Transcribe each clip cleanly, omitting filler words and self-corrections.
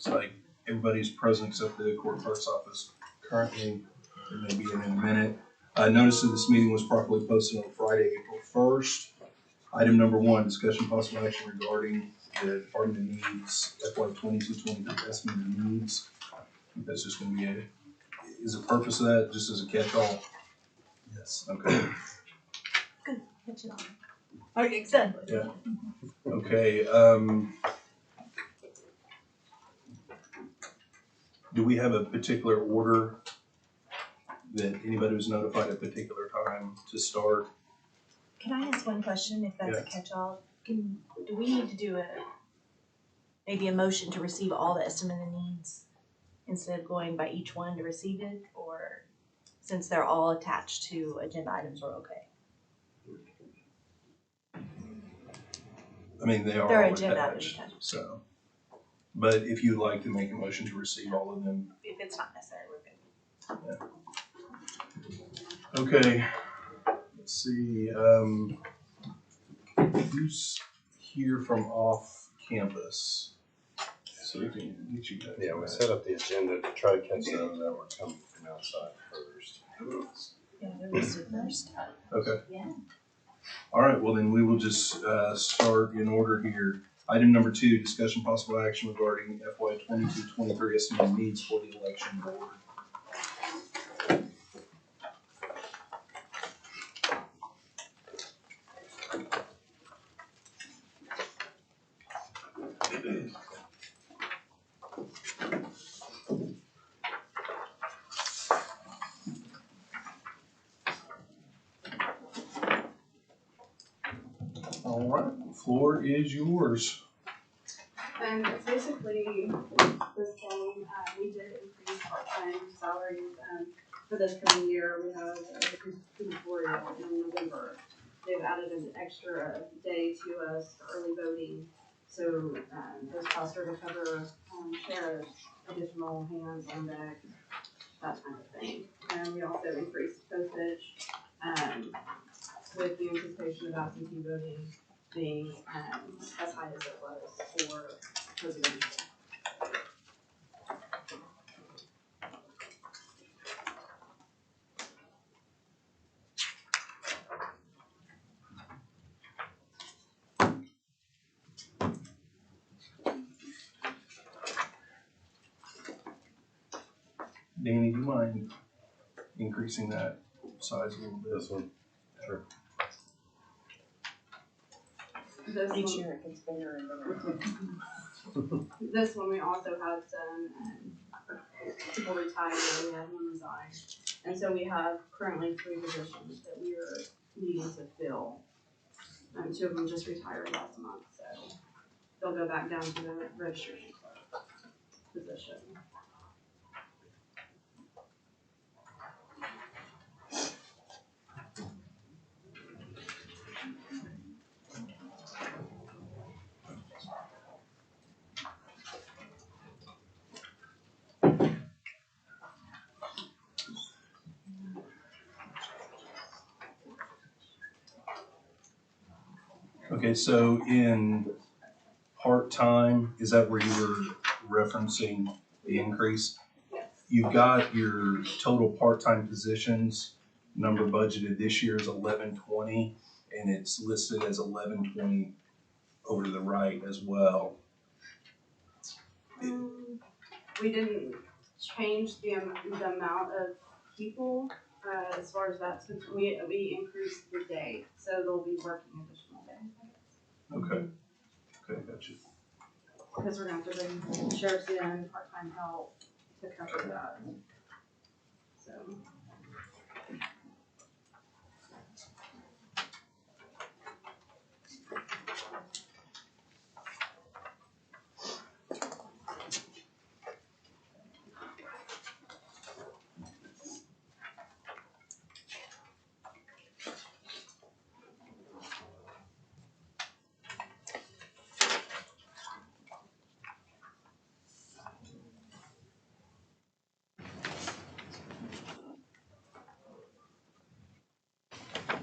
Looks like everybody's present except the court clerk's office currently. There may be in a minute. Notice of this meeting was properly posted on Friday, April 1st. Item number 1, discussion possible action regarding the Department of Needs FY 22-23 estimated needs. I think that's just going to be is the purpose of that just as a catch-all? Yes. Okay. Good. Catch-all. Okay, exactly. Yeah. Okay. Do we have a particular order that anybody was notified at a particular time to start? Can I ask one question, if that's a catch-all? Do we need to do maybe a motion to receive all the estimated needs instead of going by each one to receive it, or since they're all attached to agenda items, we're okay? I mean, they're all agenda attached, so. But if you'd like to make a motion to receive all of them. If it's not necessary, we're good. Yeah. Okay, let's see, who's here from off campus? So we can get you guys. Yeah, we set up the agenda to try to catch those that were coming from outside first. Yeah, they're listed first. Okay. Yeah. All right, well then we will just start in order here. Item number 2, discussion possible action regarding FY 22-23 estimated needs for the election board. All right, the floor is yours. And it's basically the same. We did increase part-time salaries for this coming year. We have a gubernatorial in November. They've added an extra day to us for early voting. So those costs are to cover sheriffs, additional hands on deck, that kind of thing. And we also increased postage with the anticipation of absentee voting being as high as it was for presidential. Danny, do you mind increasing that size a little bit? This one? Sure. Each year it gets bigger and bigger. This one, we also had some people retire, we had one resign. And so we have currently 3 positions that we are needing to fill. 2 of them just retired last month, so they'll go back down to the registration clerk position. Okay, so in part-time, is that where you were referencing the increase? Yes. You've got your total part-time positions number budgeted this year is 1120, and it's listed as 1120 over to the right as well. We didn't change the amount of people as far as that, since we increased the day, so they'll be working additional days. Okay. Okay, gotcha. Because we're gonna have to bring sheriffs in, part-time help to cover that. So.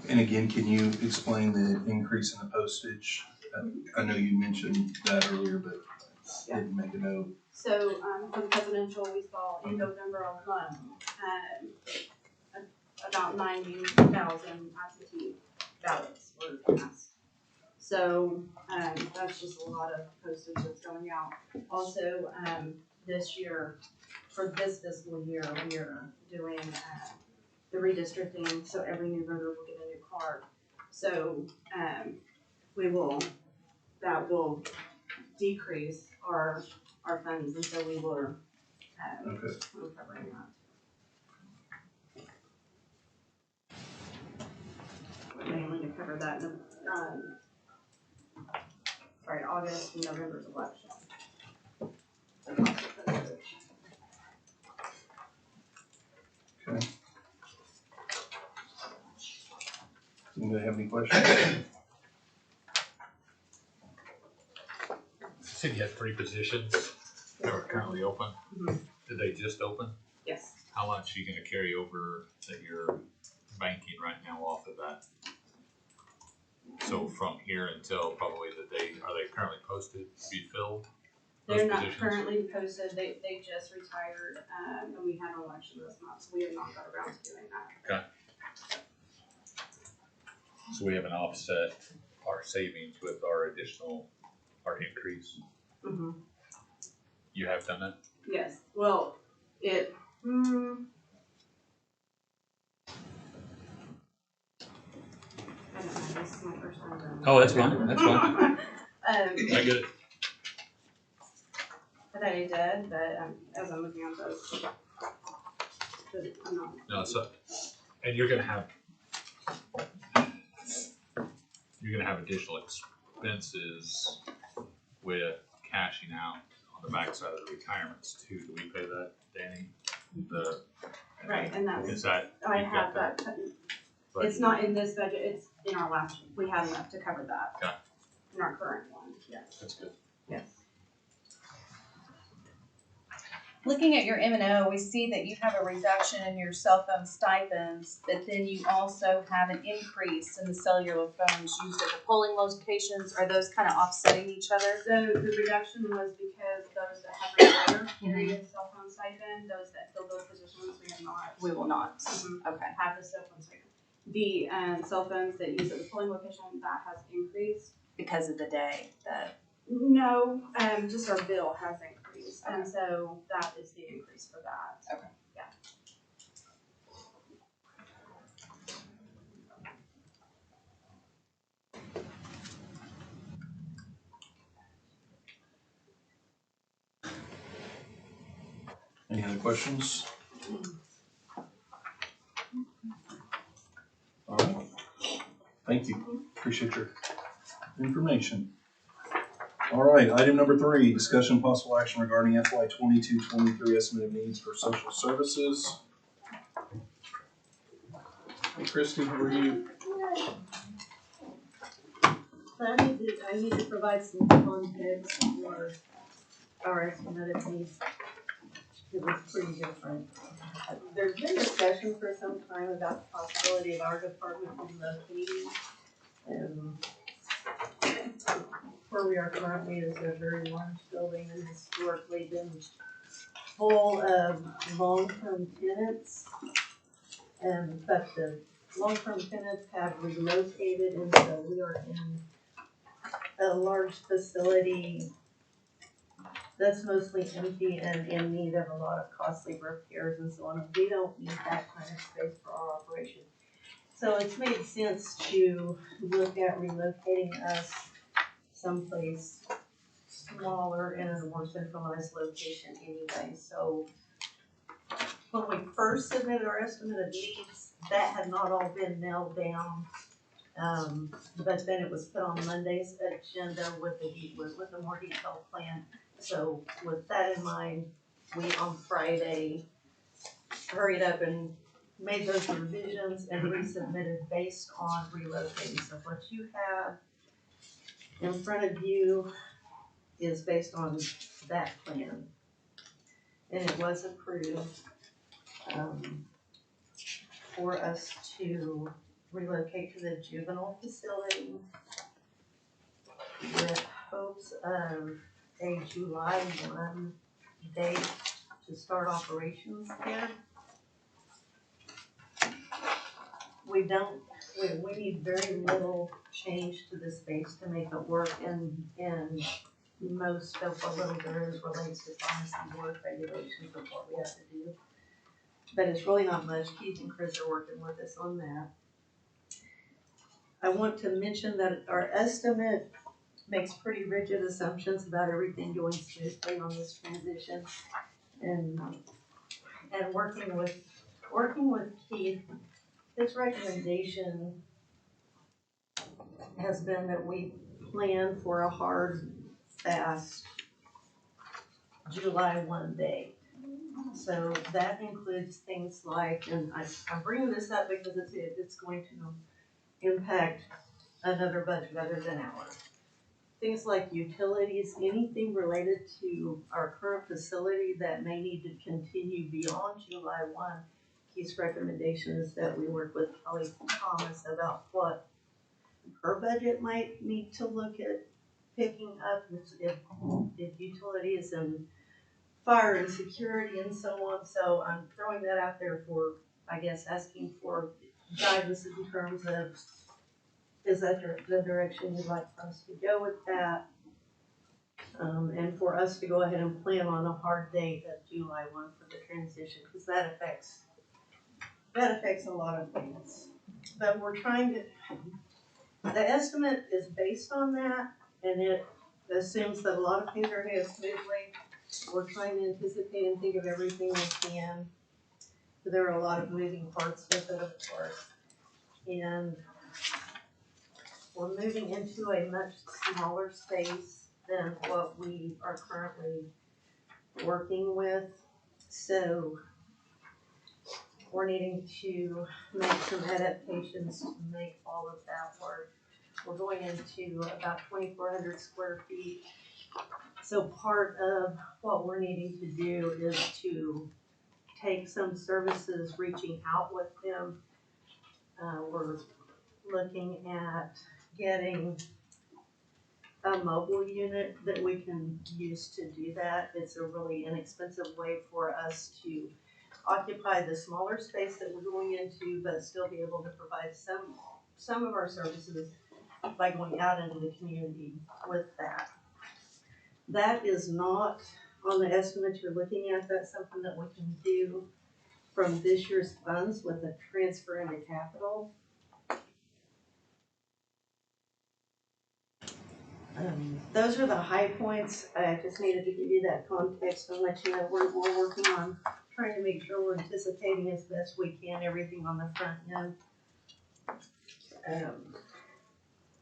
And again, can you explain the increase in the postage? I know you mentioned that earlier, but. Yeah. didn't make a note. So, for the presidential, we saw in November alone, about 90,000 absentee ballots were cast. So, that's just a lot of postage that's going out. Also, this year, for this fiscal year, we are doing, the redistricting, so every new voter will get a new card. So, that will decrease our funds, and so we will, Okay. we're covering that. Mainly to cover that, August and November's election. Okay. Anybody have any questions? The city has 3 positions that are currently open. Mhm. Did they just open? Yes. How much are you gonna carry over that you're banking right now off of that? So from here until probably the day, are they currently posted to be filled? Those They're not positions? currently posted, they just retired, and we had an election this month, so we have not got around to doing that. So we have an offset our savings with our increase. Mm-hmm. You have done that? Yes, well, I don't know, this is my first time doing it. Oh, that's fine, that's fine. I I get it. thought I did, but, as I'm looking at those, but I'm not. No, so, and you're gonna have additional expenses with cashing out on the backside of the retirements too. Do we pay that, Danny? Right, and that's, Is that? I you've have got that, budgeted? it's not in this budget, it's in our last, we have enough to cover that. Okay. In our current one, yes, That's good. yes. Looking at your M&O, we see that you have a reduction in your cell phone stipends, but then you also have an increase in the cellular phones used at the polling locations. Are those kind of offsetting each other? So the reduction was because those that have retired carry a cell phone stipend, those that fill those positions, we have not. We will not. Mhm. Okay. Have the cell phone stipend. The, cell phones that use at the polling location, that has increased. Because of the day that. No, just our bill has increased, and so that is the increase for that. Okay. Yeah. Any other questions? All right. Thank you. Appreciate your information. All right, item number 3, discussion and possible action regarding FY 22-23 estimated needs for social services. Hey Christy, how are you? I need to provide some context for our estimated needs. It was pretty different. There's been discussion for some time about the possibility of our department relocating. Where we are currently is a very large building and historically been full of long-term tenants. But the long-term tenants have relocated, and so we are in a large facility that's mostly empty and in need of a lot of costly repairs and so on. And we don't need that kind of space for our operation. So it's made sense to look at relocating us someplace smaller and in a more centralized location anyway. So when we first submitted our estimate of needs, that had not all been nailed down. But then it was put on Monday's agenda with a more detailed plan. So with that in mind, we on Friday hurried up and made those revisions and resubmitted based on relocating. So what you have in front of you is based on that plan. And it was approved for us to relocate to the juvenile facility with hopes of a July 1 date to start operations there. We need very little change to the space to make it work, and most of what little there is relates to pharmacy board regulations of what we have to do. But it's really not much. Keith and Chris are working with us on that. I want to mention that our estimate makes pretty rigid assumptions about everything going smoothly on this transition. And working with Keith, his recommendation has been that we plan for a hard, fast July 1 date. So that includes things like, and I'm bringing this up because it's going to impact another budget other than ours. Things like utilities, anything related to our current facility that may need to continue beyond July 1. Keith's recommendation is that we work with Kelly Thomas about what her budget might need to look at picking up if utilities and fire and security and so on. So I'm throwing that out there for, I guess, asking for guidance in terms of, is that the direction you'd like for us to go with that? And for us to go ahead and plan on a hard date of July 1 for the transition, because that affects a lot of things. But we're trying to, the estimate is based on that, and it assumes that a lot of things are headed smoothly. We're trying to anticipate and think of everything we can. There are a lot of moving parts with it, of course. And we're moving into a much smaller space than what we are currently working with. So we're needing to make some adaptations to make all of that work. We're going into about 2,400 square feet. So part of what we're needing to do is to take some services, reaching out with them. We're looking at getting a mobile unit that we can use to do that. It's a really inexpensive way for us to occupy the smaller space that we're going into, but still be able to provide some of our services by going out into the community with that. That is not on the estimate you're looking at. That's something that we can do from this year's funds with a transfer into capital. Those are the high points. I just needed to give you that context and let you know we're working on trying to make sure we're anticipating as best we can everything on the front end.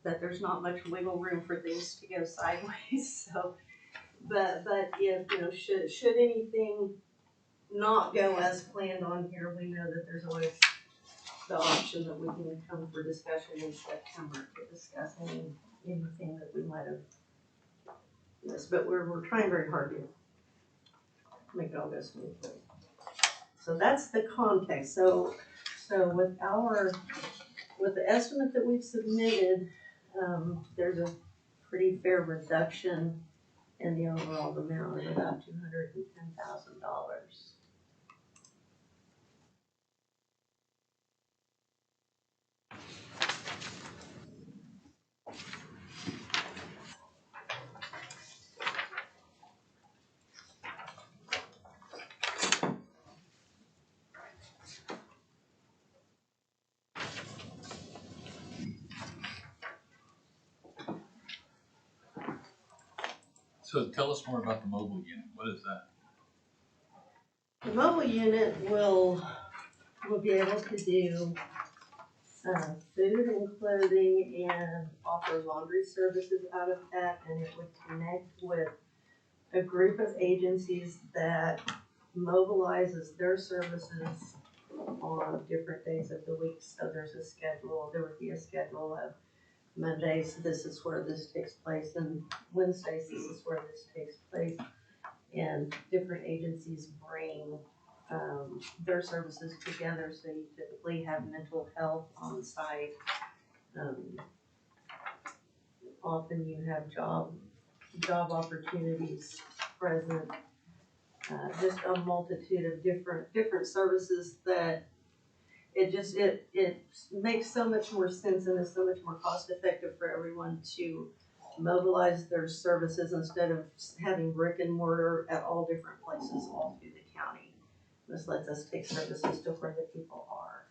But there's not much wiggle room for things to go sideways. So, but if should anything not go as planned on here, we know that there's always the option that we can come for discussion in September to discuss anything that we might have missed. But we're trying very hard to make it all go smoothly. So that's the context. So with the estimate that we've submitted, there's a pretty fair reduction in the overall amount of about $210,000. So tell us more about the mobile unit. What is that? The mobile unit will be able to do food and clothing and offer laundry services out of that, and it would connect with a group of agencies that mobilizes their services on different days of the week. So there would be a schedule of Mondays, this is where this takes place, and Wednesdays, this is where this takes place. And different agencies bring their services together. So you typically have mental health on site. Often you have job job opportunities present. Just a multitude of different services that it makes so much more sense and is so much more cost effective for everyone to mobilize their services instead of having brick and mortar at all different places all through the county. This lets us take services to where the people are.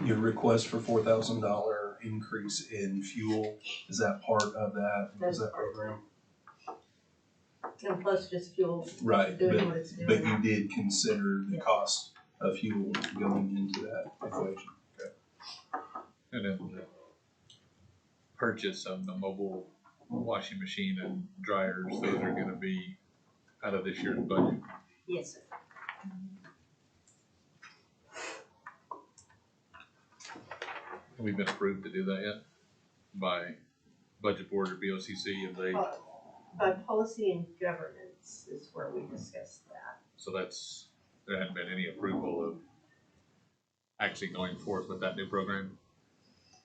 Your request for $4,000 increase in fuel, is that part of that, That's is that part. program? And plus just fuel Right, doing what it's but doing. you did consider the Yes. cost of fuel going into that equation. And then the purchase of the mobile washing machine and dryers, those are gonna be out of this year's budget. Yes, sir. Have we been approved to do that yet? By budget board or BOCC, and they, By policy and governance is where we discussed that. so that's, there hadn't been any approval of actually going forth with that new program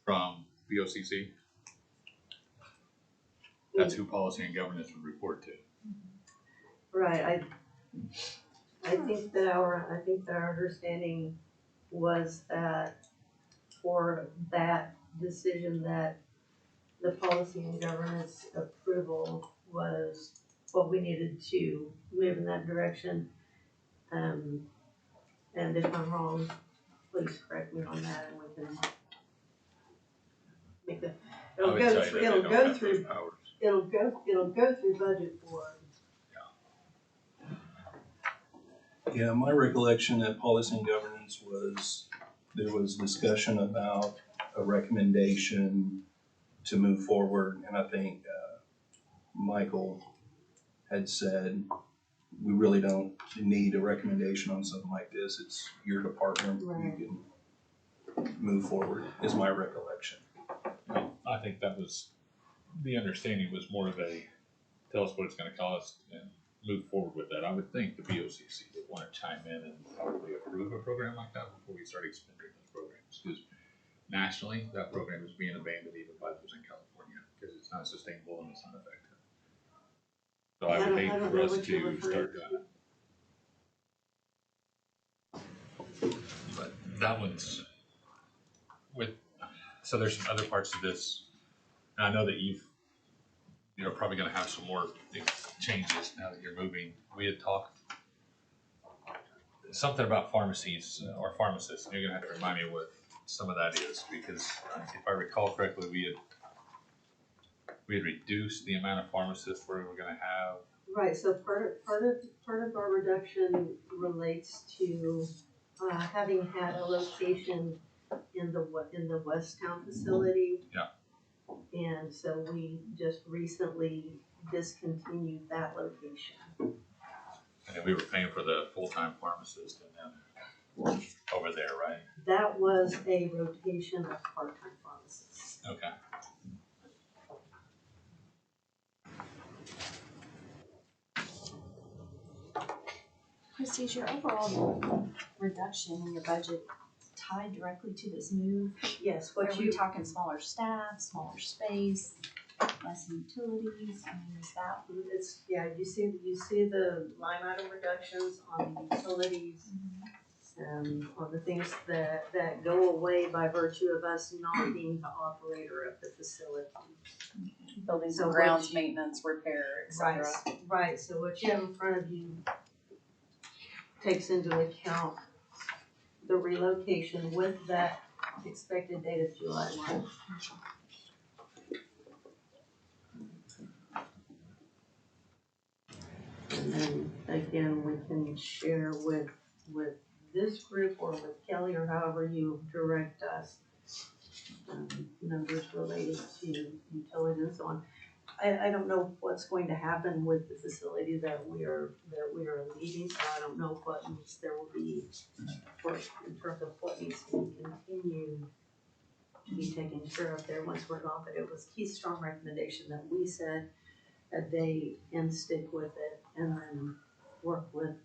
from BOCC? That's who policy and governance would report to. Right, I think that our understanding was that for that decision that the policy and governance approval was what we needed to move in that direction. And if I'm wrong, please correct me on that and we can make it, I would tell you that they don't have those powers. it'll go through budget board. Yeah, my recollection at policy and governance was, there was discussion about a recommendation to move forward, and I think, Michael had said, we really don't need a recommendation on something like this, it's your department, Right. you can move forward, is my recollection. Well, I think that was, the understanding was more of a, tell us what it's gonna cost and move forward with that. I would think the BOCC would wanna chime in and probably approve a program like that before we start expanding those programs. Because nationally, that program is being abandoned even by those in California, because it's not sustainable and it's not effective. So I would hate I don't for know us what you're to referring start doing that. But that one's with, so there's some other parts of this, and I know that you're probably gonna have some more changes now that you're moving. We had talked something about pharmacies or pharmacists, and you're gonna have to remind me what some of that is, because if I recall correctly, we had reduced the amount of pharmacists we were gonna have. Right, so part of our reduction relates to, having had a location in the Westtown facility. Yeah. And so we just recently discontinued that location. And then we were paying for the full-time pharmacist and then over there, right? That was a rotation of part-time pharmacists. Okay. Christie, is your overall reduction in your budget tied directly to this move? Yes, Are what we you, talking smaller staff, smaller space, less utilities? I mean, is that? it's, yeah, you see the line item reductions on the utilities, on the things that go away by virtue of us not being the operator of the facility. Buildings So and grounds, what you- maintenance, repair, et Right, cetera. right, so what you have in front of you takes into account the relocation with that expected date of July 1. And then again, we can share with this group or with Kelly or however you direct us, numbers related to utilities and so on. I don't know what's going to happen with the facility that we are leaving, so I don't know what needs there will be in terms of what needs to be continued to be taken care of there once we're gone, but it was Keith's strong recommendation that we set a date and stick with it and then work with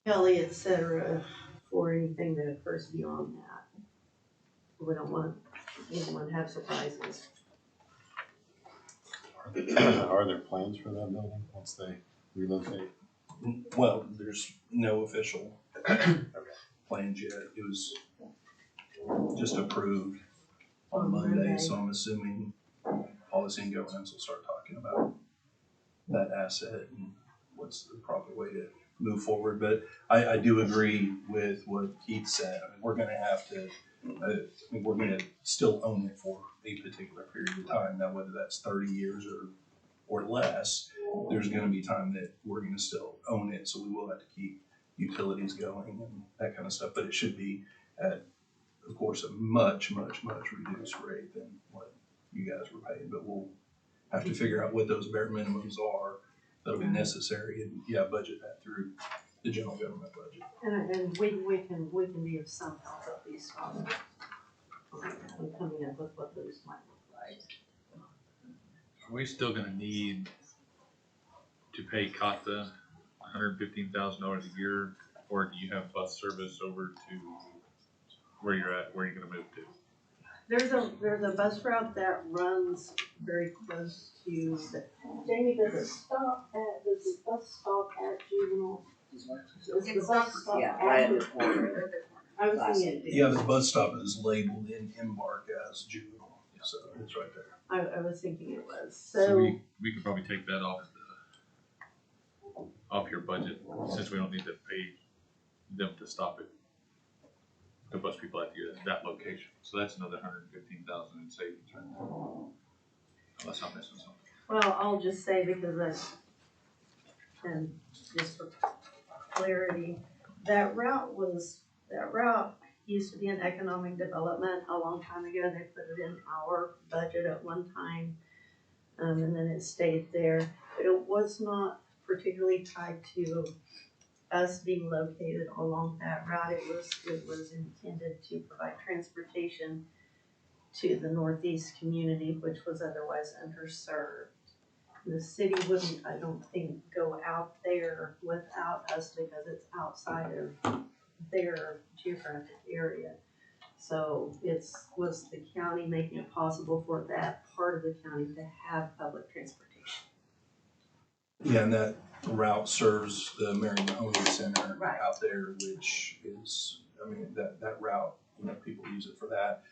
Kelly, et cetera, for anything that occurs beyond that. we don't want anyone to have surprises. Are there plans for that building once they relocate? Well, there's no official plans yet. It was just approved on Monday, so I'm assuming policy and governance will start talking about that asset and what's the proper way to move forward. But I do agree with what Keith said. I mean, we're gonna have to, we're gonna still own it for a particular period of time. Now, whether that's 30 years or less, there's gonna be time that we're gonna still own it. So we will have to keep utilities going and that kind of stuff. But it should be at, of course, a much, much, much reduced rate than what you guys were paying. But we'll have to figure out what those bare minimums are that'll be necessary and, yeah, budget that through the general government budget. And we can be of some help at least on coming up with what those might look like. Are we still gonna need to pay CATA $115,000 a year, or do you have bus service over to where you're at, where you're gonna move to? There's a bus route that runs very close to the, Jamie, does the bus stop at Juvenile? Is the bus stop Yeah, at right the corner? I was thinking. Yeah, the bus stop is labeled in Embark as juvenile, so it's right there. I was thinking it was, So so, we could probably take that off your budget, since we don't need to pay them to stop it. The bus people at that location, so that's another $115,000 in savings right there. Unless I'm missing something. well, I'll just say because and just for clarity, that route used to be in economic development a long time ago. They put it in our budget at one time, and then it stayed there. But it was not particularly tied to us being located along that route. It was intended to provide transportation to the northeast community, which was otherwise underserved. The city wouldn't, I don't think, go out there without us because it's outside of their geographic area. So was the county making it possible for that part of the county to have public transportation. Yeah, and that route serves the Mary Mahoney Center Right. out there, which is, I mean, that route, you know, people use it for that.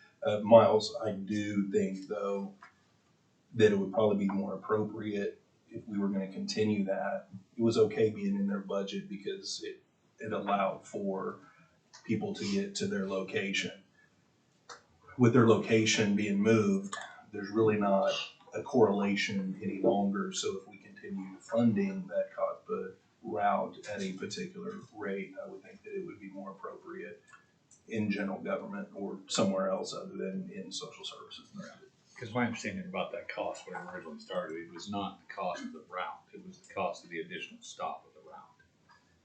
Miles, I do think though that it would probably be more appropriate if we were gonna continue that. It was okay being in their budget because it allowed for people to get to their location. With their location being moved, there's really not a correlation any longer. So if we continue funding that COTPA route at a particular rate, I would think that it would be more appropriate in general government or somewhere else other than in social services. Because my understanding about that cost, when it originally started, it was not the cost of the route, it was the cost of the additional stop of the route.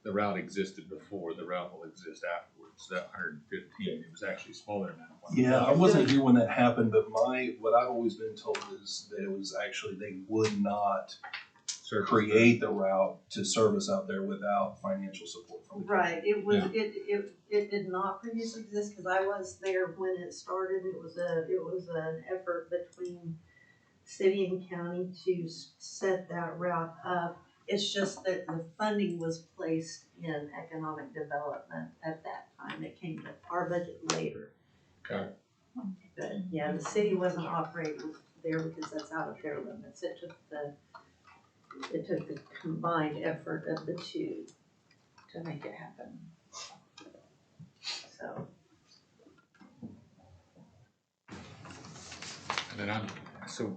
The route existed before, the route will exist afterwards, that 115, it was actually smaller than that. Yeah, I wasn't here when that happened, but what I've always been told is that it was actually, they would not create the route to service out there without financial support from the county. Right, it was, it did not previously exist, cause I was there when it started. It was an effort between city and county to set that route up. It's just that the funding was placed in economic development at that time. It came to our budget later. Okay. But yeah, the city wasn't operating there because that's out of their limits. It took the combined effort of the two to make it happen. So. And then so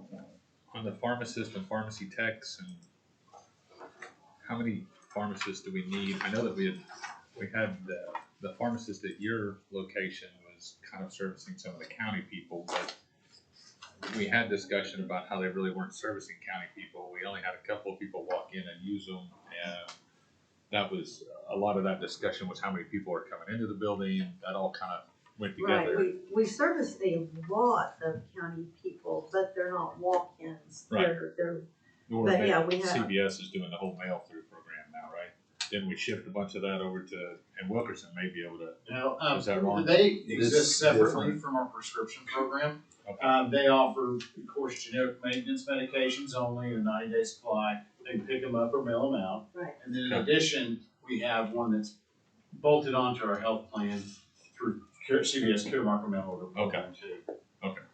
on the pharmacist and pharmacy techs, and how many pharmacists do we need? I know that we had the pharmacist at your location was kind of servicing some of the county people, but we had discussion about how they really weren't servicing county people. We only had a couple of people walk in and use them, and that was a lot of that discussion was how many people are coming into the building. That all kind of went together. Right, we service a lot of county people, but they're not walk-ins. Right. They're Or but yeah, we have. CBS is doing the whole mail-through program now, right? then we shift a bunch of that over to, and Wilkerson may be able to, Now, is that wrong? they It's exist separately different. from our prescription program. Okay. They offer, of course, generic maintenance medications only, a 90-day supply. They can pick them up or mail them out. Right. And then in Okay. addition, we have one that's bolted onto our health plan through CVS Caremark mail order program too.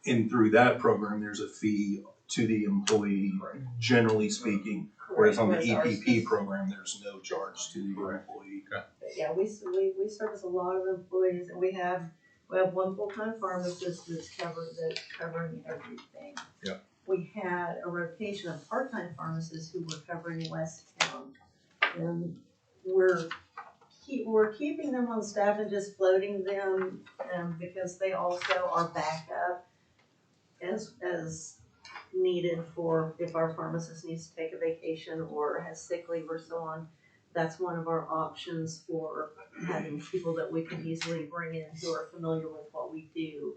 And through that program, there's a fee to the employee, Right. generally speaking. Whereas on the Whereas ours EPP is- program, there's no charge to the employee. But yeah, we service a lot of employees, and we have one full-time pharmacist that's covering everything. Yeah. We had a rotation of part-time pharmacists who were covering West Town. And we're keeping them on staff and just floating them, because they also are backup as needed for if our pharmacist needs to take a vacation or has sick leave or so on. That's one of our options for having people that we can easily bring in who are familiar with what we do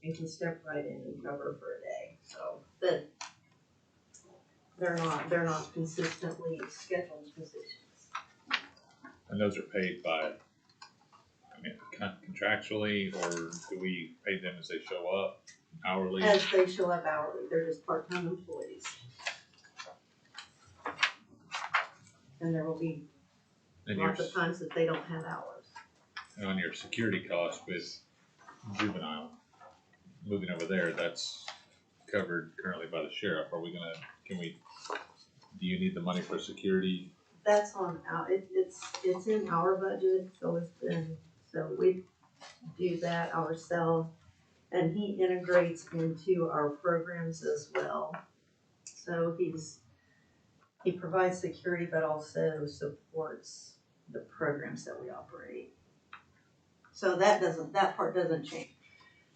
and can step right in and cover for a day. So that they're not consistently scheduled positions. And those are paid by, I mean, contractually, or do we pay them as they show up hourly? As they show up hourly, they're just part-time employees. And there will be And lots of times that they don't have hours. and on your security cost with juvenile, moving over there, that's covered currently by the sheriff. Are we gonna, do you need the money for security? That's on it's in our budget, so we do that ourselves. And he integrates into our programs as well. So he provides security, but also supports the programs that we operate. So that part doesn't change.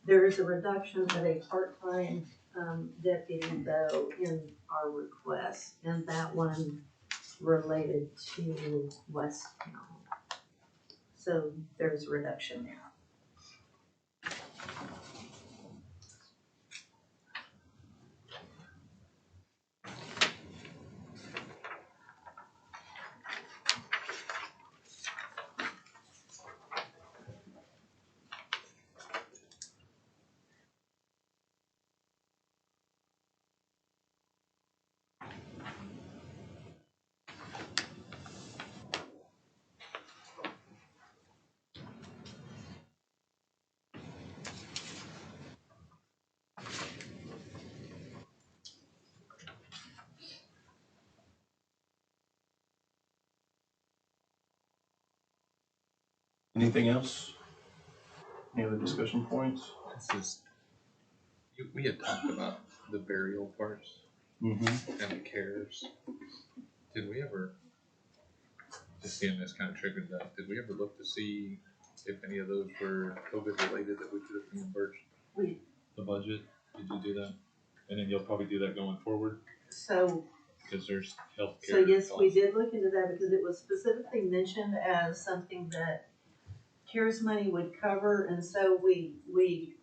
There is a reduction of a part-time deputy though in our request, and that one related to West Town. So there's a reduction there. Anything else? Any other discussion points? This is, we had talked about the burial parts Mm-hmm. and the cares. Did we ever, just seeing this kind of triggered that, did we ever look to see if any of those were COVID related that we could have reimbursed the budget? Did you do that? And then you'll probably do that going forward, So because there's healthcare. So yes, we costs. did look into that because it was specifically mentioned as something that CARES money would cover, and so we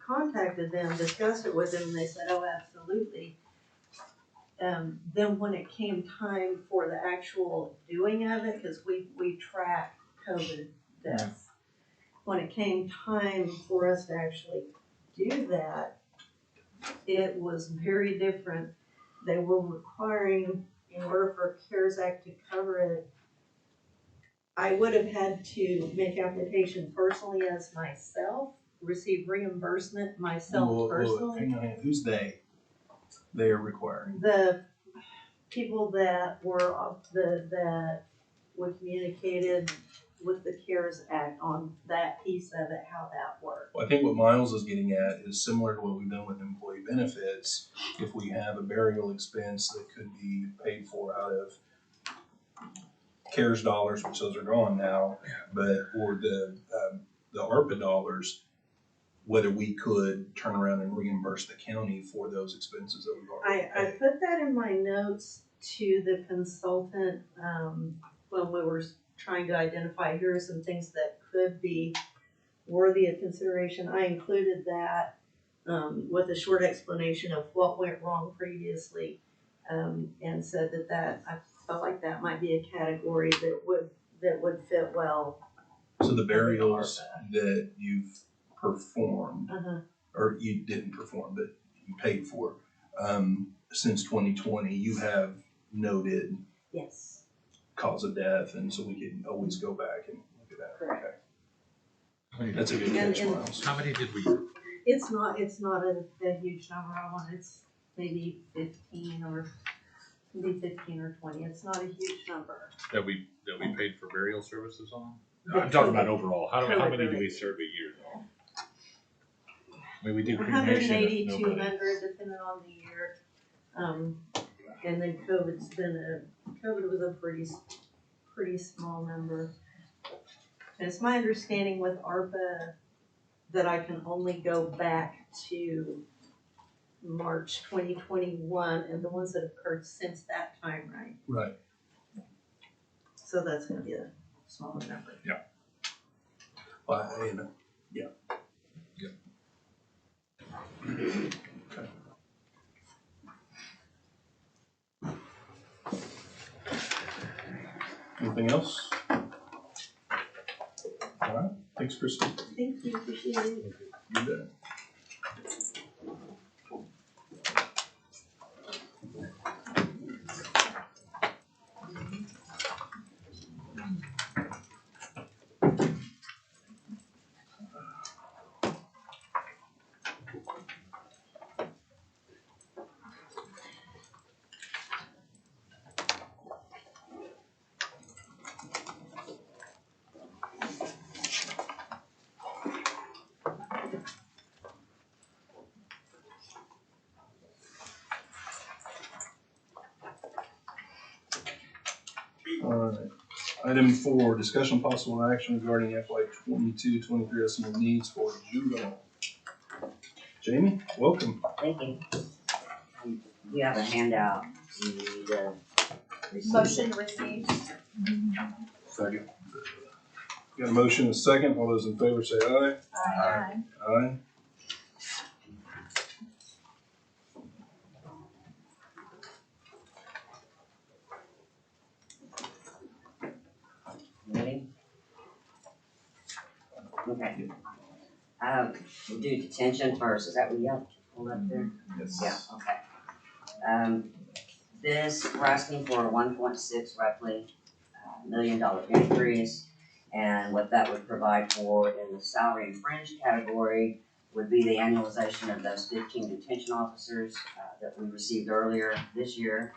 contacted them, discussed it with them, and they said, oh, absolutely. Then when it came time for the actual doing of it, because we track COVID deaths, when it came time for us to actually do that, it was very different. They were requiring, in order for CARES Act to cover it, I would have had to make application personally as myself, receive reimbursement myself personally. Hang on, who's they? They are requiring. The people that were that we communicated with the CARES Act on that piece of it, how that worked. Well, I think what Miles is getting at is similar to what we've done with employee benefits. If we have a burial expense that could be paid for out of CARES dollars, which those are gone now, or the ARPA dollars, whether we could turn around and reimburse the county for those expenses that we've already I paid. put that in my notes to the consultant, when we were trying to identify, here are some things that could be worthy of consideration. I included that, with a short explanation of what went wrong previously, and said that I felt like that might be a category that that would fit well. So the burials that you've performed, Uh-huh. or you didn't perform, but you paid for, since 2020, you have noted Yes, cause of death, and so we can always go back and look at that. correct. Okay. That's a good And- catch, and- Miles. How many did we, It's not a huge number, I want, it's maybe 15 or 20. It's not a huge number. that we paid for burial services on? I'm talking about overall, how many do we serve a year though? I mean, we do cremation. 180, nobody- 200, depending on the year. And then COVID was a pretty small number. And it's my understanding with ARPA that I can only go back to March 2021 and the ones that have occurred since that time, right? Right. So that's gonna be a smaller number. Well, you know, yeah. Okay. Anything else? All right, thanks, Kristen. Thank you, appreciate it. You bet. All right. Item 4, discussion possible action regarding FY 22-23 estimate needs for juvenile. Jamie, welcome. Thank you. You have a handout, you need to receive. Motion to receive. Second. Got a motion and a second. All those in favor say aye. Aye. Aye. Ready? Okay. We'll do detention first, is that what you have pulled up there? Yes. Yeah, okay. This, we're asking for a 1.6 roughly $1 million increase. And what that would provide for in the salary and fringe category would be the annualization of those 15 detention officers that we received earlier this year.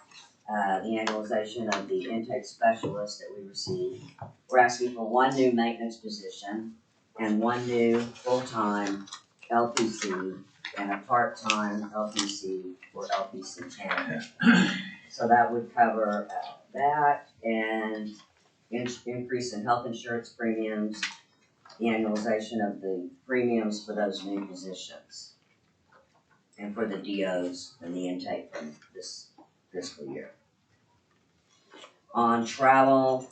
The annualization of the intake specialist that we received. We're asking for one new maintenance position and one new full-time LPC and a part-time LPC for LPC candidate. So that would cover that and increase in health insurance premiums, the annualization of the premiums for those new positions, and for the DOs and the intake from this fiscal year. On travel,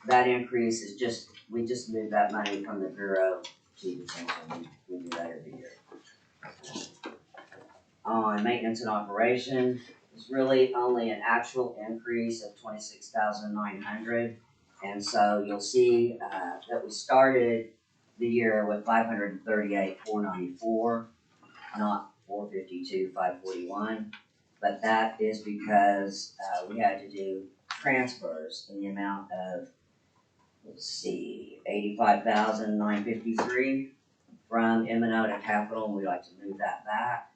that increase is just, we just moved that money from the Bureau to detention. We do that every year. On maintenance and operation, it's really only an actual increase of $26,900. And so you'll see that we started the year with $538,494, not $452,541. But that is because we had to do transfers in the amount of, $85,953 from M&O to capital, and we'd like to move that back.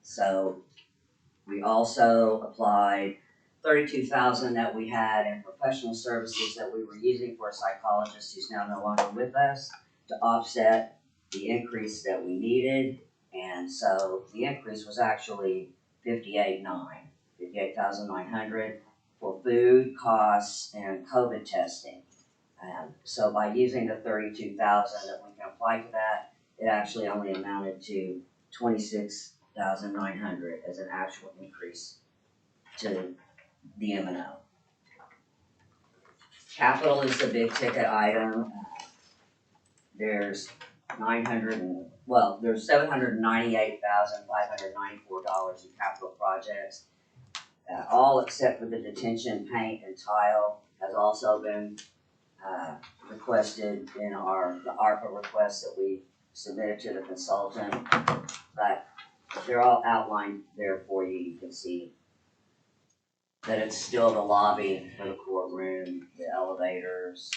So we also applied $32,000 that we had in professional services that we were using for a psychologist who's now no longer with us to offset the increase that we needed. And so the increase was actually $58,900 for food costs and COVID testing. So by using the $32,000 that we can apply to that, it actually only amounted to $26,900 as an actual increase to the M&O. Capital is the big ticket item. There's $798,594 in capital projects, all except for the detention paint and tile. has also been, requested in the ARPA requests that we submitted to the consultant. But they're all outlined there for you. You can see that it's still the lobby for the courtroom, the elevators.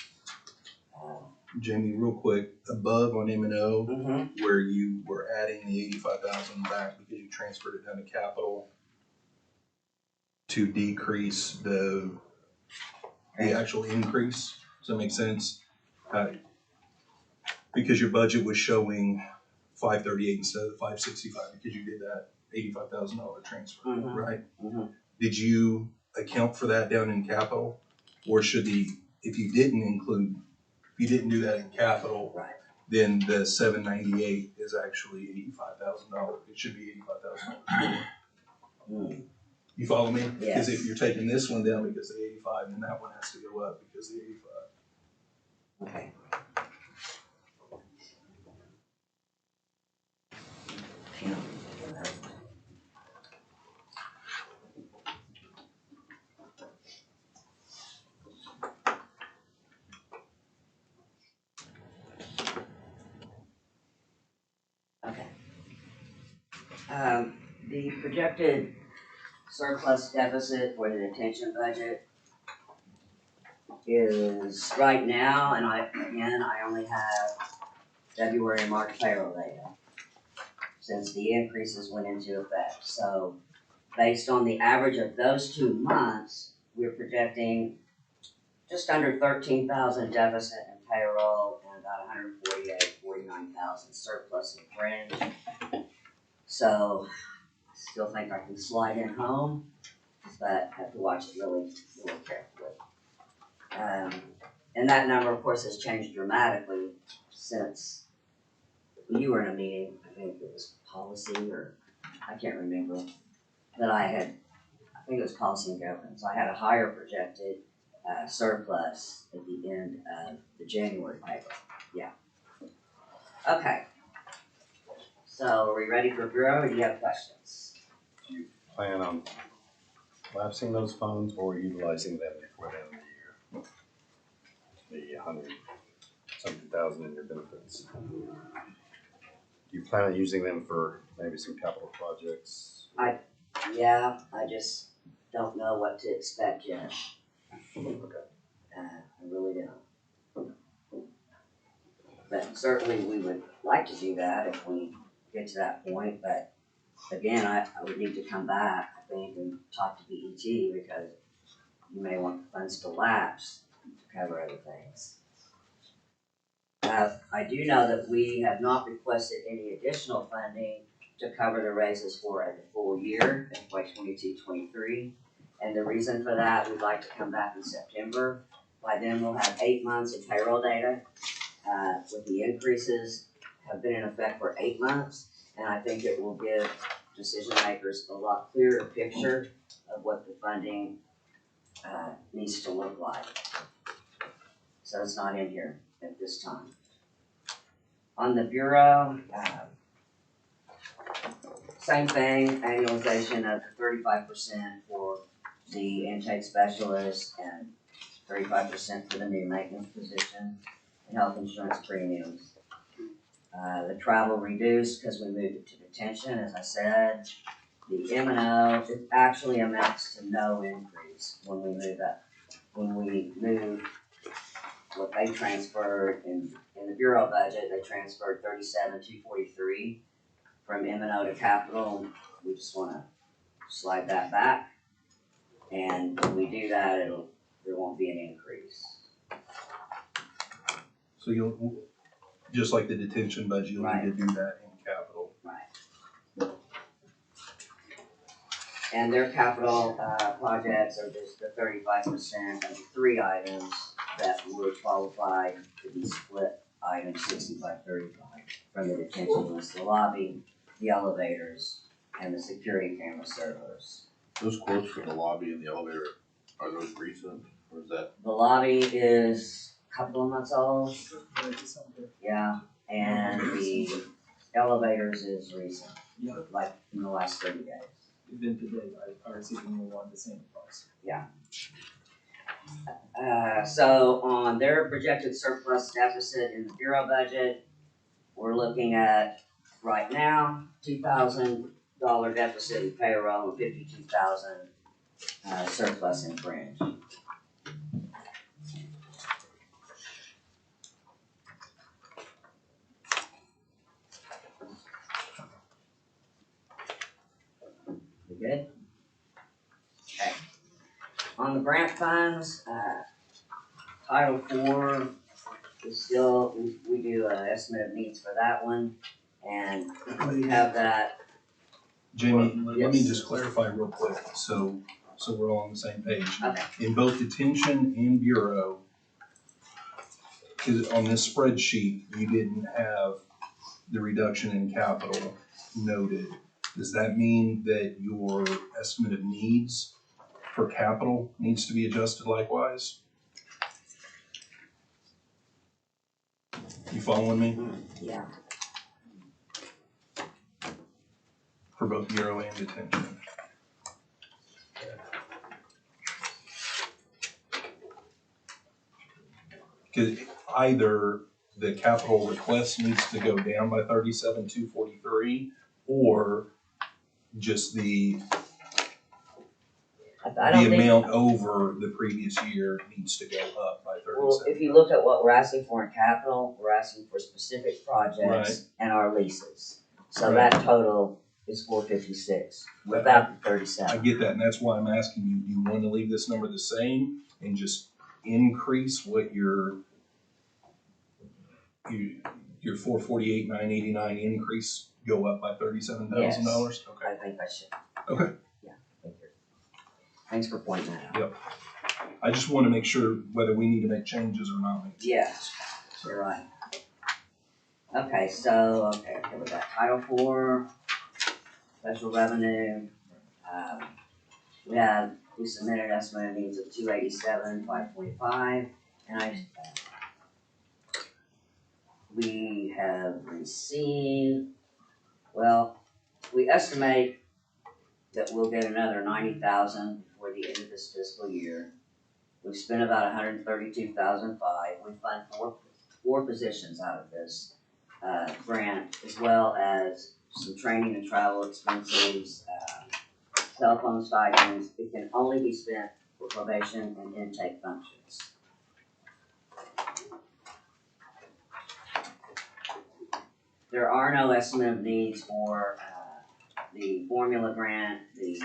Jamie, real quick, above on M&O, Mhm. where you were adding the 85,000 back because you transferred it down to capital to decrease the actual increase. Does that make sense? Because your budget was showing 538 instead of 565 because you did that $85,000 transfer, Mhm. right? Mhm. Did you account for that down in capital? Or if you didn't do that in capital, Right. then the 798 is actually $85,000. It should be $85,000 more. Mm. You follow me? Yes. Because if you're taking this one down because of the 85, then that one has to go up because of the 85. Okay. Okay. The projected surplus deficit for the detention budget is right now, and I only have February and March payroll data since the increases went into effect. So based on the average of those 2 months, we're projecting just under 13,000 deficit in payroll and about 49,000 surplus in fringe. So I still think I can slide in home, but have to watch it really carefully. And that number, of course, has changed dramatically since you were in a meeting. I think it was policy, or I can't remember. That I think it was policy and governance. I had a higher projected surplus at the end of the January paper. Yeah. Okay. So are we ready for Bureau, or do you have questions? Do you plan on lapsing those funds or utilizing them before the end of the year? The 100-something thousand in your benefits. Do you plan on using them for maybe some capital projects? Yeah, I just don't know what to expect yet. Okay. I really don't. But certainly we would like to do that if we get to that point, but again, I would need to come back, I think, and talk to BET because you may want the funds to lapse to cover other things. I do know that we have not requested any additional funding to cover the raises for the full year, FY 22-23. And the reason for that, we'd like to come back in September. By then, we'll have 8 months of payroll data. With the increases have been in effect for 8 months, and I think it will give decision makers a lot clearer picture of what the funding needs to look like. So it's not in here at this time. On the Bureau, same thing, annualization of 35% for the intake specialist and 35% for the new maintenance position and health insurance premiums. The travel reduced because we moved it to detention, as I said. The M&O, it actually amounts to no increase when we move that. When we move what they transferred in the Bureau budget, they transferred 37,243 from M&O to capital. We just want to slide that back, and when we do that, there won't be an increase. So you'll, just like the detention budget, you'll need to do that in capital. Right. And their capital projects are just the 35% of the 3 items that would qualify to be split item 65-35 from the detention list: the lobby, the elevators, and the security camera servers. Those quotes for the lobby and the elevator, are those recent, or is that? The lobby is a couple of months old. Yeah, and the elevators is recent, like in the last 30 days. Even today, I received more one the same price. Yeah. So on their projected surplus deficit in the Bureau budget, we're looking at, right now, $2,000 deficit in payroll and 52,000 surplus in fringe. We good? Okay. On the grant funds, Title IV is still, we do an estimate of needs for that one, and we have that. Jamie, let me Yes. just clarify real quick, so we're all on the same page. Okay. In both detention and bureau, cause on this spreadsheet, you didn't have the reduction in capital noted. Does that mean that your estimate of needs for capital needs to be adjusted likewise? You following me? Yeah. For both bureau and detention? Cause either the capital request needs to go down by 37,243, or just the I don't think, amount over the previous year needs to go up by well, 37. if you look at what we're asking for in capital, we're asking for specific projects Right. and our leases. So Right. that total is 456 without the I 37. get that, and that's why I'm asking you, do you want to leave this number the same and just increase what your 448,989 increase go up by $37,000? Okay. I think I should. Okay. Yeah, thank you. Thanks for pointing that out. I just want to make sure whether we need to make changes or not. Yes, you're right. Okay, so, okay, with that Title IV, special revenue, we submitted estimated needs of 287,545, and we have received, well, we estimate that we'll get another 90,000 before the end of this fiscal year. We've spent about 132,500. We fund four positions out of this grant, as well as some training and travel expenses, cell phone stipends. It can only be spent for probation and intake functions. There are no estimate of needs for the formula grant, the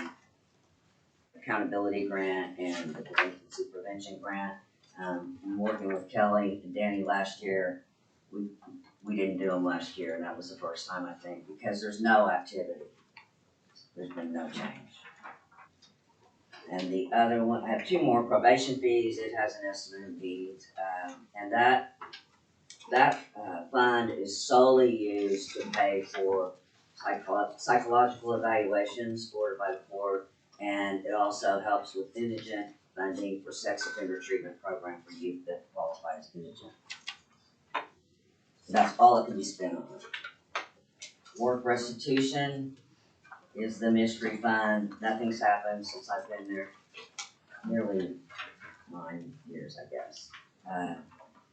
accountability grant, and the delinquency prevention grant. I'm working with Kelly and Danny last year. We didn't do them last year, and that was the first time, I think, because there's no activity. There's been no change. And the other one, I have two more probation fees. It has an estimate of needs, and that fund is solely used to pay for psychological evaluations scored by the court, and it also helps with indigent funding for sex offender treatment program for youth that qualify as indigent. That's all it can be spent on. Work restitution is the mystery fund. Nothing's happened since I've been there, nearly 9 years, I guess.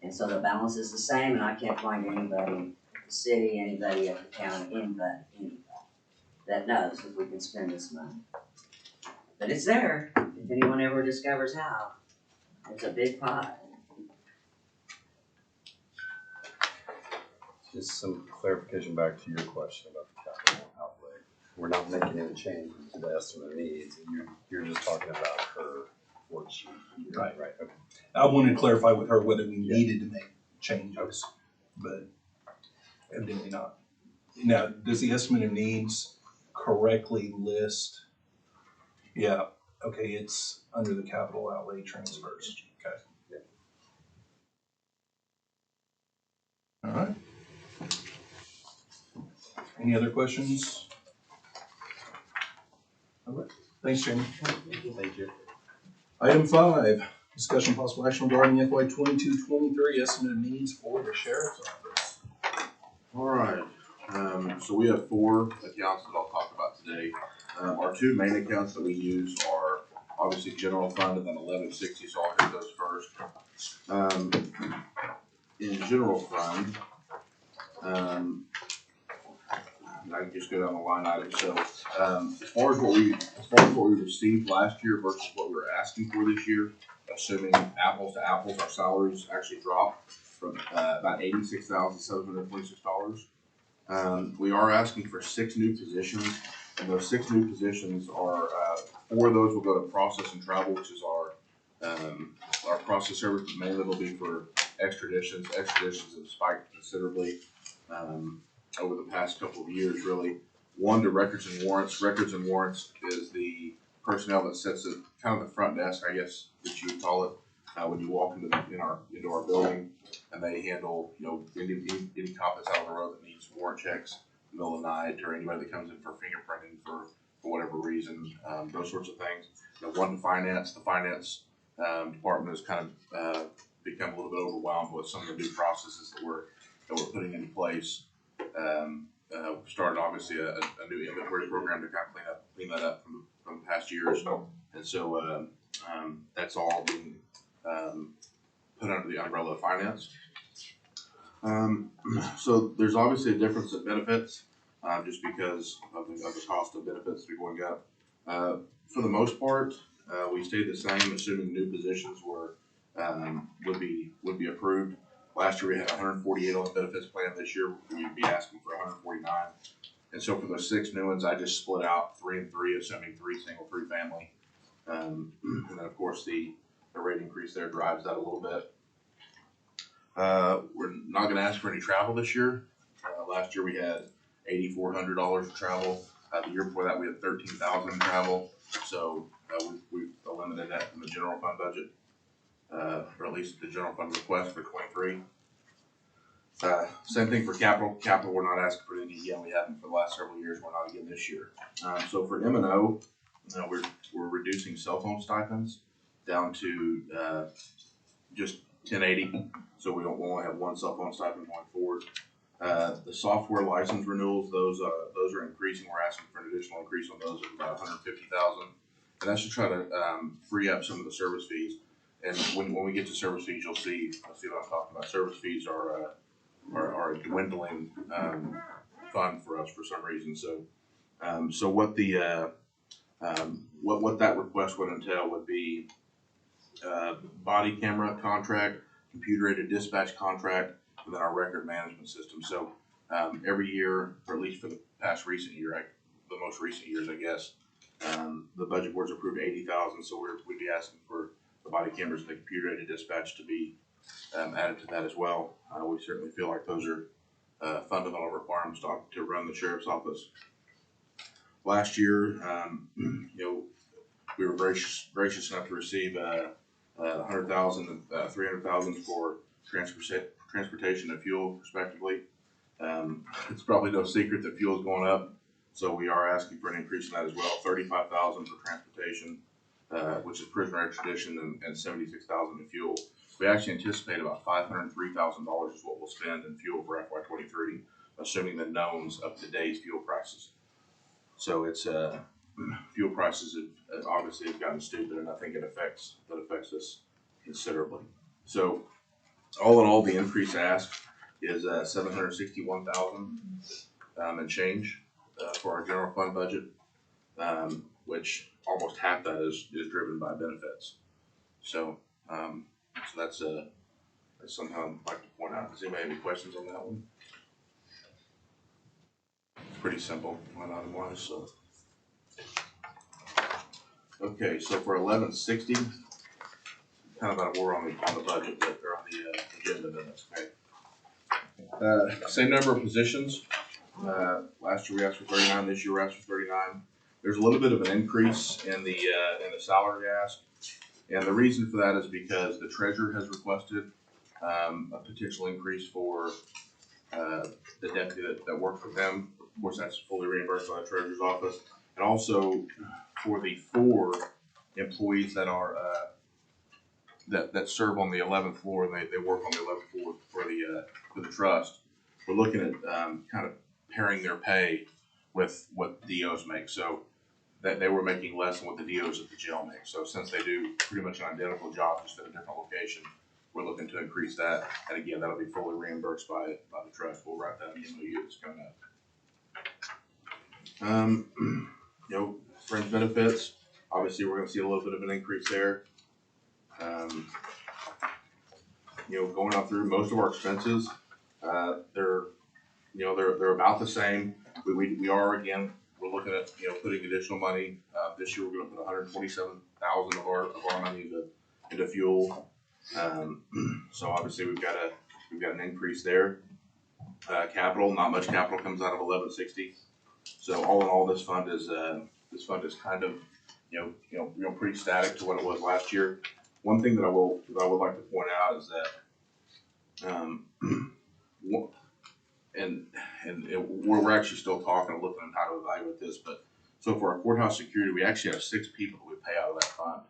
And so the balance is the same, and I can't find anybody at the city, anybody at the county, anybody that knows if we can spend this money. But it's there, if anyone ever discovers how. It's a big pot. Just some clarification back to your question about the capital outlay. We're not making any changes to the estimate of needs. You're just talking about her worksheet. Right. Right, okay. I wanted to clarify with her whether we needed to make changes, but evidently not. Now, does the estimate of needs correctly list? Yeah, okay, it's under the capital outlay transfers. Okay. All right. Any other questions? All right. Thanks, Jamie. Thank you. Item 5, discussion possible action regarding FY 22-23 estimate of needs for the sheriff's office. All right, so we have 4 accounts that I'll talk about today. Our 2 main accounts that we use are obviously general fund and then 1160, so I'll hit those first. In general fund, I can just go down the line item. So, as far as what we received last year versus what we were asking for this year, assuming apples to apples, our salaries actually dropped from about $86,726. We are asking for 6 new positions, and those 6 new positions are 4 of those will go to process and travel, which is our process service, but mainly will be for extraditions. Extraditions have spiked considerably over the past couple of years, really. 1 to records and warrants. Records and warrants is the personnel that sits at kind of the front desk, I guess that you would call it, when you walk into our building, and they handle any cop that's out on the road that needs warrant checks in the middle of the night, or anybody that comes in for fingerprinting for whatever reason, those sorts of things. 1 to finance. The finance department has kind of become a little bit overwhelmed with some of the new processes that we're putting into place. Started obviously a new inventory program to kind of clean that up from past years, and so that's all being put under the umbrella of finance. So there's obviously a difference in benefits, just because of the cost of benefits that are going up. For the most part, we stayed the same, assuming new positions would be approved. Last year we had 148 on the benefits plan. This year we'd be asking for 149. And so for those 6 new ones, I just split out 3 and 3, assuming 3 single, 3 family. And then of course the rate increase there drives that a little bit. We're not going to ask for any travel this year. Last year we had $8,400 of travel. The year before that we had $13,000 in travel. So we've eliminated that from the general fund budget. Or at least the general fund request for 23. Same thing for capital. Capital, we're not asking for any again. We haven't for the last several years. We're not again this year. So for M&O, we're reducing cell phone stipends down to just 1080. So we only have 1 cell phone stipend going forward. The software license renewals, those are increasing. We're asking for an additional increase on those of about $150,000, and that's to try to free up some of the service fees. And when we get to service fees, you'll see what I'm talking about. Service fees are a dwindling fund for us for some reason. So what what that request would entail would be body camera contract, computer aided dispatch contract, and then our record management system. So every year, or at least for the most recent years, I guess, the budget board's approved $80,000. So we'd be asking for the body cameras and the computer aided dispatch to be added to that as well. We certainly feel like those are fundamental requirements to run the sheriff's office. Last year, we were gracious enough to receive $100,000 and $300,000 for transportation and fuel, respectively. It's probably no secret that fuel is going up, so we are asking for an increase in that as well. $35,000 for transportation, which is prisoner extradition, and $76,000 in fuel. We actually anticipate about $503,000 is what we'll spend in fuel for FY23, assuming the knowns of today's fuel prices. So it's fuel prices obviously have gotten stupid, and I think that affects us considerably. So all in all, the increase asked is $761,000 and change for our general fund budget, which almost half that is driven by benefits. So that's something I'd like to point out. Does anybody have any questions on that one? It's pretty simple, line item wise. So okay, so for 1160, kind of out of order on the budget, but they're on the agenda minutes. Okay. Same number of positions. Last year we asked for 39. This year we asked for 39. There's a little bit of an increase in the salary ask, and the reason for that is because the treasurer has requested a potential increase for the deputy that works for them. Of course, that's fully reimbursed by the treasurer's office, and also for the 4 employees that are that serve on the 11th floor, and they work on the 11th floor for the trust. We're looking at kind of pairing their pay with what DOs make. So that they were making less than what the DOs at the jail make. So since they do pretty much an identical job, just at a different location, we're looking to increase that. And again, that'll be fully reimbursed by the trust. We'll write that in the MOU that's coming up. Fringe benefits, obviously we're gonna see a little bit of an increase there. Going out through most of our expenses, they're about the same. We are, again, we're looking at, putting additional money. This year, we're gonna put $127,000 of our money into fuel. So obviously, we've got an increase there. Capital, not much capital comes out of 1160. So all in all, this fund is kind of, pretty static to what it was last year. One thing that I would like to point out is that, we're actually still talking and looking at how to evaluate this, but so for our courthouse security, we actually have 6 people that we pay out of that fund.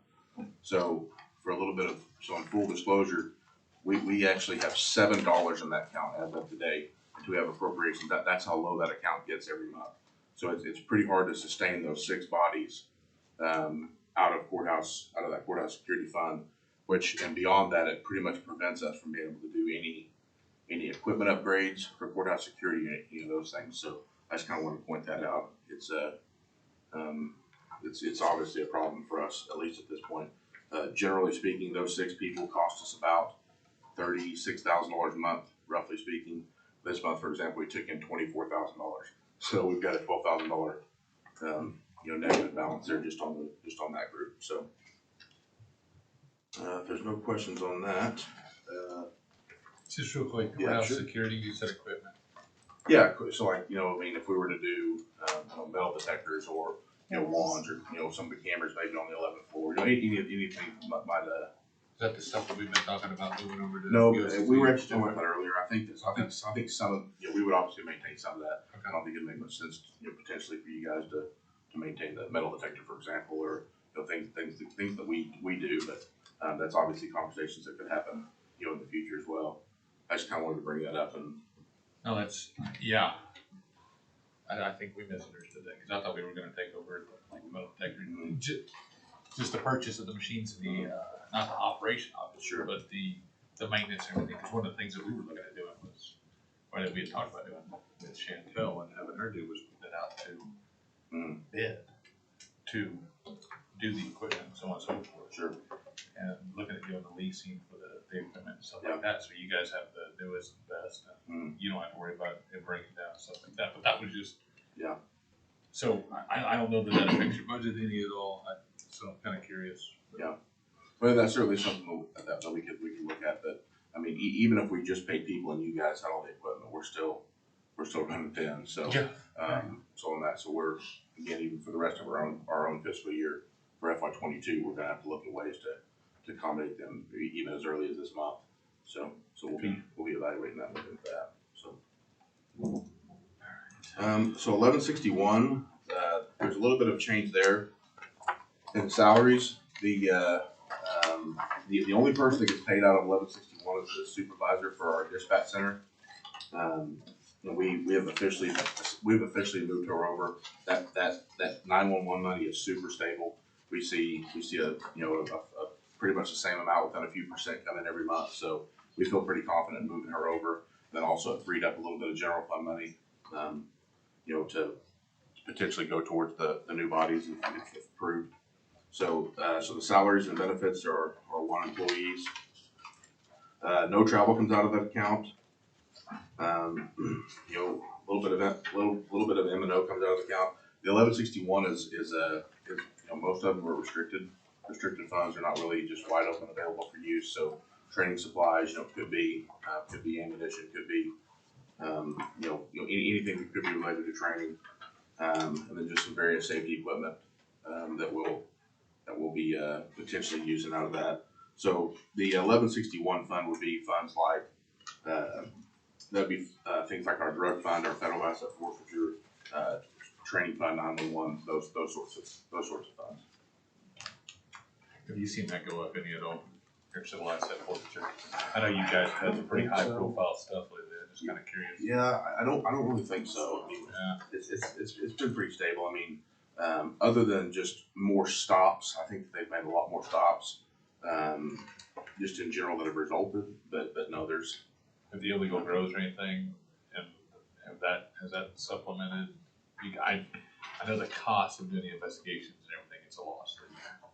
So for a little bit so in full disclosure, we actually have $7 in that account as of today until we have appropriations. That's how low that account gets every month. So it's pretty hard to sustain those 6 bodies out of that courthouse security fund, and beyond that, it pretty much prevents us from being able to do any equipment upgrades for courthouse security, those things. So I just kind of want to point that out. It's obviously a problem for us, at least at this point. Generally speaking, those 6 people cost us about $36,000 a month, roughly speaking. This month, for example, we took in $24,000. So we've got a $12,000 negative balance there just on that group. So if there's no questions on that. Just real quick, Yeah, around sure. security, you said equipment. Yeah, so if we were to do metal detectors or wands or some of the cameras maybe on the 11th floor, anything might. Is that the stuff that we've been talking about moving over to? No, USC? we were actually talking about that earlier. I think some of we would obviously maintain some of that. Okay. I don't think it'd make much sense, potentially for you guys to maintain the metal detector, for example, or things that we do. But that's obviously conversations that could happen, in the future as well. I just kind of wanted to bring that up and. No, yeah. I think we misunderstood that, because I thought we were gonna take over like metal detector, just the purchase of the machines and the, not the operation of it, Sure. but the maintenance and everything, because one of the things that we were looking at doing was, or that we had talked about doing with Chantel and having her do was put it out to bid to do the equipment and so on and so forth. Sure. And looking at doing the leasing for the equipment and stuff like that, so you guys have the newest and best, and you don't have to worry about it breaking down and stuff like that, but that was just. Yeah. So I don't know that affects your budget any at all, so I'm kinda curious. Yeah. Well, that's certainly something that we can look at, but I mean, even if we just paid people and you guys had all the equipment, we're still running thin, so. Yeah. So on that, so we're, again, even for the rest of our own fiscal year, for FY22, we're gonna have to look at ways to accommodate them even as early as this month. So we'll be evaluating that, looking at that, so. So 1161, there's a little bit of change there in salaries. The only person that gets paid out of 1161 is the supervisor for our dispatch center. We've officially moved her over. That 911 money is super stable. We see a pretty much the same amount within a few percent coming every month. So we feel pretty confident moving her over. Then also it freed up a little bit of general fund money, to potentially go towards the new bodies if approved. So the salaries and benefits are 1 employees. No travel comes out of that account. A little bit of M&O comes out of the account. The 1161 is most of them are restricted. Restricted funds are not really just wide open available for use. So training supplies, could be ammunition, could be anything that could be related to training, and then just some various safety equipment that we'll be potentially using out of that. So the 1161 fund would be funds like that'd be things like our drug fund, our federal asset forfeiture, training fund, 911, those sorts of funds. Have you seen that go up any at all, your civil asset forfeiture? I know you guys had some pretty high profile stuff lately, I'm just kinda curious. Yeah, I don't really think so. I mean, it's been pretty stable. I mean, Other than just more stops, I think that they've made a lot more stops, just in general that have resulted, but no, there's, Have the illegal growth or anything, and has that supplemented? I know the cost of doing the investigations and everything, it's a loss.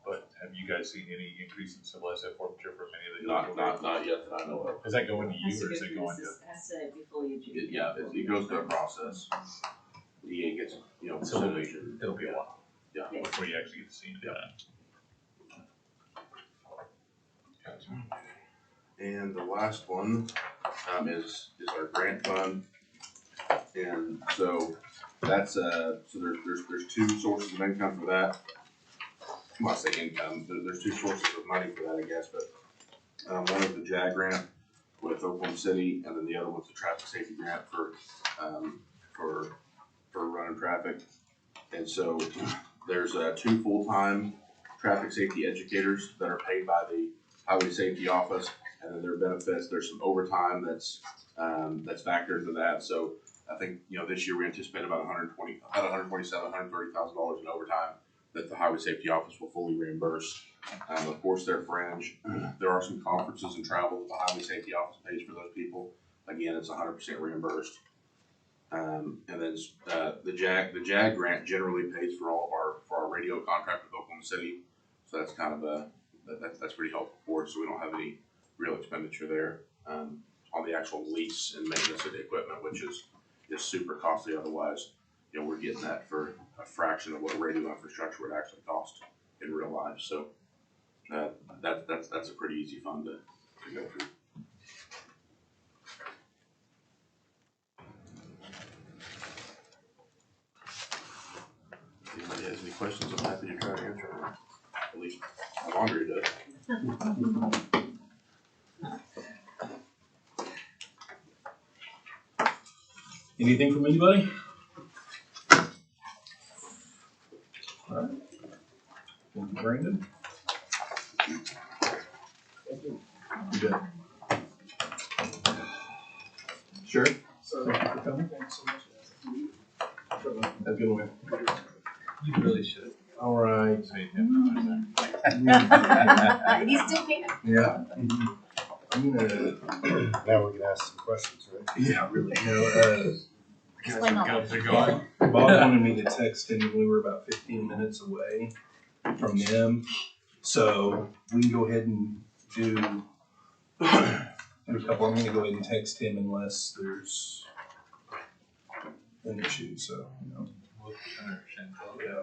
But have you guys seen any increase in civil asset forfeiture from any of the illegal growth? not yet that I know of. Is that going to you or is it going to? asset before you It, yeah, it goes through a process. DA gets, So percentage and. it'll be a while. Yeah. Before you actually get to see it. Gotcha. And the last one, is our grant fund. And so that's, so there's two sources of income for that. When I say income, there's two sources of money for that, I guess, but, one is the JAG grant with Oklahoma City, and then the other one's the traffic safety grant for running traffic. And so there's, two full-time traffic safety educators that are paid by the Highway Safety Office, and then their benefits, there's some overtime that's factored into that. So I think, this year we anticipate about $130,000 in overtime that the Highway Safety Office will fully reimburse. Of course, they're fringe. There are some conferences and travel the Highway Safety Office pays for those people. Again, it's 100% reimbursed. And then the JAG grant generally pays for all of our radio contract with Oklahoma City. So that's kind of that's pretty helpful for us. So we don't have any real expenditure there on the actual lease and maintenance of the equipment, which is super costly otherwise. We're getting that for a fraction of what radio infrastructure would actually cost in real life. So that's a pretty easy fund to go through. If anybody has any questions, I'm happy to try to answer them. At least I'm hungry to. Anything from anybody? All right. Thank you, Brandon. You good? Sure. Thank you for coming. Have a good one. You really should. All right. Made him He still can. Yeah. I'm gonna. Now we can ask some questions, right? Yeah, really. Explain all that. They're going. Bob wanted me to text him when we were about 15 minutes away from them. So we can go ahead and do a couple. I'm gonna go ahead and text him unless there's an issue. So, yeah.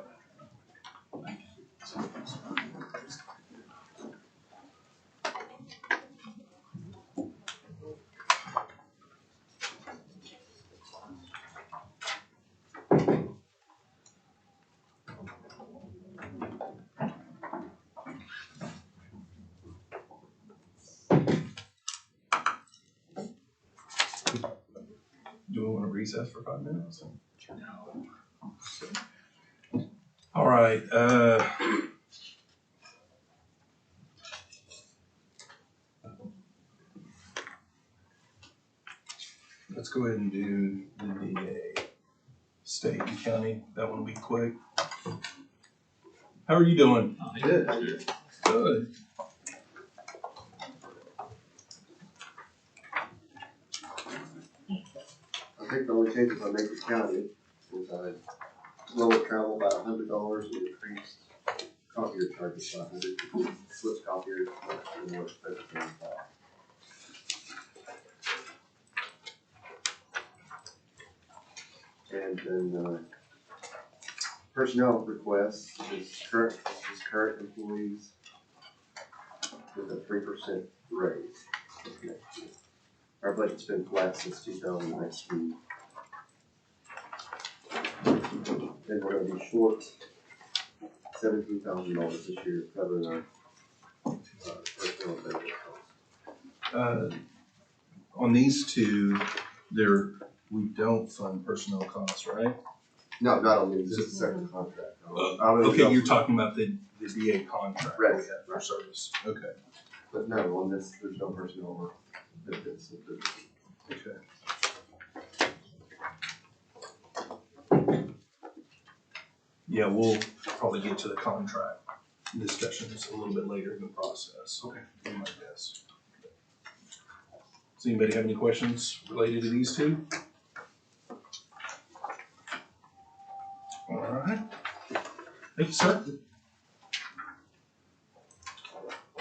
Do we want to recess for 5 minutes? No. All right. Let's go ahead and do the DA, state and county. That one will be quick. How are you doing? Good. Good. I think the only changes I make to county is I lowered travel by $100 and increased copier charges by $100. Switch copiers, much more expensive than that. And then personnel requests is current employees with a 3% raise. Our budget's been flat since 2019. And we're gonna be short $17,000 this year covering our personnel benefit costs. On these two, we don't fund personnel costs, right? No, not on these, just a separate contract. Okay, you're talking about the DA contract we Right, have for service. Okay. But no, on this, there's no personnel or benefits. Okay. Yeah, we'll probably get to the contract discussions a little bit later in the process. Okay. In my guess. Does anybody have any questions related to these two? All right. Thank you, sir.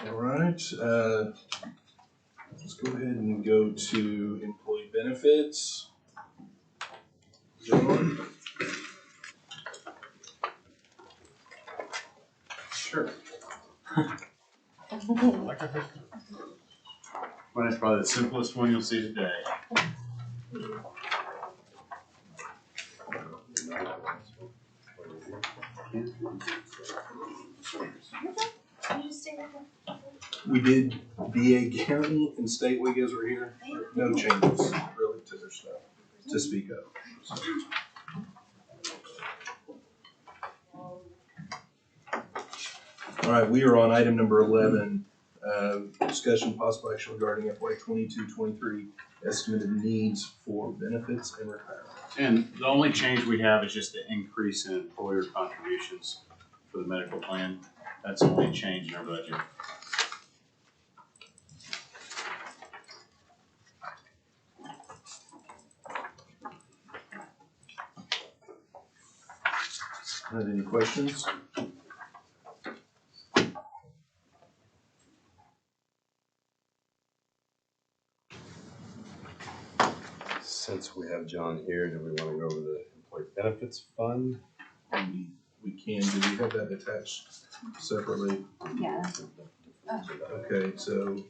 All right, let's go ahead and go to employee benefits. John? Sure. Well, that's probably the simplest one you'll see today. We did VA County and State Week as we're here. No changes really to their stuff to speak of. So. All right, we are on item number 11. Discussion possible action regarding FY 22-23 estimated needs for benefits and retirement. And the only change we have is just the increase in employer contributions for the medical plan. That's the only change in our budget. Any questions? Since we have John here, do we want to go over the employee benefits fund? We can. Do we have that attached separately? Yeah. Okay, so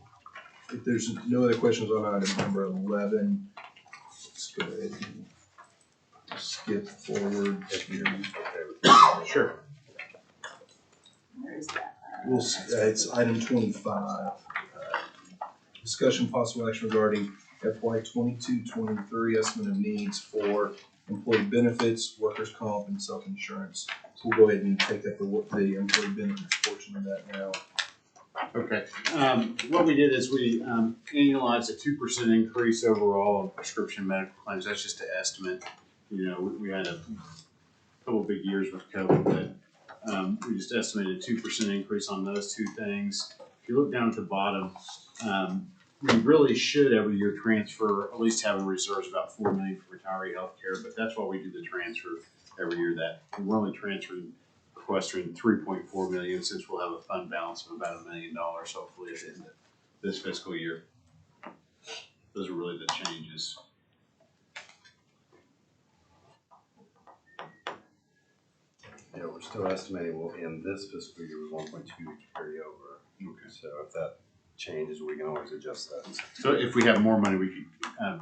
if there's no other questions on item number 11, let's go ahead and skip forward here. Sure. Where is that? It's item 25. Discussion possible action regarding FY 22-23 estimate of needs for employee benefits, workers' comp, and self-insurance. So we'll go ahead and take up the employee benefits portion of that now. Okay. What we did is we annualized a 2% increase overall on prescription medical claims. That's just an estimate. You know, we had a couple of big years with COVID, but we just estimated a 2% increase on those two things. If you look down at the bottom, we really should every year transfer, at least have in reserves about $4 million for retiree health care, but that's why we do the transfer every year. That we're only requesting $3.4 million since we'll have a fund balance of about $1 million hopefully at the end of this fiscal year. Those are really the changes. Yeah, we're still estimating we'll end this fiscal year with 1.2 carry over. Okay. So if that changes, we can always adjust that. So if we have more money, we can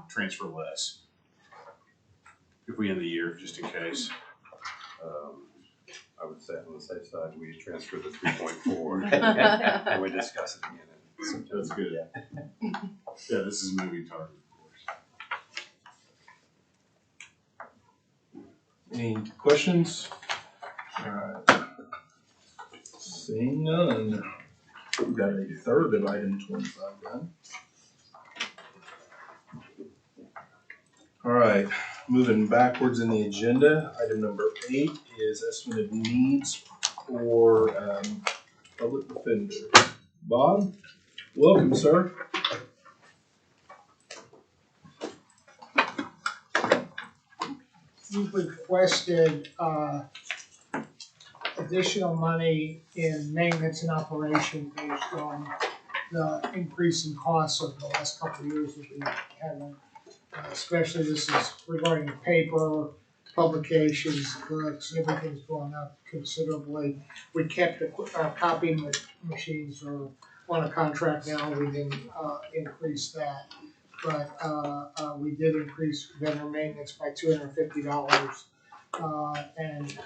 transfer less. If we end the year, just in case. I would say on the safe side, we transfer the 3.4 and we discuss it again in September. That's good. Yeah, this is a moving target, of course. Any questions? All right. Seeing none. We've got a third of item 25 done. All right, moving backwards in the agenda, item number 8 is estimate of needs for public defender. Bob, welcome, sir. You've requested additional money in maintenance and operation based on the increase in costs over the last couple of years that we haven't. Especially this is regarding paper, publications, books, everything's going up considerably. We kept our copying machines are on a contract now, we didn't increase that. But we did increase vendor maintenance by $250 and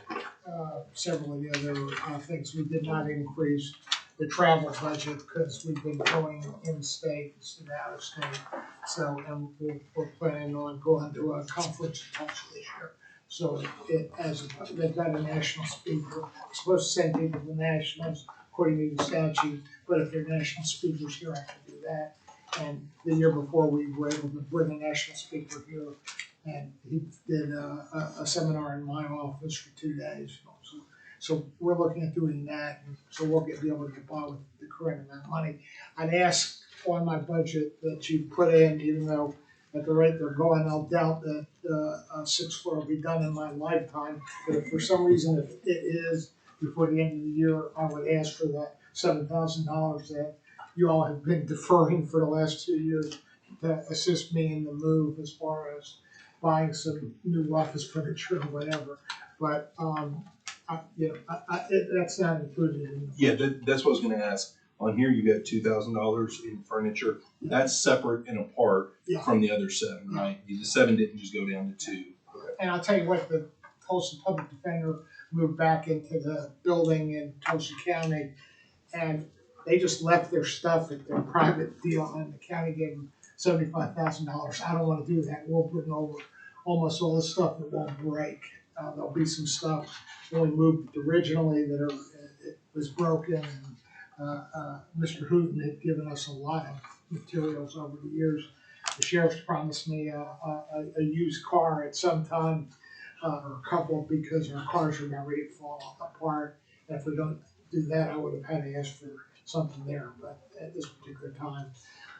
several of the other things. We did not increase the travel budget because we've been going in-state instead of out-of-state. So, and we're planning on going to a conference in touch this year. So they've got a national speaker. We're supposed to send people to nationals according to the statute, but if they're national speakers here, I can do that. And the year before, we were able to bring a national speaker here, and he did a seminar in my office for 2 days. So So we're looking at doing that, and so we'll be able to get by with the current amount of money. I'd ask on my budget that you put in, even though at the rate they're going, I'll doubt that sixth floor will be done in my lifetime. But if for some reason, if it is before the end of the year, I would ask for that $7,000 that you all have been deferring for the last 2 years to assist me in the move as far as buying some new office furniture or whatever. But that's not included in. Yeah, that's what I was gonna ask. On here, you got $2,000 in furniture. That's separate and apart Yeah. from the other 7, right? The 7 didn't just go down to 2. And I'll tell you what, the Tulsa Public Defender moved back into the building in Tulsa County, and they just left their stuff at their private deal, and the county gave them $75,000. I don't want to do that. We'll bring over almost all the stuff that won't break. There'll be some stuff when we moved originally that it was broken. Mr. Hooten had given us a lot of materials over the years. The sheriff's promised me a used car at some time, or a couple, because our cars are now ready to fall apart. And if we don't do that, I would have had to ask for something there. But at this particular time,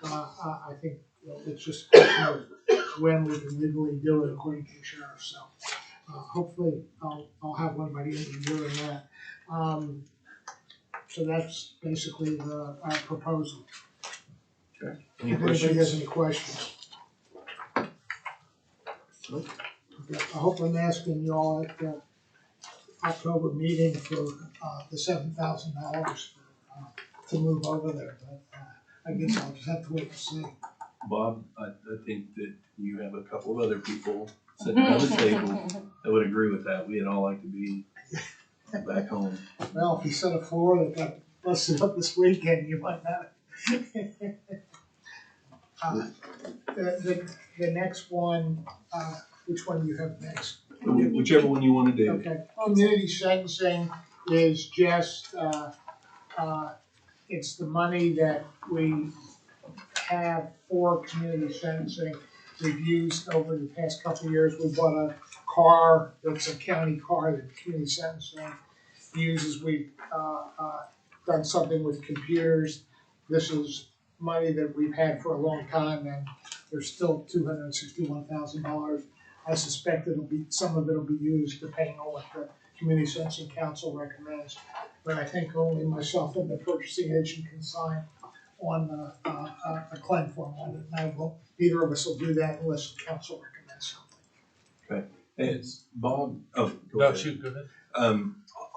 I think it's just a question of when we can legally do it according to the sheriff. So hopefully I'll have one by the end of the year on that. So that's basically our proposal. Okay. If Any anybody has questions? any questions. Nope. Okay, I hope I'm asking you all at the October meeting for the $7,000 to move over there, but I guess I'll just have to wait and see. Bob, I think that you have a couple of other people sitting around the table that would agree with that. We'd all like to be back home. Well, if you set a floor that got busted up this weekend, you might not. The next one, which one do you have next? Whichever one you want to do. Okay, community sentencing is just, it's the money that we have for community sentencing. We've used over the past couple of years. We bought a car that's a county car that community sentencing uses. We've done something with computers. This is money that we've had for a long time, and there's still $261,000. I suspect some of it will be used depending on what the Community Sentencing Council recommends. But I think only myself and the purchasing agent can sign on a claim form on it. And neither of us will do that unless the council recommends something. Okay. Hey, Bob, go No, ahead. shoot, go ahead.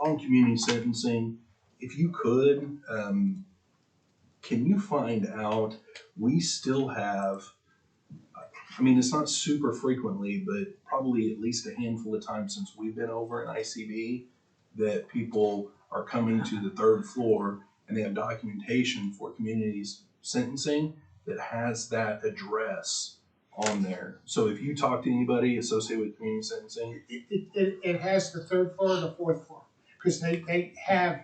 On community sentencing, if you could, can you find out, we still have, I mean, it's not super frequently, but probably at least a handful of times since we've been over in ICB, that people are coming to the 3rd floor and they have documentation for communities sentencing that has that address on there. So if you talk to anybody associated with community sentencing, It has the 3rd floor and the 4th floor, because they have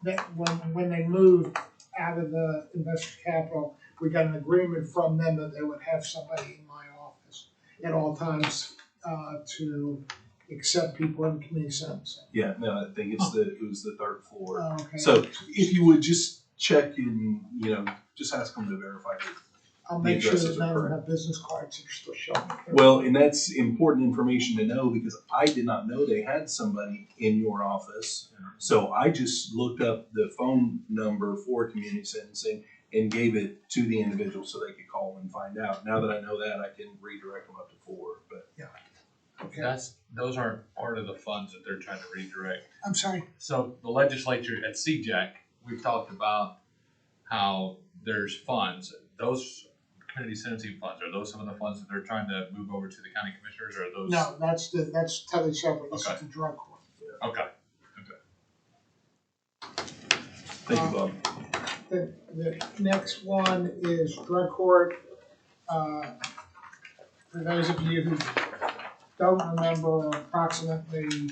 that when they moved out of the investor capital, we got an agreement from them that they would have somebody in my office at all times to accept people in community sentencing. yeah, no, I think it was the 3rd floor. Oh, okay. So if you would just check and, just ask them to verify that. I'll make sure addresses that are none of them correct. have business cards that are still showing. Well, and that's important information to know because I did not know they had somebody in your office. So I just looked up the phone number for community sentencing and gave it to the individual so they could call and find out. Now that I know that, I can redirect them up to 4, but. Okay. Those aren't part of the funds that they're trying to redirect. I'm sorry. So the legislature at CJAC, we've talked about how there's funds. Those community sentencing funds, are those some of the funds that they're trying to move over to the county commissioners, or are those? No, that's totally separate. This Okay. is the drug court. Okay. Thank you, Bob. The next one is drug court. For those of you who don't remember, approximately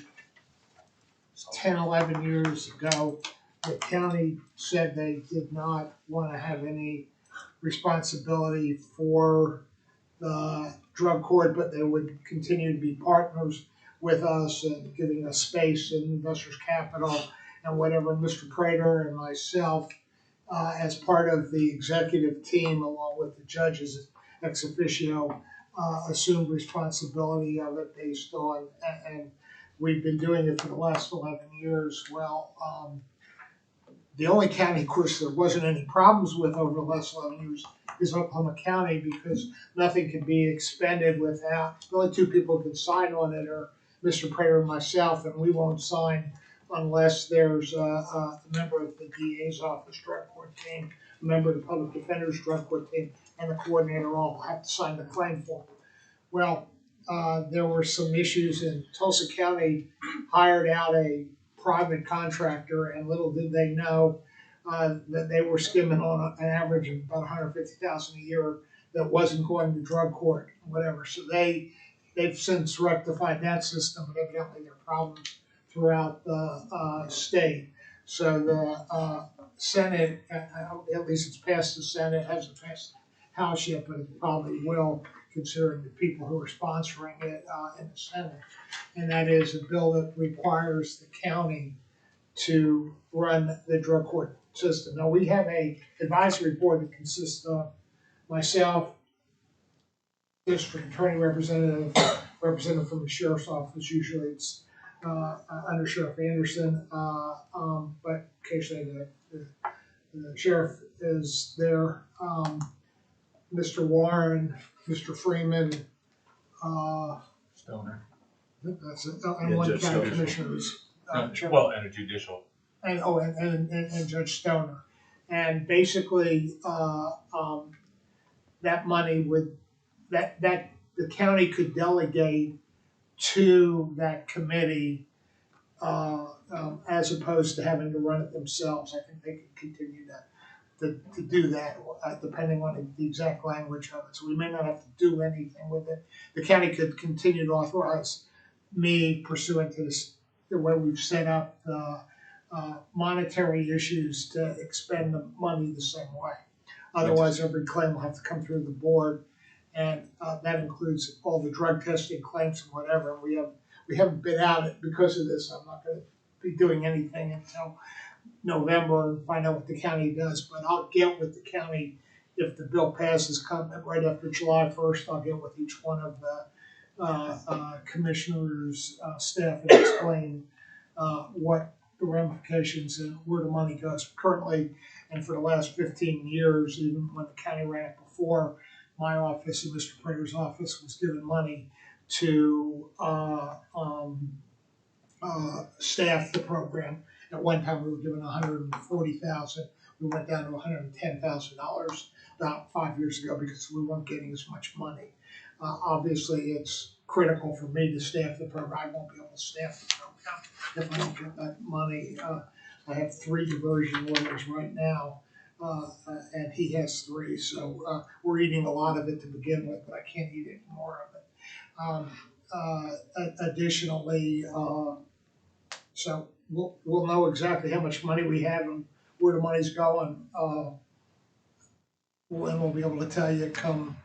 10, 11 years ago, the county said they did not want to have any responsibility for the drug court, but they would continue to be partners with us and giving us space in Investors Capital and whatever. Mr. Prater and myself, as part of the executive team, along with the judges ex officio, assumed responsibility of it based on, and we've been doing it for the last 11 years. Well, the only county, of course, there wasn't any problems with over the last 11 years is Oklahoma County, because nothing can be expended without, the only two people who can sign on it are Mr. Prater and myself, and we won't sign unless there's a member of the DA's office drug court team, a member of the public defender's drug court team, and the coordinator all have to sign the claim form. Well, there were some issues, in Tulsa County hired out a private contractor, and little did they know that they were skimming on an average of about $150,000 a year that wasn't going to drug court, whatever. So they've since rectified that system, but evidently there are problems throughout the state. So the Senate, at least it's passed the Senate, hasn't passed the House yet, but it probably will, considering the people who are sponsoring it in the Senate. And that is a bill that requires the county to run the drug court system. Now, we have a advisory board that consists of myself, district attorney representative from the sheriff's office. Usually it's Under Sheriff Anderson, but occasionally the sheriff is there. Mr. Warren, Mr. Freeman, Stoner. that's it, and one Judge county Stoner. commissioners. Well, and a judicial. And Judge Stoner. And basically, that money would, that the county could delegate to that committee, as opposed to having to run it themselves. I think they could continue to do that, depending on the exact language of it. So we may not have to do anything with it. The county could continue to authorize me, pursuant to this, the way we've set up the monetary issues, to expend the money the same way. Otherwise, every claim will have to come through the board, and that includes all the drug testing claims and whatever. And we haven't been out it because of this. I'm not going to be doing anything until November and find out what the county does. But I'll get with the county if the bill passes right after July 1st. I'll get with each one of the commissioners' staff and explain what the ramifications and where the money goes. Currently, and for the last 15 years, even when the county ran it before, my office and Mr. Prater's office was given money to staff the program. At one time, we were given $140,000. We went down to $110,000 about 5 years ago because we weren't getting as much money. Obviously, it's critical for me to staff the program. I won't be able to staff the program if I don't get that money. I have 3 diversion lawyers right now, and he has 3. So we're eating a lot of it to begin with, but I can't eat any more of it. Additionally, so we'll know exactly how much money we have and where the money's going. And we'll be able to tell you come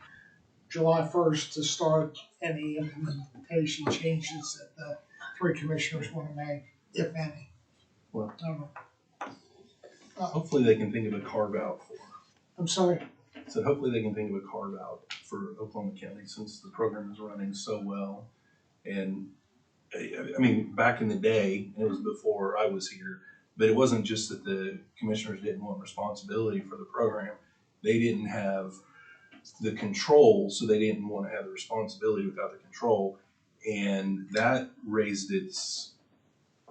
July 1st to start any implementation changes that the 3 commissioners want to make, if any. Well, I don't know. hopefully they can think of a carve out for. I'm sorry. So hopefully they can think of a carve out for Oklahoma County, since the program is running so well. And I mean, back in the day, and it was before I was here, but it wasn't just that the commissioners didn't want responsibility for the program. They didn't have the control, so they didn't want to have the responsibility without the control. And that raised its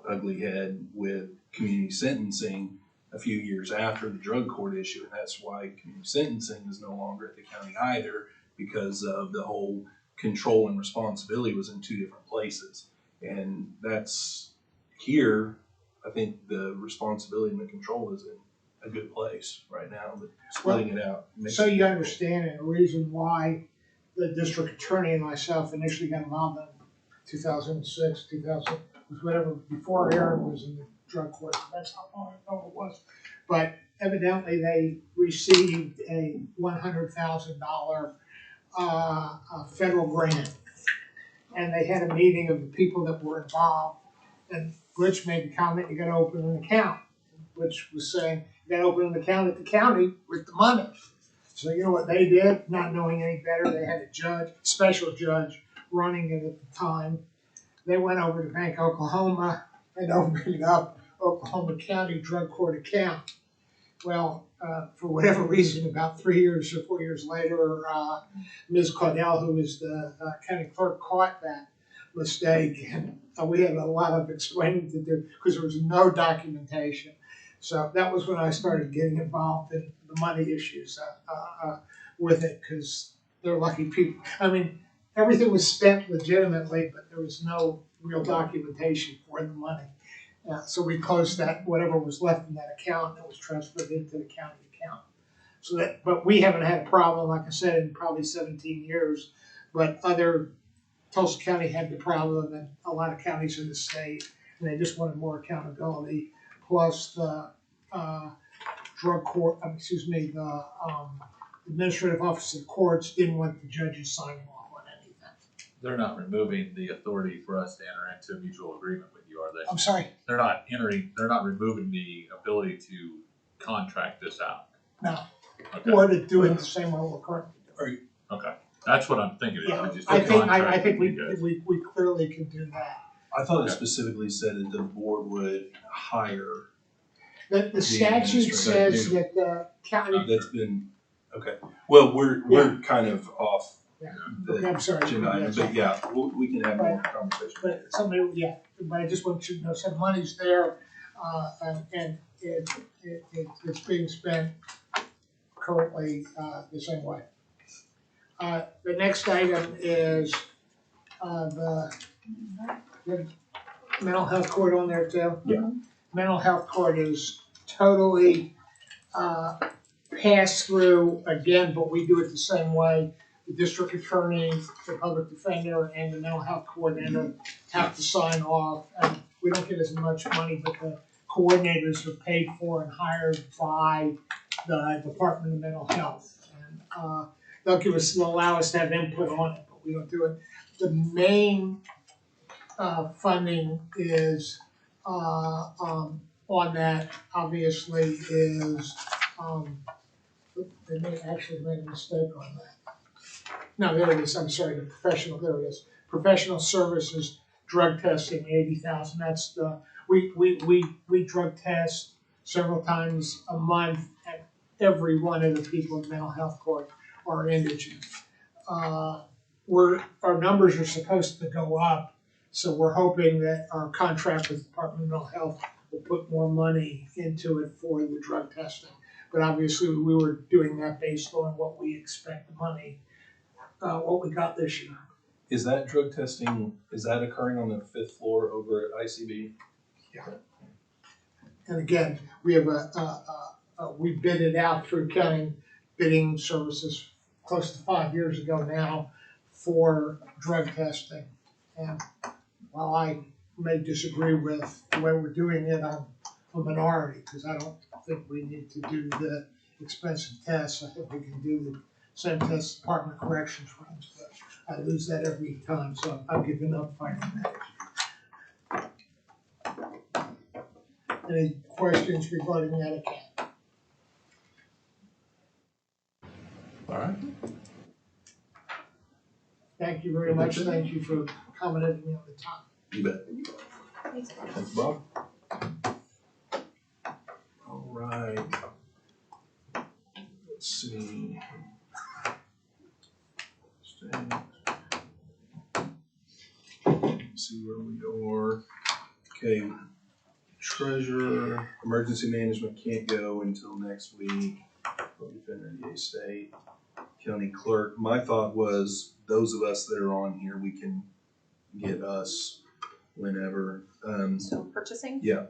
ugly head with community sentencing a few years after the drug court issue. And that's why community sentencing is no longer at the county either, because of the whole control and responsibility was in 2 different places. And that's here, I think the responsibility and the control is in a good place right now, but splitting it out. So you understand, and the reason why the district attorney and myself initially got involved in 2006, 2000, was whatever, before Aaron was in the drug court. That's how long ago it was. But evidently they received a $100,000 federal grant and they had a meeting of the people that were involved. And Butch made the comment, you gotta open an account. Butch was saying, you gotta open an account at the county with the money. So you know what they did, not knowing any better, they had a judge, special judge, running it at the time. They went over to Bank Oklahoma and opened up Oklahoma County Drug Court account. Well, for whatever reason, about 3 years or 4 years later, Ms. Caudell, who was the county clerk, caught that mistake. And we had a lot of explaining to do because there was no documentation. So that was when I started getting involved in the money issues with it, because they're lucky people. I mean, everything was spent legitimately, but there was no real documentation for the money. So we closed that, whatever was left in that account, that was transferred into the county account. So that, but we haven't had a problem, like I said, in probably 17 years. But Tulsa County had the problem, and a lot of counties in the state, and they just wanted more accountability. Plus the drug court, the administrative office of the courts didn't want the judges signing off on anything. They're not removing the authority for us to enter into a mutual agreement with you, are they? I'm sorry? They're not removing the ability to contract this out. No. Okay. Or to do it the same way we're currently doing. Okay. That's what I'm thinking. Yeah, Just I a think contract would be we good. clearly can do that. I thought it specifically said that the board would hire. The statute says that the county. That's been, okay. Well, we're kind of off Yeah. the Okay, I'm sorry. agenda item, but yeah, we can have more conversation. But but I just want you to know, some money's there, and it's being spent currently, the same way. The next item is, the mental health court on there too. Yeah. Mental health court is totally, pass through again, but we do it the same way. The district attorney, the public defender, and the mental health coordinator have to sign off. And we don't get as much money, but the coordinators are paid for and hired by the Department of Mental Health. And they'll allow us to have input on it, but we don't do it. The main funding is on that, obviously, is they actually made a mistake on that. No, there it is, I'm sorry, the professional, there it is. Professional services, drug testing, 80,000, that's the, we drug test several times a month, and every one of the people in mental health court are indigent. Our numbers are supposed to go up, so we're hoping that our contract with the Department of Mental Health will put more money into it for the drug testing. But obviously, we were doing that based on what we expect the money, what we got this year. Is that drug testing, is that occurring on the 5th floor over at ICB? Yeah. And again, we have we bid it out through county bidding services close to 5 years ago now for drug testing. And while I may disagree with the way we're doing it, I'm a minority, because I don't think we need to do the expensive tests. I think we can do the same tests Department of Corrections runs, but I lose that every time, so I've given up fighting that. Any questions regarding that account? All right. Thank you very much. Thank you for accommodating me on the time. You bet. Thanks, Bob. All right. Let's see. Let's see where we are. Okay. Treasurer, emergency management can't go until next week. Public defender, DA state, county clerk. My thought was those of us that are on here, we can get us whenever. So purchasing? Yeah.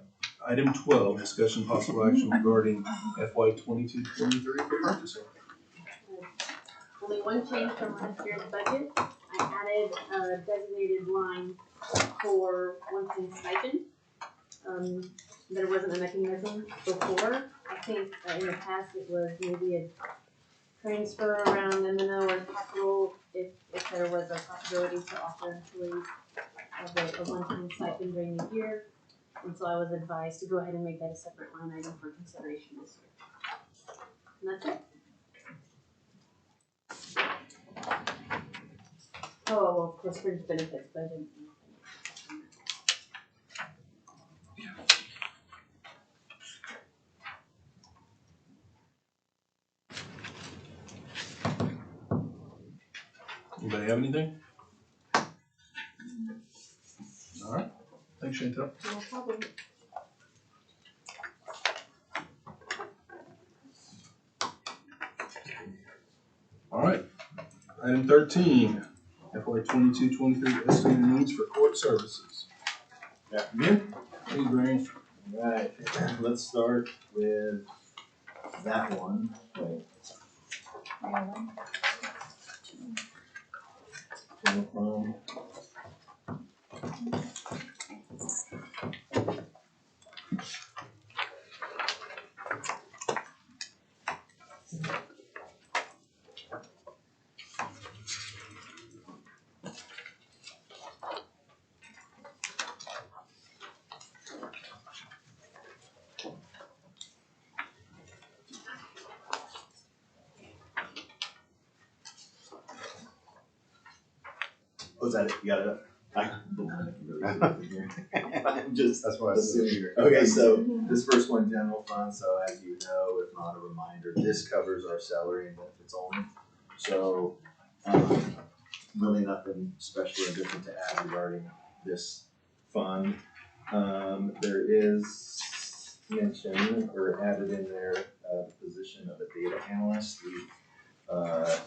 Item 12, discussion possible action regarding FY 22-23 for purchasing. Only one change from last year's budget. I added a designated line for one-time stipend. There wasn't a mechanism before. I think in the past it was maybe transfer around M&O or capital if there was a possibility to offer employees a one-time stipend during the year. And so I was advised to go ahead and make that a separate line item for consideration this year. And that's it. Oh, well, of course, fringe benefits, but I didn't. Anybody have anything? All right, thanks, Chantel. No problem. All right, item 13, FY 22-23 estimated needs for court services. Afternoon. Hey, Grant. Right, let's start with that one. Wait. General fund. Was that it? You got it up? I'm just That's why I said assuming. Okay, so this first one, general fund, so as you know, if not a reminder, this covers our salary and benefits only. So, really nothing special or different to add regarding this fund. There is mention or added in there, the position of a data analyst. We've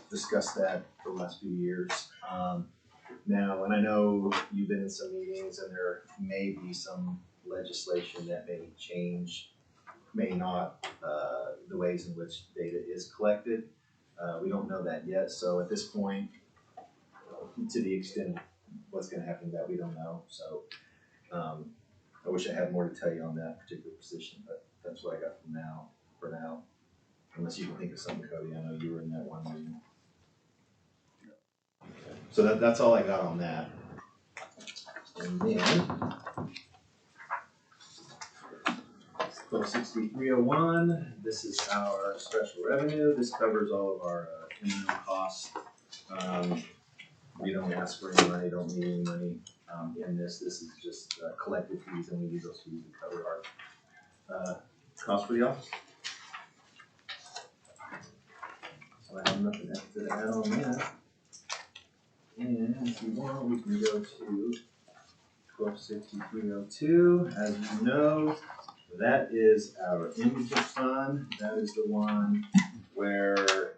discussed that for the last few years. Now, and I know you've been in some meetings and there may be some legislation that may change, may not, the ways in which data is collected. We don't know that yet, so at this point, to the extent what's gonna happen that we don't know, so I wish I had more to tell you on that particular position, but that's what I got for now. Unless you can think of something, Cody, I know you were in that one meeting. So that's all I got on that. And then 126301, this is our special revenue. This covers all of our M&O costs. We don't ask for any money, don't need any money in this. This is just collected fees, and we use those fees to cover our costs for the office. So I have nothing extra to add on that. And if you want, we can go to 126302. As you know, that is our indigent fund. That is the one where,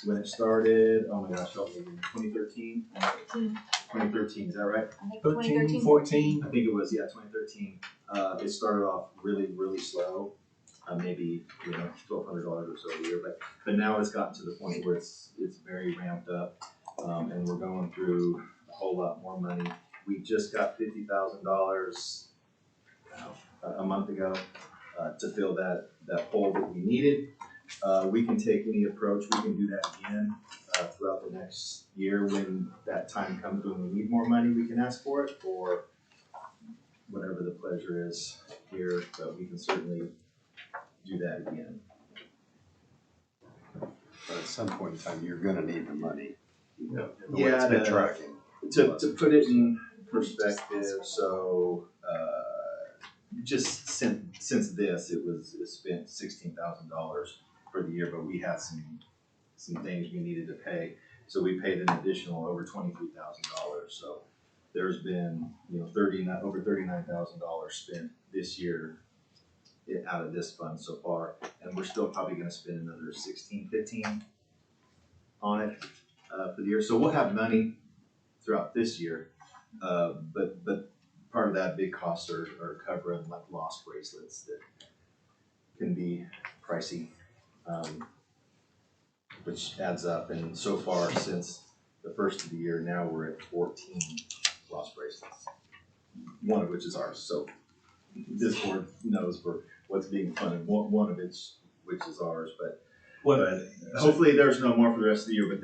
when it started, oh my gosh, help me, 2013? 2013, is that right? I think 13, 14. I think it was, yeah, 2013. It started off really, really slow. Maybe, $1,200 or so a year, but now it's gotten to the point where it's very ramped up. And we're going through a whole lot more money. We just got $50,000 a month ago to fill that hole that we needed. We can take any approach. We can do that again throughout the next year when that time comes when we need more money. We can ask for it, or whatever the pleasure is here. But we can certainly do that again. But at some point in time, you're gonna need the money. Yeah, The way it's been tracking. To put it in perspective, so just since this, it spent $16,000 for the year, but we had some things we needed to pay, so we paid an additional over $23,000. So there's been over $39,000 spent this year out of this fund so far, and we're still probably going to spend another 15 on it for the year. So we'll have money throughout this year, but part of that big costs are covering like lost bracelets that can be pricey, which adds up. And so far since the first of the year, now we're at 14 lost bracelets, one of which is ours. So this board knows for what's being funded, one of which is ours, but What, Hopefully there's no more for the rest of the year, but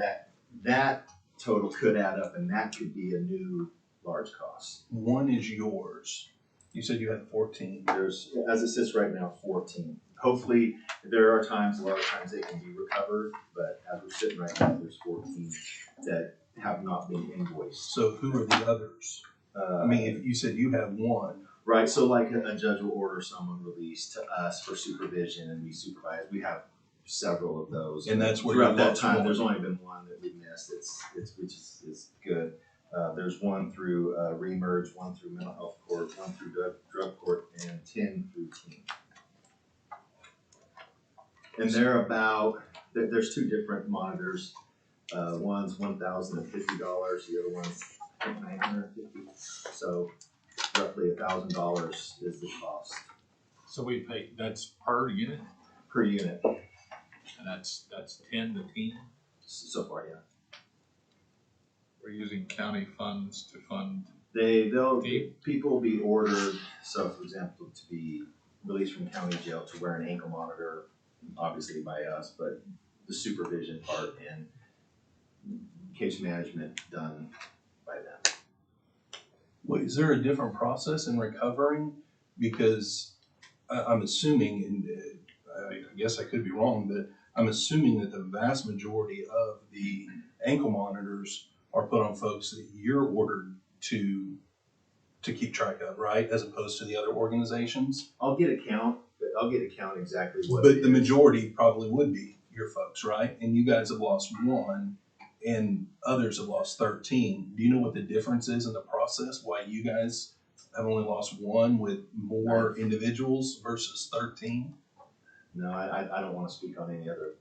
that total could add up and that could be a new large cost. one is yours. You said you had 14. There's, as it sits right now, 14. Hopefully, there are times, a lot of times they can be recovered, but as we're sitting right now, there's 14 that have not been invoiced. So who are the others? I mean, if you said you have one. Right, so like a judge will order someone released to us for supervision and we supervise. We have several of those. And that's where throughout you that lost time, one. there's only been one that we missed. Which is good. There's one through remerge, one through mental health court, one through drug court, and 10 through teen. And they're about, there's two different monitors. One's $1,050, the other one's $950. So roughly $1,000 is the cost So we pay, that's per unit, per unit and that's 10 to 10? so far, yeah. We're using county funds to fund. People will be ordered, so for example, to be released from county jail to wear an ankle monitor, obviously by us, but the supervision part and case management done by them. Well, is there a different process in recovering? Because I'm assuming, and I guess I could be wrong, but I'm assuming that the vast majority of the ankle monitors are put on folks that you're ordered to keep track of, right? As opposed to the other organizations. I'll get a count exactly what. But the majority probably would be your folks, right? And you guys have lost one and others have lost 13. Do you know what the difference is in the process? Why you guys have only lost one with more individuals versus 13? No, I don't want to speak on any other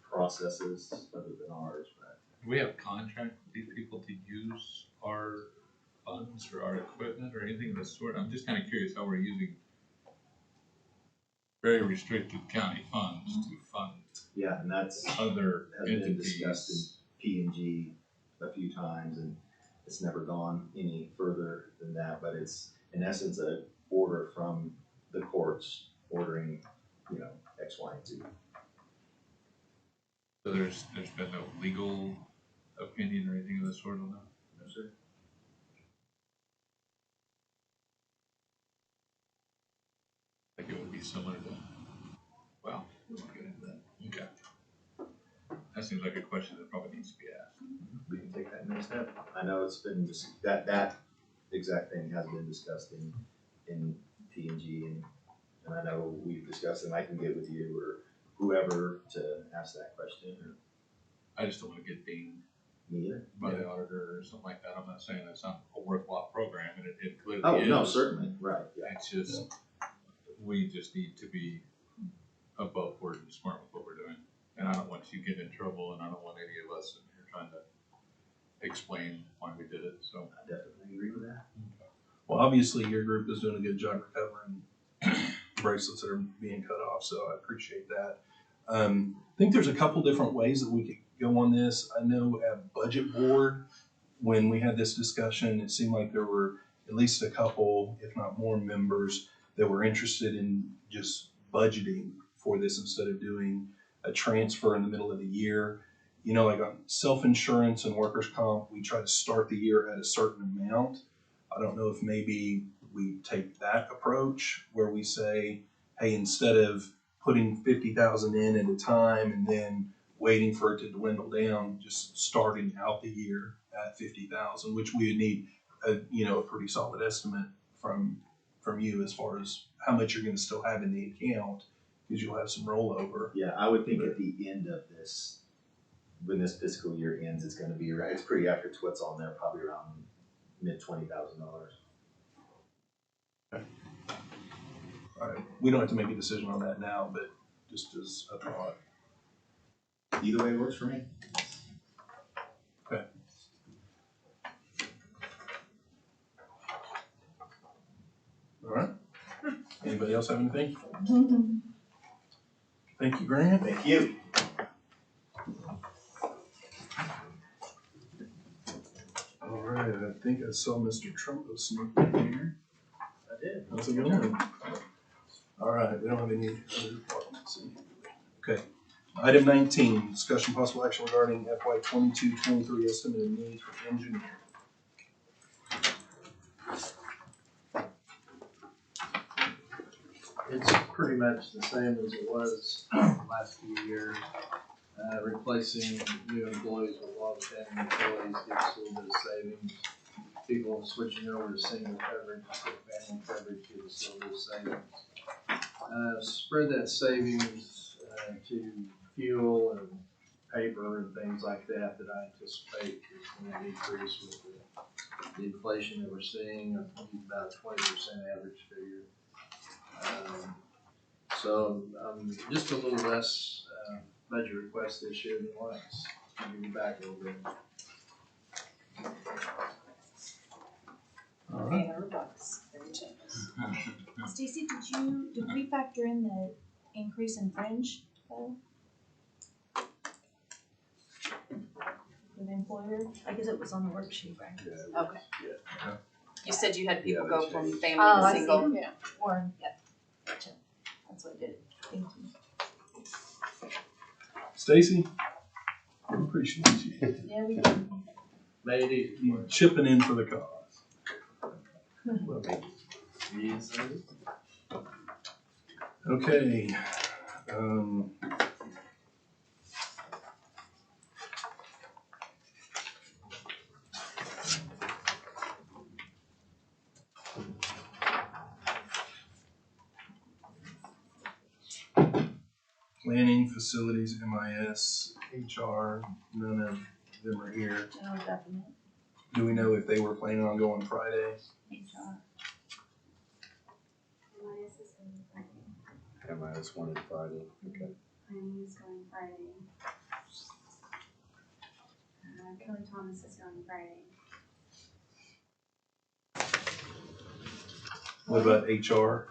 processes other than ours, but. Do we have contract with these people to use our funds or our equipment or anything of the sort? I'm just kind of curious how we're using very restricted county funds to fund. Yeah, and that's other has been entities. discussed in P&G a few times, and it's never gone any further than that. But it's in essence a order from the courts ordering, X, Y, and Z. So there's been no legal opinion or anything of the sort on that? No, sir. Like it would be similar to, well, we won't get into that. Okay. That seems like a question that probably needs to be asked. We can take that next step. I know it's been that exact thing has been discussed in P&G, and I know we've discussed it. And I can get with you or whoever to ask that question. Or I just don't want to get dinged me either. by the auditor or something like that. I'm not saying it's not a worthwhile program, and it clearly Oh, is. no, certainly, right. Yeah. It's just, we just need to be above board and smart with what we're doing. And I don't want you to get in trouble, and I don't want any of us in here trying to explain why we did it, so. I definitely agree with that. Well, obviously your group is doing a good job recovering bracelets that are being cut off, so I appreciate that. I think there's a couple different ways that we could go on this. I know at budget board, when we had this discussion, it seemed like there were at least a couple, if not more, members that were interested in just budgeting for this instead of doing a transfer in the middle of the year. Like on self-insurance and workers' comp, we try to start the year at a certain amount. I don't know if maybe we take that approach where we say, hey, instead of putting 50,000 in at a time and then waiting for it to dwindle down, just starting out the year at 50,000, which we would need a pretty solid estimate from you as far as how much you're going to still have in the account, because you'll have some rollover. Yeah, I would think at the end of this, when this fiscal year ends, it's going to be right. It's pretty accurate to what's on there, probably around mid $20,000. Okay. All right. We don't have to make a decision on that now, but just as a thought. Either way works for me. Okay. All right. Anybody else have anything? Thank you, Grant. Thank you. All right, I think I saw Mr. Trumbo sneak in here. I did. How's it going? All right, we don't have any other departments in here. Okay, Item 19, discussion possible action regarding FY 22-23 estimated needs for engineering. It's pretty much the same as it was last few years. Replacing new employees with long-standing employees gives a little bit of savings. People switching over to single coverage instead of family coverage gives a little bit of savings. Spread that savings to fuel and paper and things like that I anticipate is going to decrease with the inflation that we're seeing, about 20% average figure. So just a little less budget request this year than last. I'll give you back a little bit. All right. $800 every changes. Stacy, did we factor in the increase in fringe though? For the employer? I guess it was on the worksheet, right? Okay. Yeah. You said you had people Yeah, go that's from changed. family Oh, to I single. see. Yeah. Or, yep, gotcha. That's what I did it. Thank you. Stacy, I appreciate you. Yeah, we did. Made it easy for You you. chipping in for the cause. Yes, sir. Okay. Planning, facilities, MIS, HR, none of them are here. General government, Do we know if they were planning on going Friday? HR. MIS is going Friday. MIS wanted Friday, okay. Planning is going Friday. Kelly Thomas is going Friday. What about HR?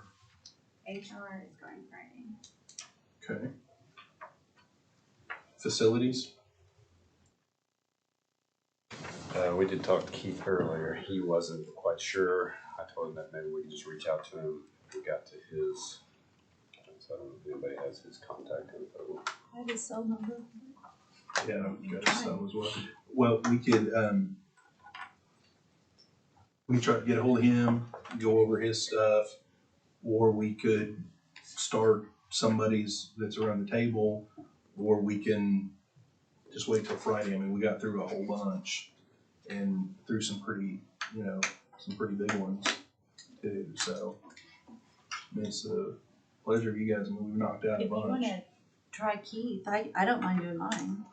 HR is going Friday. Okay. Facilities? We did talk to Keith earlier. He wasn't quite sure. I told him that maybe we could just reach out to him. We got to his, so I don't know if anybody has his contact info. I have his cell number. Yeah, I've got some as well. Well, we could, we try to get a hold of him, go over his stuff, or we could start somebody's that's around the table, or we can just wait till Friday. I mean, we got through a whole bunch and through some pretty, some pretty big ones too, so. I mean, it's a pleasure of you guys. I mean, we've knocked out a If you bunch. wanna try Keith, I don't mind doing mine.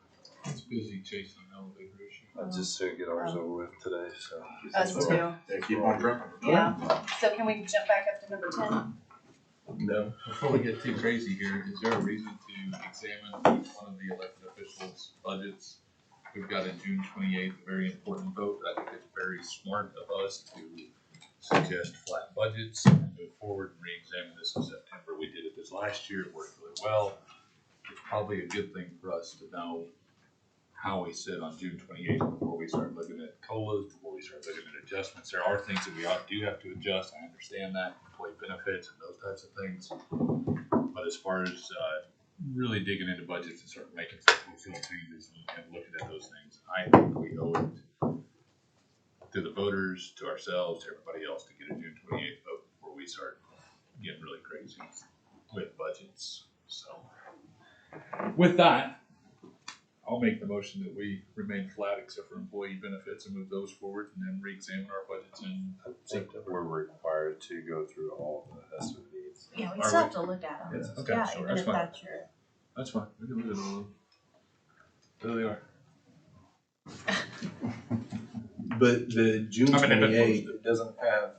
It's busy chasing an elevator issue. I just to get ours over with today, so. Us too. Yeah, keep on trucking. Yeah. So can we jump back up to number 10? No. Before we get too crazy here, is there a reason to examine each one of the elected officials' budgets? We've got a June 28th, very important vote. I think it's very smart of us to suggest flat budgets and move forward and re-examine this in September. We did it this last year, it worked really well. It's probably a good thing for us to know how we sit on June 28th before we start looking at COLAs, before we start looking at adjustments. There are things that we do have to adjust. I understand that, employee benefits and those types of things. But as far as really digging into budgets and start making some wholesale changes and looking at those things, I think we owe it to the voters, to ourselves, to everybody else to get a June 28th vote before we start getting really crazy with budgets. So with that, I'll make the motion that we remain flat except for employee benefits and move those forward and then re-examine our budgets in I think we're required to go through all of the estimate needs. Yeah, we Are still we? have to look at them. Yeah, okay, Yeah, sure, even that's if fine. that's your. That's fine. We can look at all of them. There they are. But the June I mean, they've been 28th, posted. it doesn't have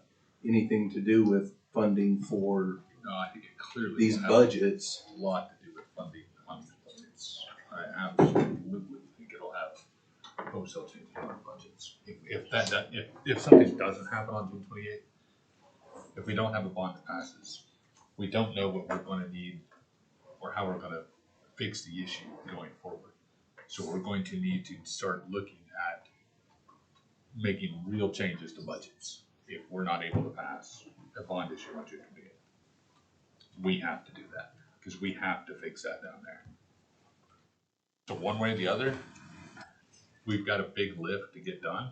anything to do with funding for No, I think it clearly these will have budgets. a lot to do with funding budgets. I absolutely think it'll have wholesale changes in our budgets. If something doesn't happen on June 28th, if we don't have a bond that passes, we don't know what we're gonna need or how we're gonna fix the issue going forward. So we're going to need to start looking at making real changes to budgets if we're not able to pass a bond issue on June 28th. We have to do that because we have to fix that down there. So one way or the other, we've got a big lift to get done.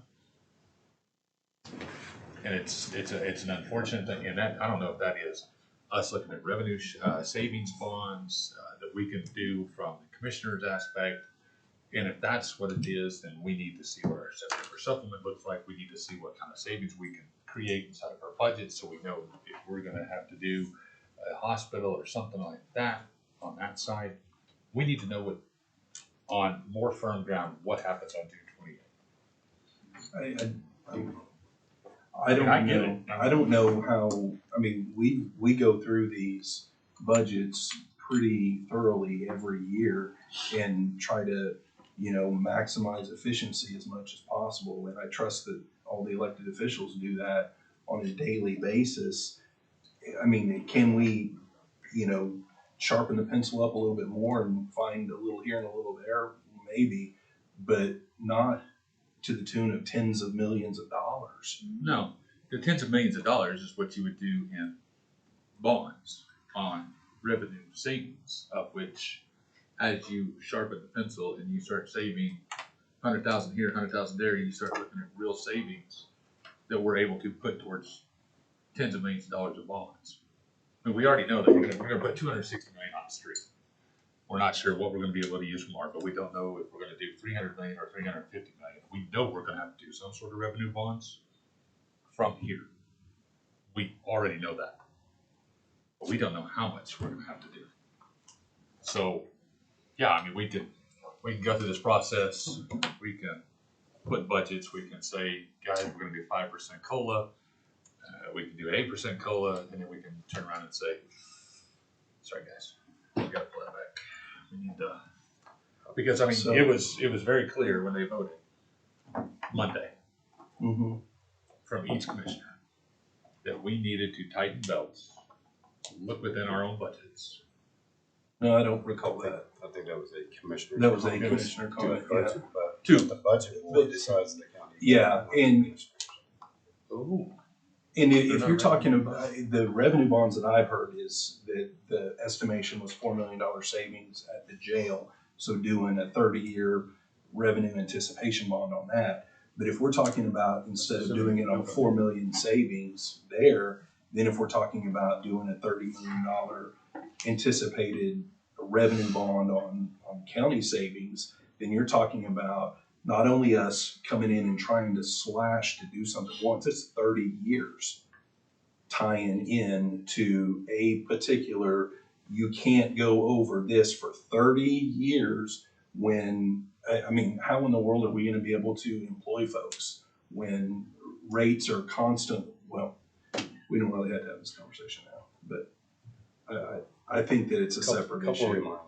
And it's an unfortunate thing, and that, I don't know if that is us looking at revenue, savings bonds, that we can do from the commissioner's aspect. And if that's what it is, then we need to see what our September supplement looks like. We need to see what kind of savings we can create inside of our budget, so we know if we're gonna have to do a hospital or something like that on that side. We need to know what, on more firm ground, what happens on June 28th. I don't I get know, it. I don't know how, I mean, we go through these budgets pretty thoroughly every year and try to, maximize efficiency as much as possible. And I trust that all the elected officials do that on a daily basis. I mean, can we, sharpen the pencil up a little bit more and find a little here and a little there? Maybe, but not to the tune of tens of millions of dollars. No, the tens of millions of dollars is what you would do in bonds on revenue savings, of which, as you sharpen the pencil and you start saving 100,000 here, 100,000 there, you start looking at real savings that we're able to put towards tens of millions of dollars of bonds. I mean, we already know that we're gonna put 260 million on the street. We're not sure what we're gonna be able to use from ARP, but we don't know if we're gonna do 300 million or 350 million. We know we're gonna have to do some sort of revenue bonds from here. We already know that. But we don't know how much we're gonna have to do. So, yeah, I mean, we can go through this process, we can put budgets, we can say, guys, we're gonna do 5% COLA, we can do 8% COLA, and then we can turn around and say, sorry guys, we gotta pull that back. We need to, because I mean, So- it was very clear when they voted Monday from each commissioner that we needed to tighten belts, look within our own budgets. No, I don't recall that. I think that was a commissioner. That was a commissioner To comment, the yeah. budget, but To- the budget board decides the county. Yeah, and Ooh. And if you're talking about, the revenue bonds that I've heard is that the estimation was $4 million savings at the jail. So doing a 30-year revenue anticipation bond on that. But if we're talking about, instead of doing it on 4 million savings there, then if we're talking about doing a $30 million anticipated revenue bond on county savings, then you're talking about not only us coming in and trying to slash to do something once, it's 30 years tying in to a particular, you can't go over this for 30 years when, I mean, how in the world are we gonna be able to employ folks when rates are constant? Well, we don't really have to have this conversation now, but I think that it's a separate Couple issue. reminders.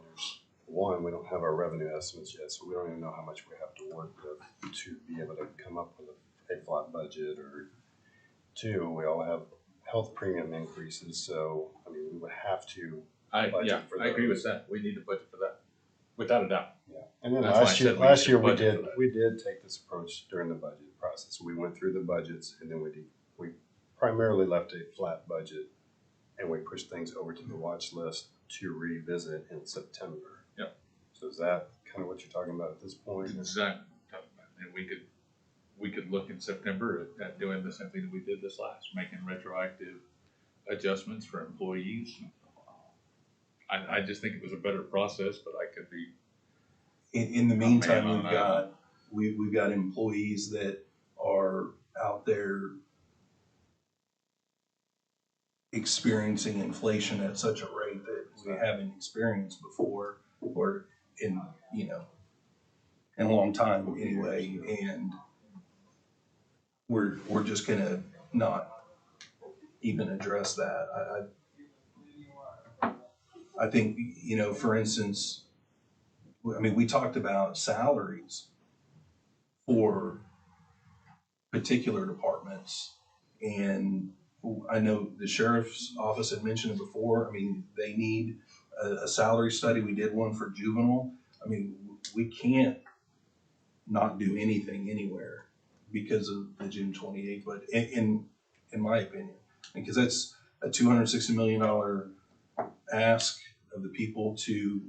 One, we don't have our revenue estimates yet, so we don't even know how much we have to work with to be able to come up with a flat budget. Or two, we all have health premium increases, so I mean, we would have to budget for I agree with those. that. We need to budget for that, without a doubt. Yeah, and then That's why I last said year we should budget for that. we did take this approach during the budget process. We went through the budgets, and then we primarily left a flat budget, and we pushed things over to the watch list to revisit in September. Yep. So is that kind of what you're talking about at this point? Exactly. And we could look in September at doing the same thing that we did this last, making retroactive adjustments for employees. I just think it was a better process, but I could be. In the meantime, man, we've got employees that are out there experiencing inflation at such a rate that we haven't experienced before, or in a long time anyway, and we're just gonna not even address that. I think, for instance, I mean, we talked about salaries for particular departments, and I know the sheriff's office had mentioned it before. I mean, they need a salary study. We did one for juvenile. I mean, we can't not do anything anywhere because of the June 28th, but in my opinion, because that's a $260 million ask of the people to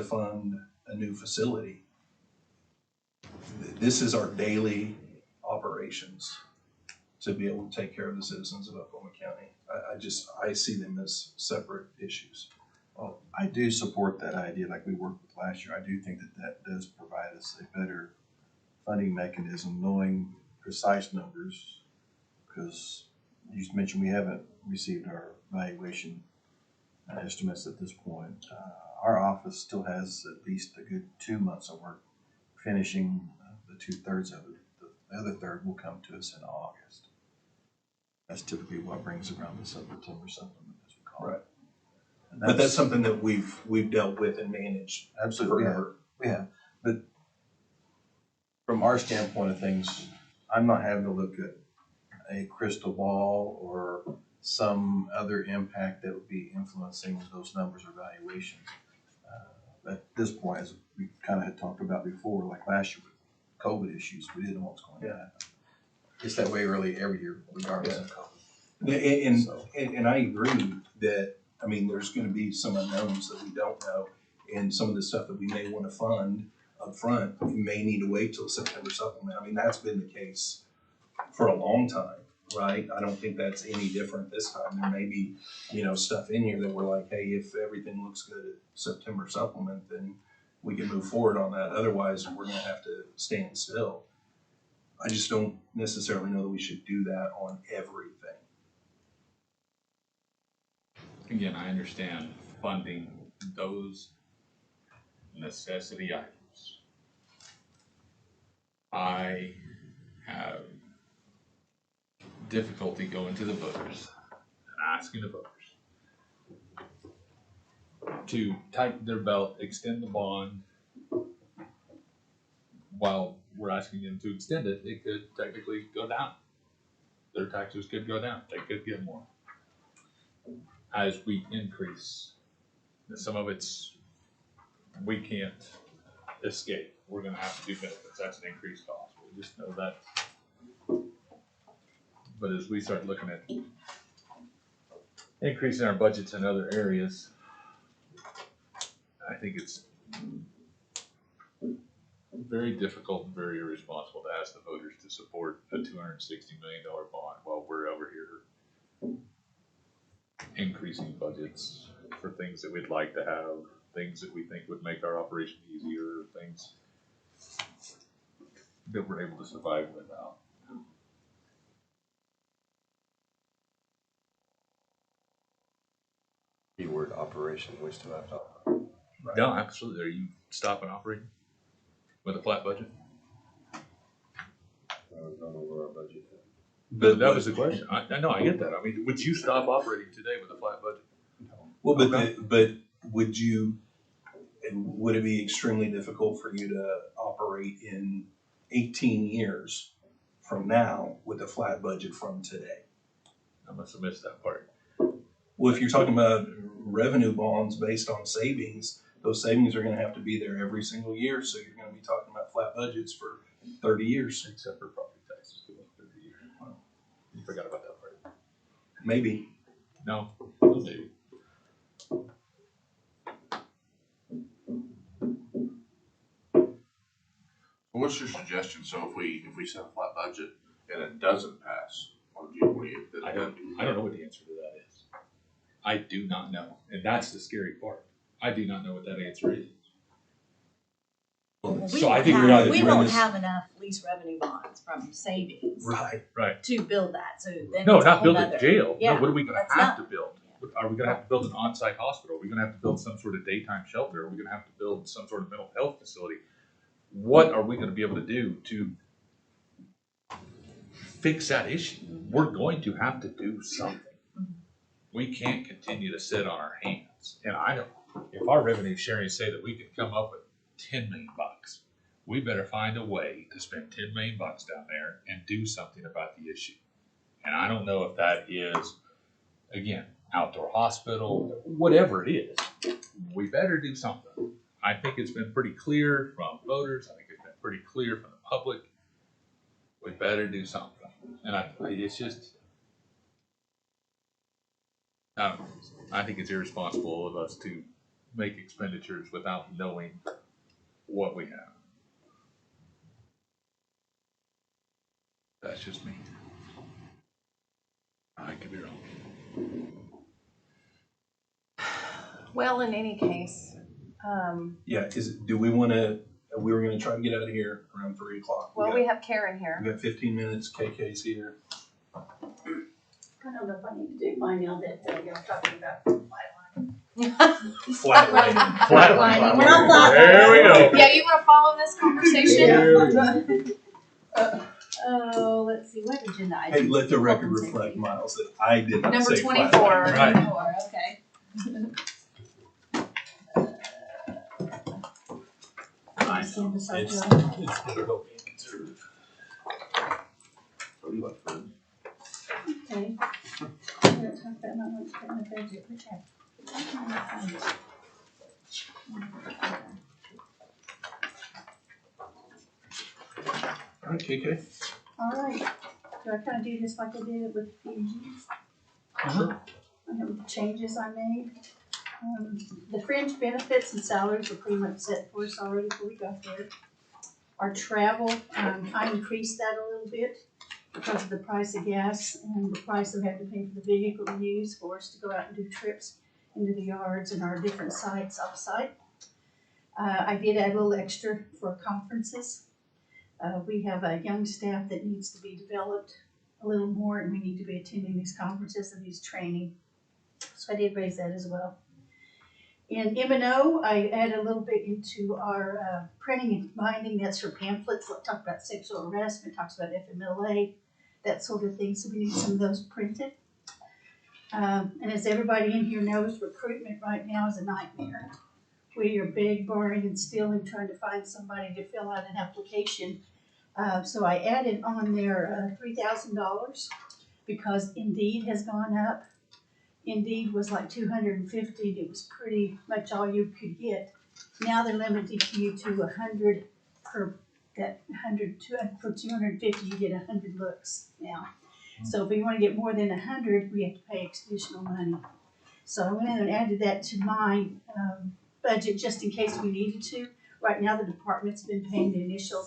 fund a new facility. This is our daily operations to be able to take care of the citizens of Oklahoma County. I see them as separate issues. Well, I do support that idea like we worked with last year. I do think that that does provide us a better funding mechanism, knowing precise numbers, because you mentioned we haven't received our valuation estimates at this point. Our office still has at least a good 2 months of work finishing the 2/3 of it. The other third will come to us in August. That's typically what brings around the September supplement, as we call it. And But that's something that we've dealt with and managed absolutely forever. we have. But from our standpoint of things, I'm not having to look at a crystal ball or some other impact that would be influencing those numbers or valuations. At this point, as we kind of had talked about before, like last year with COVID issues, we didn't know what was going to happen. It's that way early every year, regardless of COVID. And I agree that, I mean, there's gonna be some unknowns that we don't know, and some of the stuff that we may wanna fund up front, we may need to wait till September supplement. I mean, that's been the case for a long time, right? I don't think that's any different this time. There may be, stuff in here that we're like, hey, if everything looks good at September supplement, then we can move forward on that. Otherwise, we're gonna have to stand still. I just don't necessarily know that we should do that on everything. Again, I understand funding those necessity items. I have difficulty going to the voters and asking the voters to tighten their belt, extend the bond. While we're asking them to extend it, it could technically go down. Their taxes could go down. They could get more. As we increase, some of it's, we can't escape. We're gonna have to do benefits. That's an increased cost. We just know that. But as we start looking at increasing our budgets in other areas, I think it's very difficult and very irresponsible to ask the voters to support a $260 million bond while we're over here increasing budgets for things that we'd like to have, things that we think would make our operation easier, things that we're able to survive without. Keyword operation, we still have to operate. Right. No, absolutely. Are you stopping operating with a flat budget? We've gone over our budget. But that was the question. I know, I get that. I mean, would you stop operating today with a flat budget? Well, but would it be extremely difficult for you to operate in 18 years from now with a flat budget from today? I must have missed that part. Well, if you're talking about revenue bonds based on savings, those savings are gonna have to be there every single year, so you're gonna be talking about flat budgets for 30 years. Except for property taxes, 30 years. You forgot about that part. Maybe. No, maybe. What's your suggestion? So if we set a flat budget and it doesn't pass on June 20th, I don't know what the answer to that is. I do not know, and that's the scary part. I do not know what that answer is. We So I won't think have- we're we won't this- have enough lease revenue bonds from savings Right. to build that, so then No, it's a not whole build a nother- jail. Yeah, No, what are we gonna that's have not- to build? Are we gonna have to build an on-site hospital? Are we gonna have to build some sort of daytime shelter? Are we gonna have to build some sort of mental health facility? What are we gonna be able to do to fix that issue? We're going to have to do something. We can't continue to sit on our hands. And I know, if our revenue sharing say that we could come up with $10 million, we better find a way to spend $10 million down there and do something about the issue. And I don't know if that is, again, outdoor hospital, whatever it is, we better do something. I think it's been pretty clear from voters. I think it's been pretty clear from the public. We better do something. And it's just, I don't know. I think it's irresponsible of us to make expenditures without knowing what we have. That's just me. I could be wrong. Well, in any case, Yeah, do we wanna, we were gonna try to get out of here around 3 o'clock. well, we have Karen here. We got 15 minutes, KK's here. I don't know if I need to do mine now that you're talking about flatlining. Flatlining. We're not flatlining. There we go. Yeah, you wanna follow this conversation? Oh, let's see, what agenda Hey, item? let the record reflect, Miles, that I did not Number say 24. flatlining. Right. 24, okay. Stand beside It's, you. it's difficult being conservative. What do you like, Fred? Okay. We're gonna talk about not much in the budget, okay. All right, KK. All right, do I kind of do this like I did it with PGs? Sure. I have the changes I made. The fringe benefits and salaries were pretty much set for us already before we got there. Our travel, I increased that a little bit because of the price of gas and the price we have to pay for the vehicle we use for us to go out and do trips into the yards and our different sites off-site. I did add a little extra for conferences. We have a young staff that needs to be developed a little more, and we need to be attending these conferences and these training. So I did raise that as well. In M&O, I added a little bit into our printing and binding. That's for pamphlets that talk about sexual harassment, talks about FMLA, that sort of thing. So we need some of those printed. And as everybody in here knows, recruitment right now is a nightmare. We are big, barring, and stealing, trying to find somebody to fill out an application. So I added on there $3,000 because Indeed has gone up. Indeed was like 250. It was pretty much all you could get. Now they're limiting you to 100 per that 100 for 250. You get 100 looks now. So if we want to get more than 100, we have to pay additional money. So I went in and added that to my budget just in case we needed to. Right now the department's been paying the initial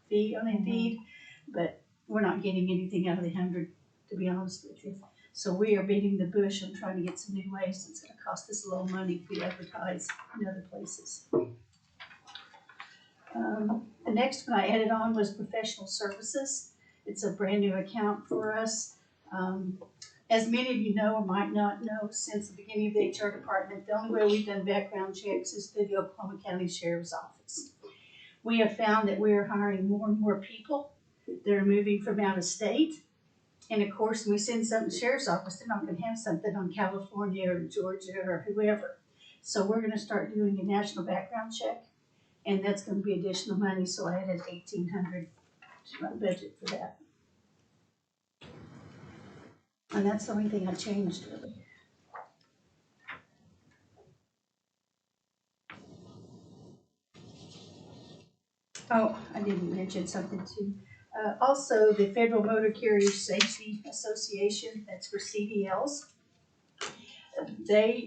fee on Indeed, but we're not getting anything out of the 100, to be honest with you. So we are beating the bush and trying to get some new ways. It's going to cost us a little money if we advertise in other places. The next one I added on was professional services. It's a brand new account for us. As many of you know or might not know, since the beginning of the HR department, the only way we've done background checks is through the Oklahoma County Sheriff's Office. We have found that we are hiring more and more people that are moving from out of state. And of course, when we send something to the Sheriff's Office, they're not going to have something on California or Georgia or whoever. So we're going to start doing a national background check, and that's going to be additional money. So I added $1,800 to my budget for that. And that's the only thing I changed really. Oh, I didn't mention something too. Also, the Federal Motor Carrier Safety Association, that's for CDLs.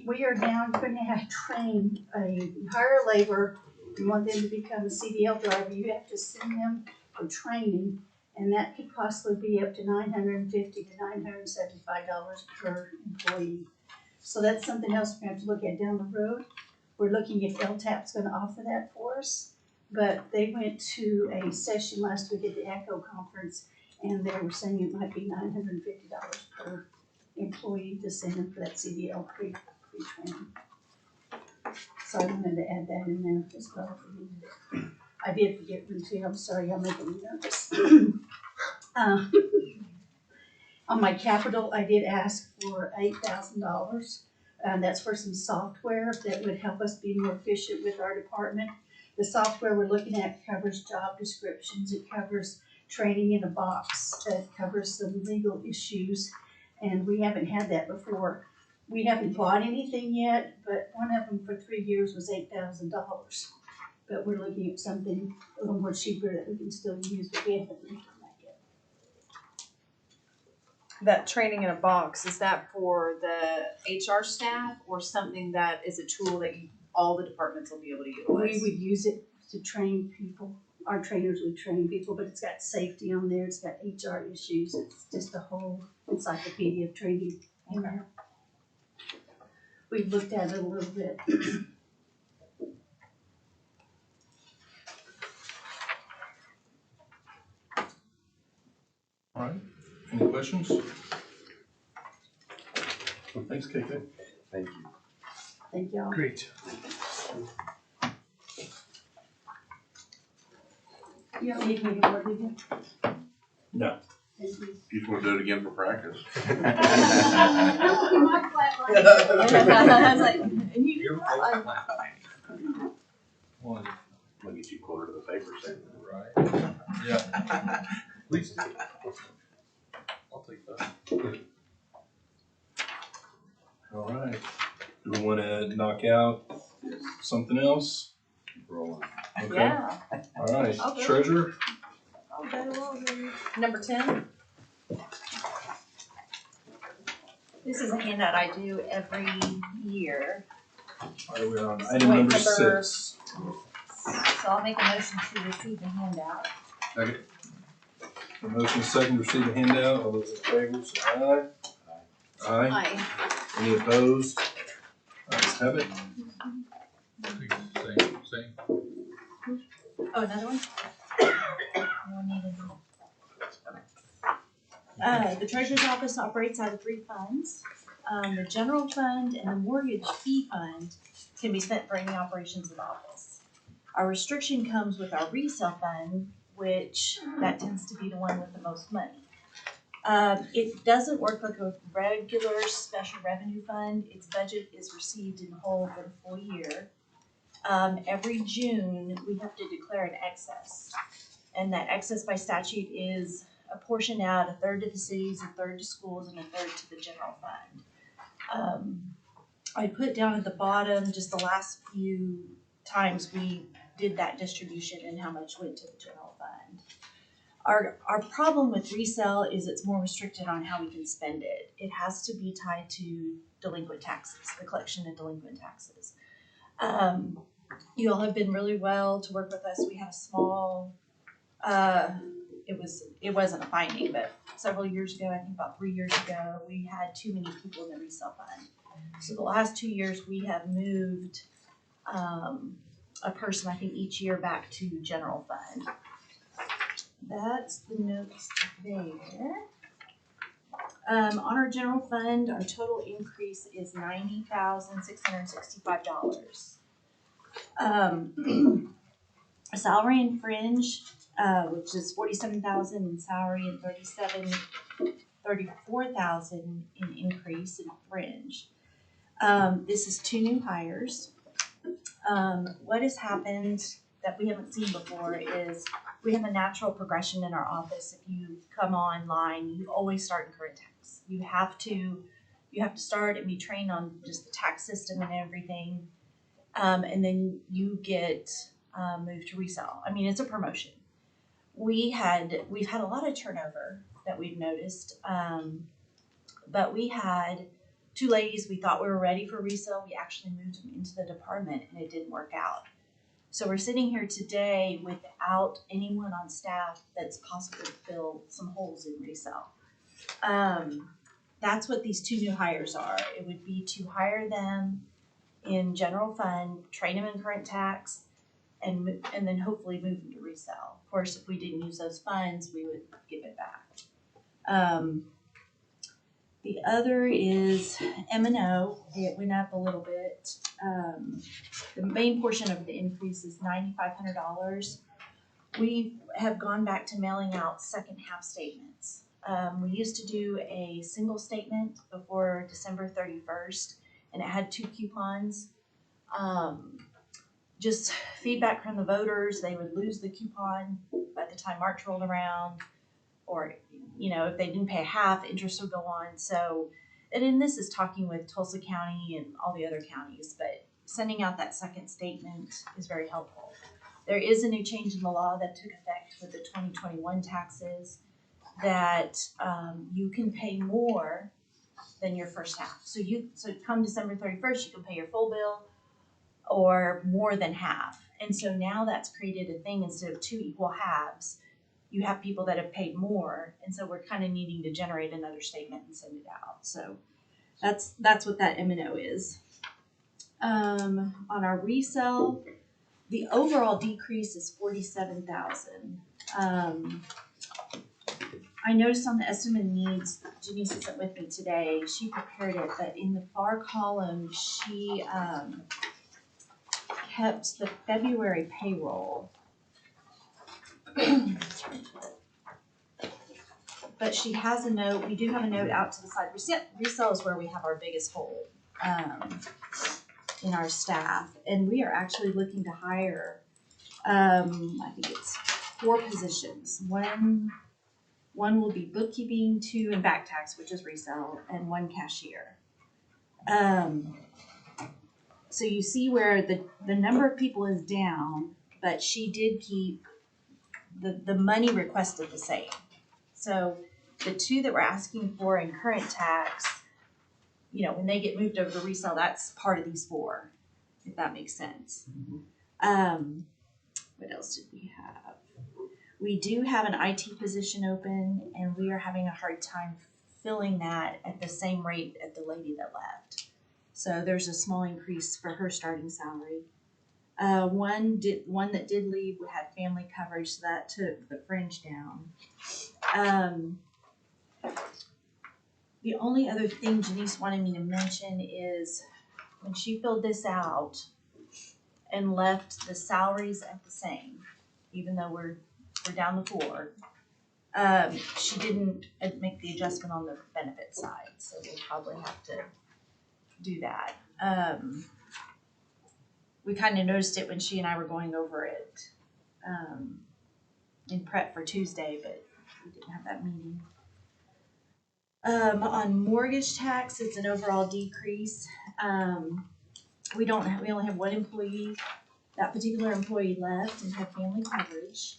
We are now going to have trained a hire labor. You want them to become a CDL driver, you have to send them for training, and that could possibly be up to $950 to $975 per employee. So that's something else we have to look at down the road. We're looking if LTAP's going to offer that for us. But they went to a session last week at the ACO conference, and they were saying it might be $950 per employee to send them for that CDL pre-training. So I wanted to add that in there as well if we needed it. I did forget one too. I'm sorry, I'm making me nervous. On my capital, I did ask for $8,000. That's for some software that would help us be more efficient with our department. The software we're looking at covers job descriptions, it covers training in a box, it covers some legal issues, and we haven't had that before. We haven't bought anything yet, but one of them for 3 years was $8,000. But we're looking at something a little more cheaper that we can still use, but we haven't done that yet. That training in a box, is that for the HR staff or something that is a tool that all the departments will be able to utilize? We would use it to train people. Our trainers would train people, but it's got safety on there, it's got HR issues, it's just a whole encyclopedia of training in there. We've looked at it a little bit. All right, any questions? Thanks, KK. Thank you. Thank y'all. Great. You don't need me to work again? No. Thank you. You just wanna do it again for practice? That would be my flat I was like, and you You're flatline. One, I'll get you quoted to the paper saying right? Yeah. Please do. I'll take that. All right. Do we want to knock out something else? Rolling. Okay. Yeah. All right. I'll go. Treasurer? Number 10. This is a handout I do every year, All right, we're on This is item way number number- 6. so I'll make a motion to receive the handout. A motion second to receive the handout. All those in favor, say aye. Aye. Aye. Any opposed? Ayes have it. Same. Oh, another one? The treasurer's office operates out of 3 funds. The general fund and the mortgage fee fund can be spent for any operations of the office. Our restriction comes with our resale fund, which that tends to be the one with the most money. It doesn't work like a regular special revenue fund. Its budget is received in whole for the full year. Every June, we have to declare an excess. And that excess by statute is apportioned out, a third to the cities, a third to schools, and a third to the general fund. I put down at the bottom just the last few times we did that distribution and how much went to the general fund. Our problem with resale is it's more restricted on how we can spend it. It has to be tied to delinquent taxes, the collection of delinquent taxes. You all have been really well to work with us. We had a small, it wasn't a finding, but several years ago, I think about 3 years ago, we had too many people in the resale fund. So the last 2 years, we have moved a person, I think, each year back to general fund. That's the notes there. On our general fund, our total increase is $90,665. Salary and fringe, which is $47,000 in salary and $34,000 in increase in fringe. This is 2 new hires. What has happened that we haven't seen before is we have a natural progression in our office. If you come online, you always start in current tax. You have to start and be trained on just the tax system and everything. And then you get moved to resale. I mean, it's a promotion. We've had a lot of turnover that we've noticed. But we had 2 ladies, we thought we were ready for resale. We actually moved them into the department and it didn't work out. So we're sitting here today without anyone on staff that's possible to fill some holes in resale. That's what these 2 new hires are. It would be to hire them in general fund, train them in current tax, and then hopefully move them to resale. Of course, if we didn't use those funds, we would give it back. The other is M&O. It went up a little bit. The main portion of the increase is $9,500. We have gone back to mailing out second half statements. We used to do a single statement before December 31st, and it had 2 coupons. Just feedback from the voters, they would lose the coupon by the time March rolled around, or if they didn't pay half, interest would go on. So, and then this is talking with Tulsa County and all the other counties, but sending out that second statement is very helpful. There is a new change in the law that took effect with the 2021 taxes that you can pay more than your first half. So come December 31st, you can pay your full bill, or more than half. And so now that's created a thing, instead of two equal halves, you have people that have paid more, and so we're kind of needing to generate another statement and send it out. So that's what that M&O is. On our resale, the overall decrease is 47,000. I noticed on the estimate needs, Janice isn't with me today, she prepared it, but in the far column, she kept the February payroll. But she has a note, we do have a note out to the side. Resale is where we have our biggest hole in our staff, and we are actually looking to hire, I think it's 4 positions. One will be bookkeeping, 2 in back tax, which is resale, and 1 cashier. So you see where the number of people is down, but she did keep the money requested the same. So the 2 that we're asking for in current tax, you know, when they get moved over to resale, that's part of these 4, if that makes sense. What else did we have? We do have an IT position open, and we are having a hard time filling that at the same rate at the lady that left. So there's a small increase for her starting salary. One that did leave, we had family coverage, so that took the fringe down. The only other thing Janice wanted me to mention is when she filled this out and left the salaries at the same, even though we're down the 4, she didn't make the adjustment on the benefit side, so we'll probably have to do that. We kind of noticed it when she and I were going over it in prep for Tuesday, but we didn't have that meeting. On mortgage tax, it's an overall decrease. We only have 1 employee. That particular employee left and had family coverage.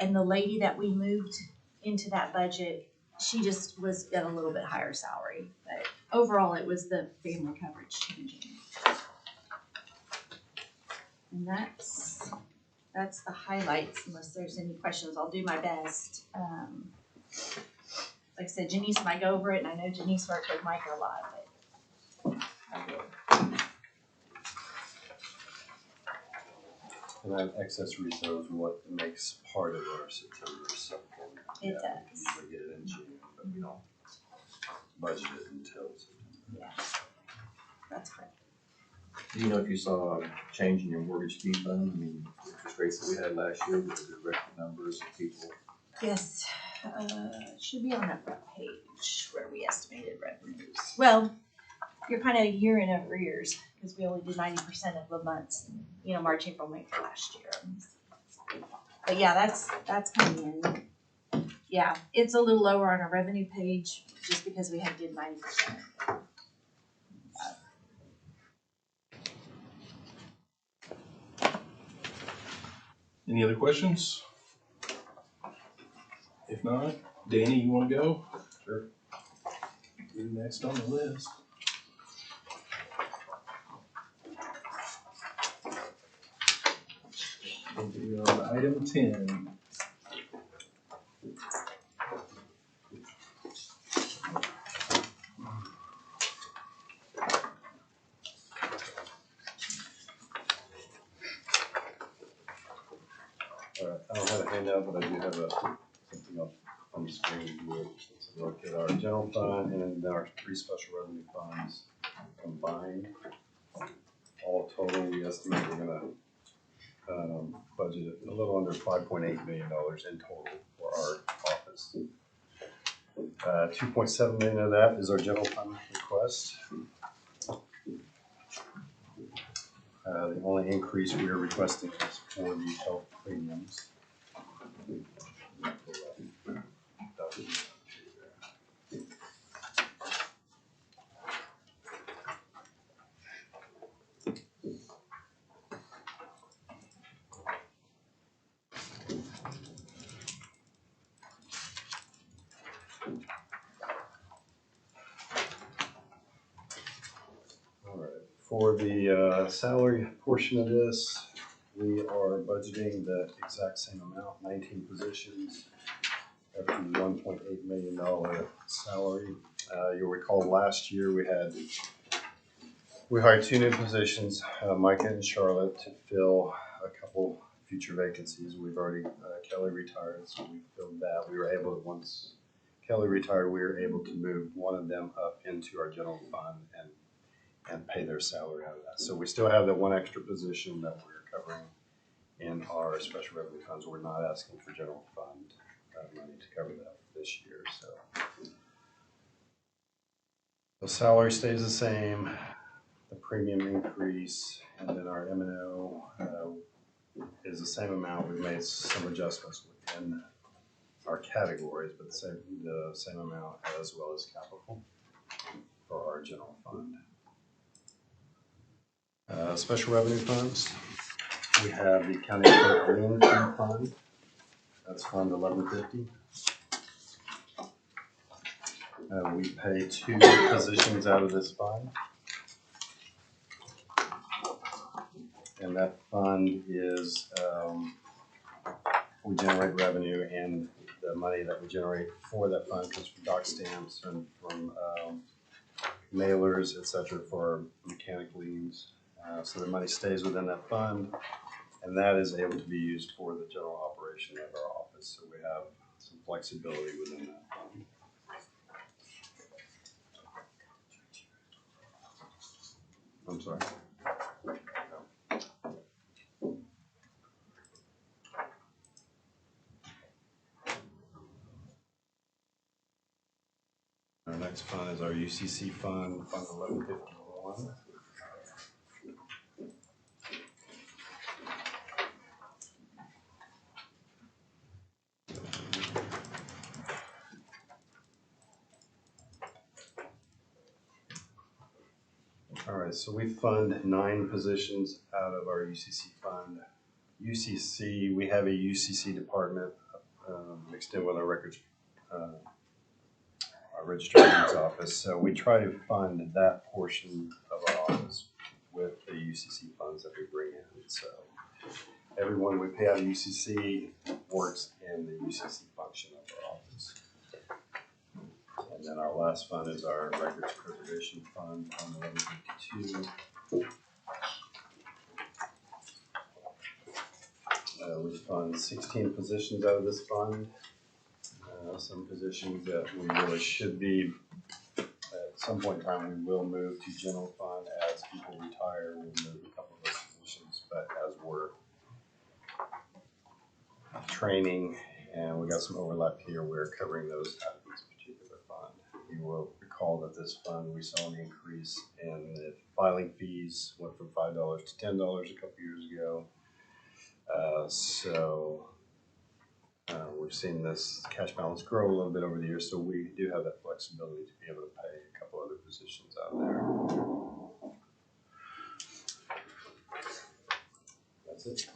And the lady that we moved into that budget, she just was at a little bit higher salary. But overall, it was the family coverage changing. And that's the highlights, unless there's any questions. I'll do my best. Like I said, Janice and I go over it, and I know Janice worked with Micah a lot, but I will. And that excess resale is what makes part of our September supplement. It does. We usually get it in June, but we don't budget it until September. Yeah, that's correct. Do you know if you saw a change in your mortgage fee fund? I mean, the interest rates that we had last year, the record numbers of people. Yes, it should be on that front page where we estimated revenues. Well, you're kind of a year in arrears because we only did 90% of the months, you know, March, April, May for last year. But yeah, that's coming in. Yeah, it's a little lower on our revenue page just because we did 90%. Any other questions? If not, Danny, you wanna go? Sure. You're next on the list. We'll be on item 10. Alright, I don't have a handout, but I do have something up on the screen here. Let's look at our general fund and then our 3 special revenue funds combined. All total, we estimate we're gonna budget a little under $5.8 million in total for our office. 2.7 million of that is our general fund request. The only increase we are requesting is for the health premiums. for the salary portion of this, we are budgeting the exact same amount, 19 positions, at the $1.8 million salary. You'll recall last year we hired 2 new positions, Micah and Charlotte, to fill a couple future vacancies. We've already, Kelly retired, so we filled that. We were able to, once Kelly retired, we were able to move one of them up into our general fund and pay their salary out of that. So we still have that one extra position that we're covering in our special revenue funds. We're not asking for general fund money to cover that this year. So the salary stays the same, the premium increase, and then our M&O is the same amount. We've made some adjustments within our categories, but the same amount as well as capital for our general fund. Special revenue funds, we have the county clerk lien fund, that's fund 1150. We pay 2 positions out of this fund. And that fund is, we generate revenue, and the money that we generate for that fund comes from doc stamps and from mailers, etc., for mechanic liens. So the money stays within that fund, and that is able to be used for the general operation of our office. So we have some flexibility within that fund. I'm sorry. Our next fund is our UCC fund, Fund 1151. All right, so we fund 9 positions out of our UCC fund. UCC, we have a UCC department mixed in with our records, our registration's office. So we try to fund that portion of our office with the UCC funds that we bring in. So everyone we pay out of UCC works in the UCC function of our office. And then our last fund is our Records Preservation Fund, Fund 1152. We fund 16 positions out of this fund. Some positions that we really should be, at some point in time, we will move to general fund as people retire. We'll move a couple of those positions, but as we're training and we got some overlap here, we're covering those out of this particular fund. You will recall that this fund, we saw an increase in the filing fees, went from $5 to $10 a couple years ago. We've seen this cash balance grow a little bit over the years, so we do have that flexibility to be able to pay a couple other positions out there. That's it.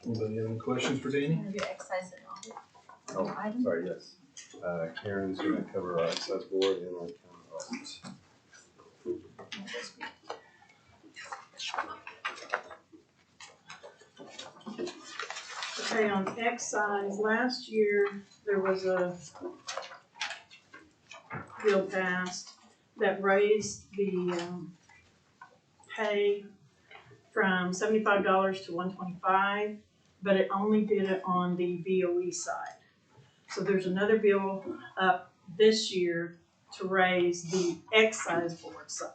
Anybody have any questions for Danny? Wanna do excise and audit? Oh, Item? sorry, yes. Karen's gonna cover our excise board and our county office. Okay, on excise, last year, there was a bill passed that raised the, pay from $75 to $125, but it only did it on the BOE side. So there's another bill up this year to raise the excise board side.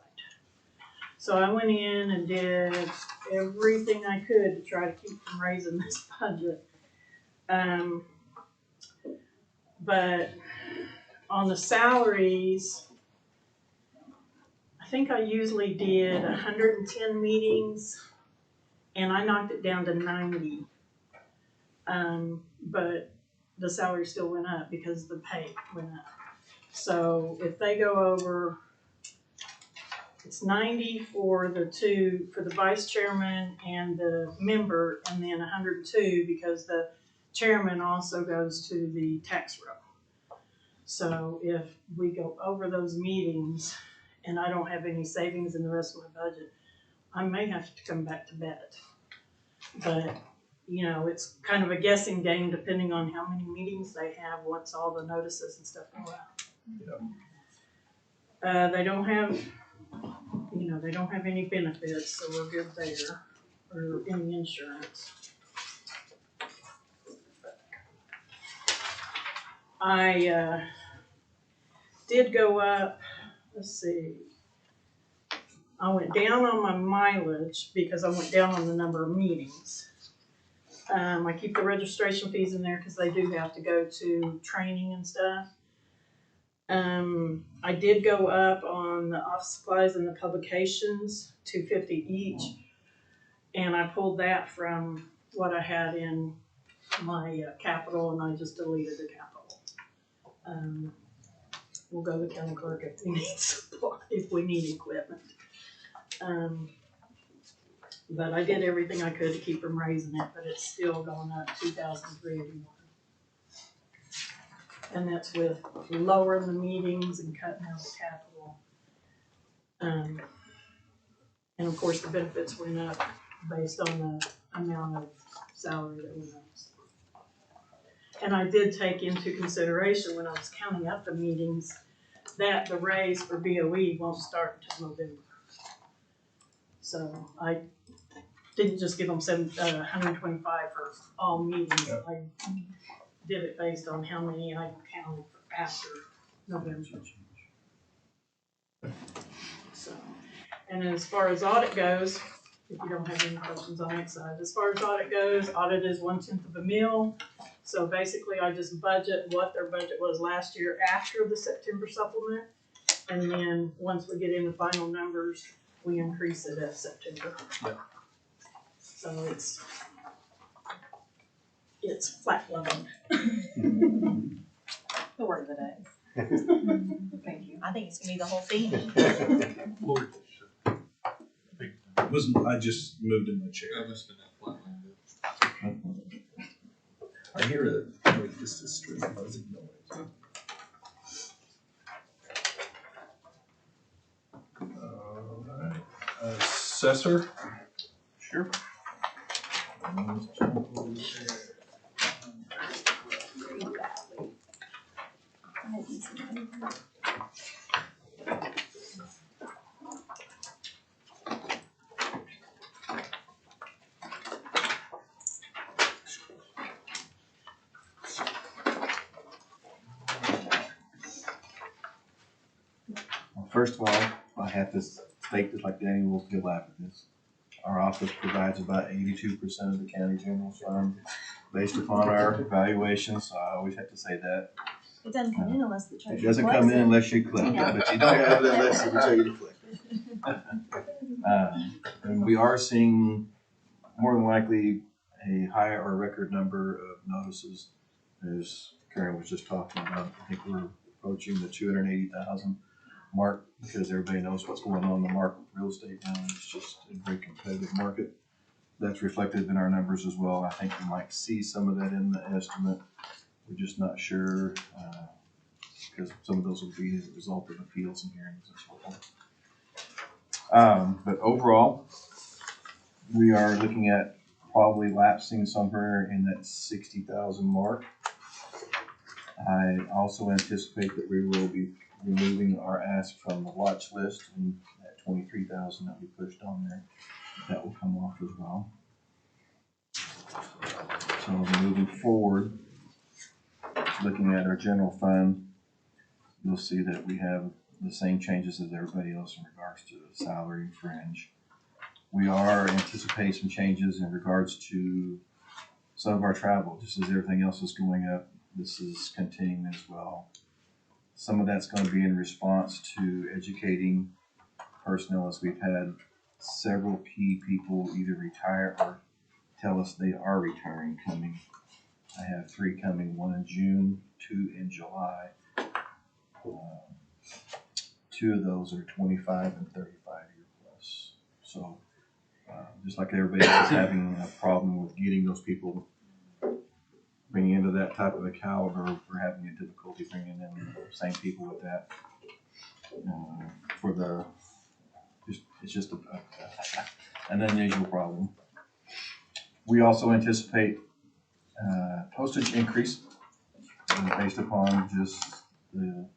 So I went in and did everything I could to try to keep from raising this budget. But on the salaries, I think I usually did 110 meetings and I knocked it down to 90. But the salary still went up because the pay went up. So if they go over, it's 90 for the vice chairman and the member, and then 102 because the chairman also goes to the tax row. So if we go over those meetings and I don't have any savings in the rest of my budget, I may have to come back to bed. But, you know, it's kind of a guessing game depending on how many meetings they have once all the notices and stuff go out. They don't have, you know, they don't have any benefits, so we're good there, or any insurance. I did go up, let's see, I went down on my mileage because I went down on the number of meetings. I keep the registration fees in there because they do have to go to training and stuff. I did go up on the office supplies and the publications, $250 each, and I pulled that from what I had in my capital, and I just deleted the capital. We'll go to the county clerk if we need support, if we need equipment. But I did everything I could to keep from raising it, but it's still going up $2,381. And that's with lowering the meetings and cutting out the capital. And of course, the benefits went up based on the amount of salary that went up. And I did take into consideration when I was counting up the meetings that the raise for BOE won't start until November. So I didn't just give them 125 for all meetings. Yep. I did it based on how many I counted after November. So, and as far as audit goes, if you don't have any questions on that side, as far as audit goes, audit is 1/10 of a mil. So basically I just budget what their budget was last year after the September supplement. And then once we get into final numbers, we increase it at September. Yep. So it's flat leveled. The word of the day. Thank you. I think it's gonna be the whole theme. I just moved in my chair. I hear it. This is street buzzing noise. Alright. Assessor? Sure. First of all, I have to state this, like Danny will laugh at this. Our office provides about 82% of the county general fund based upon our evaluations, so I always have to say that. It doesn't come in unless the treasurer. It doesn't come in unless you collect it, but you don't have it unless we tell you to collect it. And we are seeing more than likely a higher or record number of notices, as Karen was just talking about. I think we're approaching the 280,000 mark because everybody knows what's going on in the market with real estate now. It's just a very competitive market. That's reflected in our numbers as well. I think you might see some of that in the estimate. We're just not sure because some of those will be as a result of appeals and hearings and so forth. But overall, we are looking at probably lapsing somewhere in that 60,000 mark. I also anticipate that we will be removing our ask from the watch list, and that 23,000 that we pushed on there, that will come off as well. So moving forward, looking at our general fund, you'll see that we have the same changes as everybody else in regards to the salary and fringe. We are anticipating some changes in regards to some of our travel, just as everything else is going up. This is continuing as well. Some of that's going to be in response to educating personnel, as we've had several key people either retire or tell us they are retiring coming. I have 3 coming, 1 in June, 2 in July. 2 of those are 25 and 35 year plus. So just like everybody else is having a problem with getting those people bringing into that type of a caliber, we're having a difficulty bringing in the same people with that. It's just an unusual problem. We also anticipate postage increase based upon just the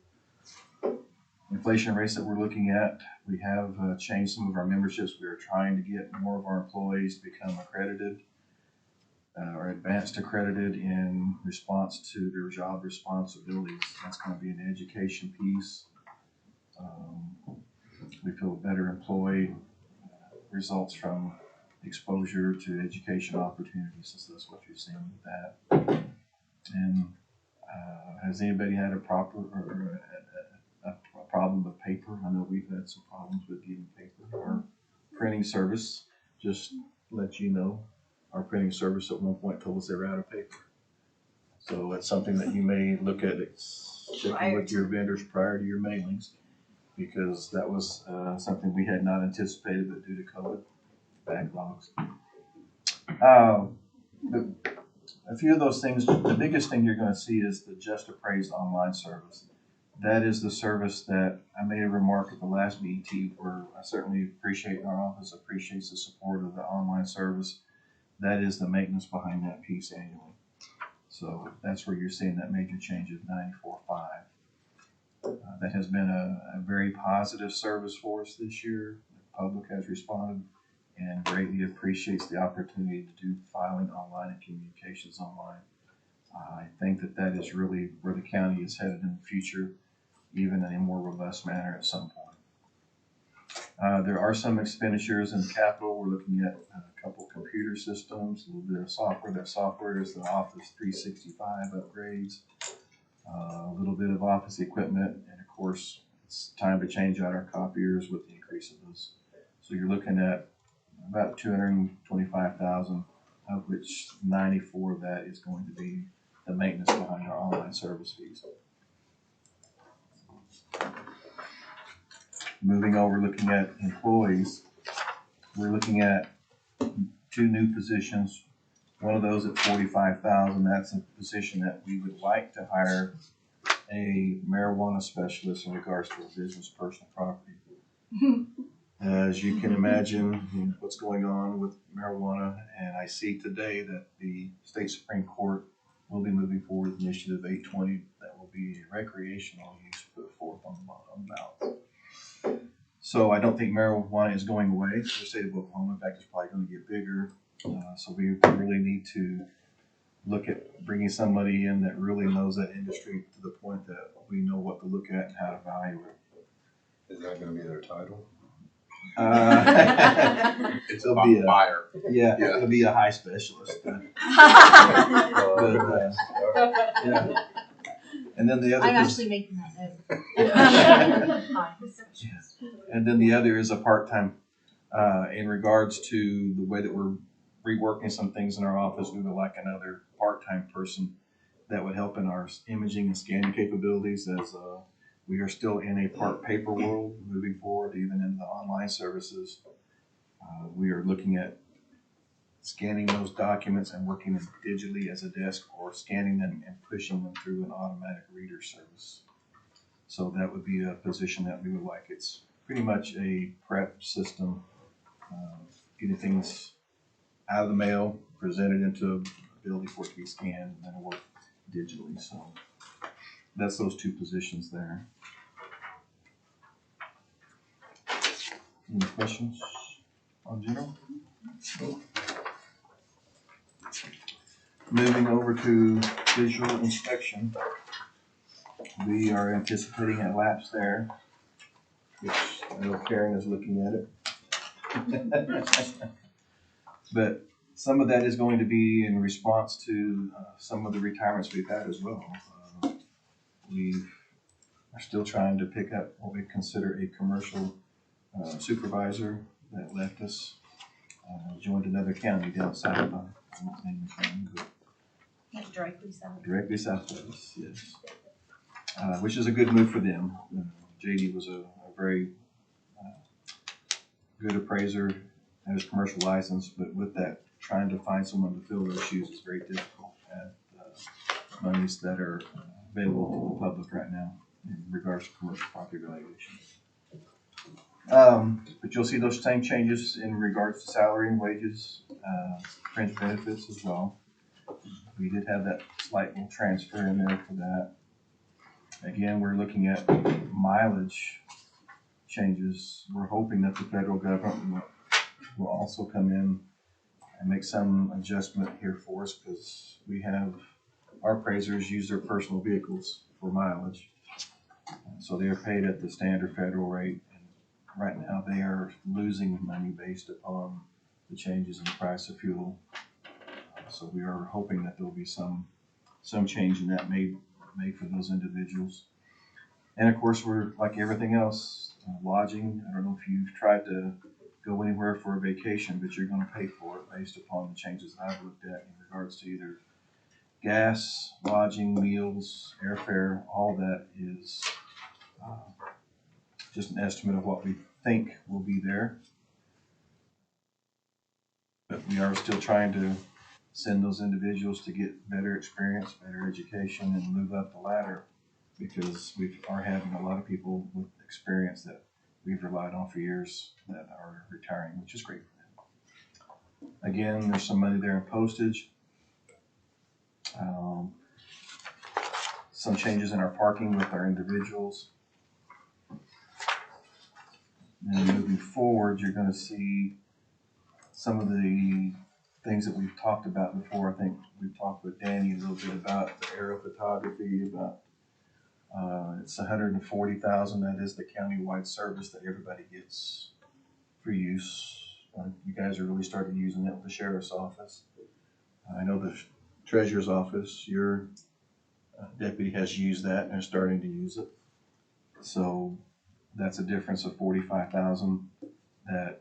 inflation rates that we're looking at. We have changed some of our memberships. We are trying to get more of our employees to become accredited or advanced accredited in response to their job responsibilities. That's going to be an education piece. We feel better employee results from exposure to education opportunities, so that's what you're seeing with that. And has anybody had a problem with paper? I know we've had some problems with getting paper. Our printing service, just to let you know, our printing service at one point told us they were out of paper. So that's something that you may look at checking with your vendors prior to your mailings, because that was something we had not anticipated, but due to COVID backlogs. A few of those things, the biggest thing you're going to see is the Just Appraised online service. That is the service that I made a remark at the last BET where I certainly appreciate, our office appreciates the support of the online service. That is the maintenance behind that piece annually. So that's where you're seeing that major change of 94.5. That has been a very positive service for us this year. The public has responded and greatly appreciates the opportunity to do filing online and communications online. I think that is really where the county is headed in the future, even in a more robust manner at some point. There are some expenditures in capital. We're looking at a couple computer systems, a little bit of software. That software is the Office 365 upgrades, a little bit of office equipment, and of course, it's time to change out our copiers with the increase of those. So you're looking at about $225,000, of which 94 of that is going to be the maintenance behind our online service fees. Moving over, looking at employees, we're looking at 2 new positions. One of those at $45,000. That's a position that we would like to hire a marijuana specialist in regards to a business personal property. As you can imagine, what's going on with marijuana, and I see today that the state Supreme Court will be moving forward with Initiative 820 that will be a recreational use put forth on the ballot. So I don't think marijuana is going away in the state of Oklahoma. In fact, it's probably going to get bigger. So we really need to look at bringing somebody in that really knows that industry to the point that we know what to look at and how to value it. Is that going to be their title? It's a buyer. Yeah, it'll be a high specialist. Yeah. And then the other. I'm actually making that note. And then the other is a part-time. In regards to the way that we're reworking some things in our office, we would like another part-time person that would help in our imaging and scanning capabilities, as we are still in a part paper world moving forward, even in the online services. We are looking at scanning those documents and working them digitally as a desk, or scanning them and pushing them through an automatic reader service. So that would be a position that we would like. It's pretty much a prep system, getting things out of the mail, presented into a ability for it to be scanned, and then work digitally. So that's those 2 positions there. Any questions on general? Moving over to visual inspection, we are anticipating a lapse there, which I know Karen is looking at it. But some of that is going to be in response to some of the retirements we've had as well. We are still trying to pick up what we consider a commercial supervisor that left us, joined another county down south. I won't name the county, but Directly south. Directly south of us, yes. Which is a good move for them. JD was a very good appraiser, had his commercial license, but with that, trying to find someone to fill those shoes is very difficult at monies that are available to the public right now in regards to commercial property valuation. But you'll see those same changes in regards to salary and wages, fringe benefits as well. We did have that slight little transfer in there for that. Again, we're looking at mileage changes. We're hoping that the federal government will also come in and make some adjustment here for us, because we have our appraisers use their personal vehicles for mileage. So they are paid at the standard federal rate. And right now they are losing money based upon the changes in the price of fuel. So we are hoping that there will be some change in that made for those individuals. And of course, we're like everything else, lodging. I don't know if you've tried to go anywhere for a vacation, but you're going to pay for it based upon the changes that I've looked at in regards to either gas, lodging, meals, airfare. All that is just an estimate of what we think will be there. But we are still trying to send those individuals to get better experience, better education, and move up the ladder, because we are having a lot of people with experience that we've relied on for years that are retiring, which is great for them. Again, there's some money there in postage. Some changes in our parking with our individuals. And moving forward, you're going to see some of the things that we've talked about before. I think we've talked with Danny a little bit about the aerial photography, about it's $140,000. That is the county-wide service that everybody gets for use. You guys are really starting using it with the sheriff's office. I know the treasurer's office, your deputy has used that and they're starting to use it. So that's a difference of $45,000 that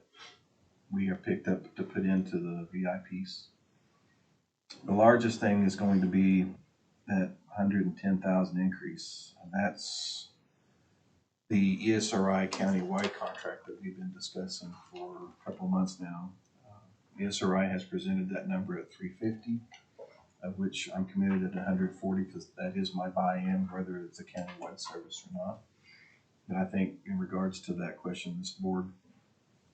we have picked up to put into the VIPs. The largest thing is going to be that $110,000 increase. And that's the ESRI county-wide contract that we've been discussing for a couple months now. ESRI has presented that number at $350, of which I'm committed at $140, because that is my buy-in, whether it's a county-wide service or not. And I think in regards to that question, this board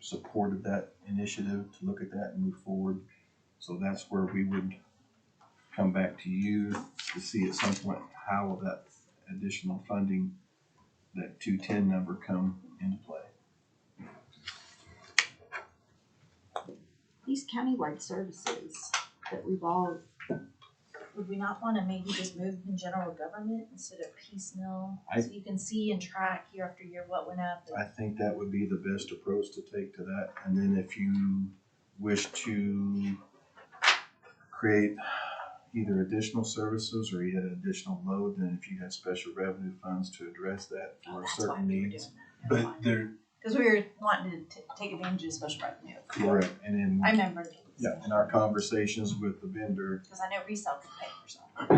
supported that initiative to look at that and move forward. So that's where we would come back to you to see at some point how will that additional funding, that 210 number, come into play. These countywide services that we've all, would we not want to maybe just move in general government instead of piecemeal? So you can see and track year after year what went up. I think that would be the best approach to take to that. And then if you wish to create either additional services or you had an additional load, then if you had special revenue funds to address that for certain needs. But there, because we were wanting to take advantage of special revenue. Correct. And then I remember. Yeah, in our conversations with the vendor. Because I know resale can pay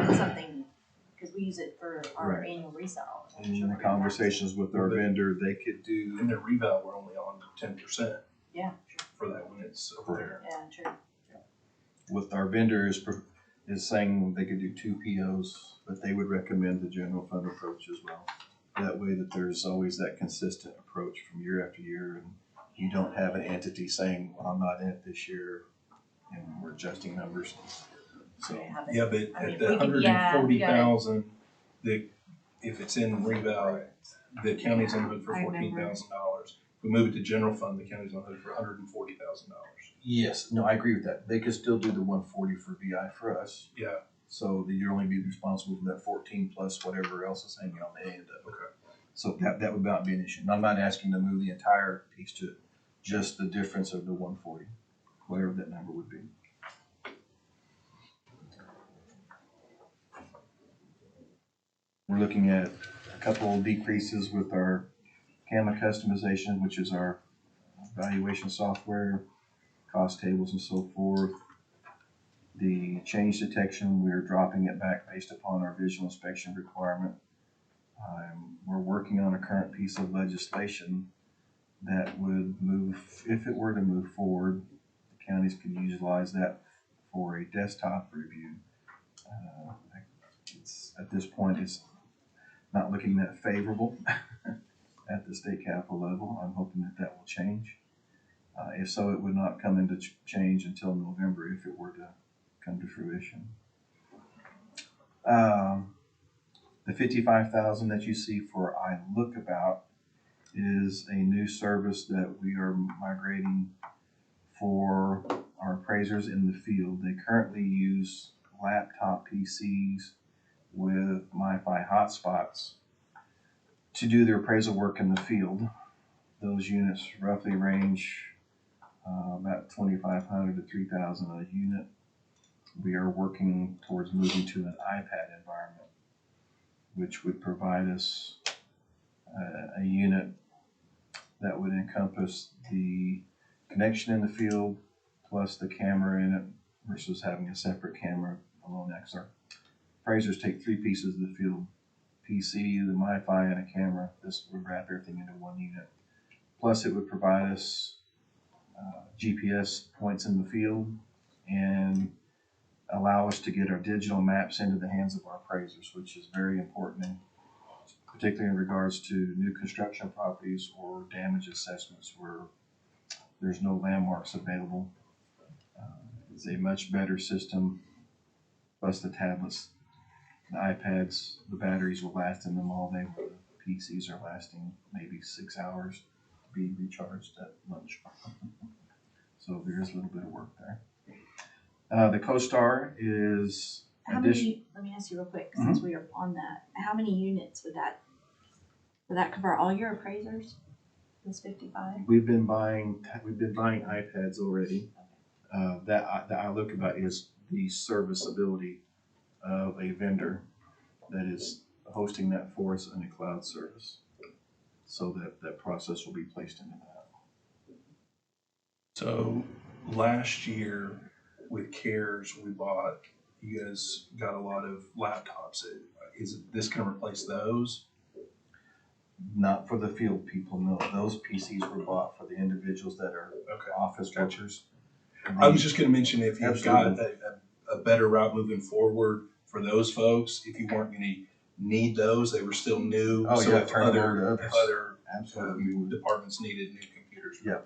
for something, because we use it for our Right. annual resale. And in the conversations with our vendor, they could do. in the reval, we're only on 10%. Yeah. For that when it's over there. Yeah, true. With our vendor is saying they could do 2 POs, but they would recommend the general fund approach as well. That way that there's always that consistent approach from year after year, and you don't have an entity saying, well, I'm not in it this year, and we're adjusting numbers. So Yeah, but at the 140,000, if it's in reval, the county's on the hook for $14,000. We move it to general fund, the county's on the hook for $140,000. yes, no, I agree with that. They could still do the 140 for VI for us. Yeah. So that you'd only be responsible for that 14 plus whatever else is hanging on the end of it. Okay. So that would not be an issue. And I'm not asking to move the entire piece to it, just the difference of the 140, whatever that number would be. We're looking at a couple of decreases with our CAMA customization, which is our valuation software, cost tables and so forth. The change detection, we're dropping it back based upon our visual inspection requirement. We're working on a current piece of legislation that would move, if it were to move forward, the counties could utilize that for a desktop review. at this point, it's not looking that favorable at the state capitol level. I'm hoping that that will change. If so, it would not come into change until November if it were to come to fruition. The $55,000 that you see for iLookabout is a new service that we are migrating for our appraisers in the field. They currently use laptop PCs with MiFi hotspots to do their appraisal work in the field. Those units roughly range about $2,500 to $3,000 a unit. We are working towards moving to an iPad environment, which would provide us a unit that would encompass the connection in the field plus the camera in it versus having a separate camera alone. Next, our appraisers take three pieces of the field: PC, the MiFi, and a camera. This would wrap everything into one unit. Plus, it would provide us GPS points in the field and allow us to get our digital maps into the hands of our appraisers, which is very important, particularly in regards to new construction properties or damage assessments where there's no landmarks available. It's a much better system, plus the tablets, the iPads, the batteries will last in them all day, where the PCs are lasting maybe 6 hours to be recharged at lunch. So there is a little bit of work there. The CoStar is Let me ask you real quick, since we are on that, how many units would that cover all your appraisers? This 55? We've been buying iPads already. The iLookabout is the serviceability of a vendor that is hosting that for us in a cloud service, so that process will be placed into that. So last year with CARES, you guys got a lot of laptops. Is this going to replace those? Not for the field people, no. Those PCs were bought for the individuals that are office workers. I was just going to mention, if you've got Absolutely. a better route moving forward for those folks, if you weren't going to need those, they were still new. Oh, so yeah, if turn them over to others. other Absolutely. departments needed new computers. Yeah.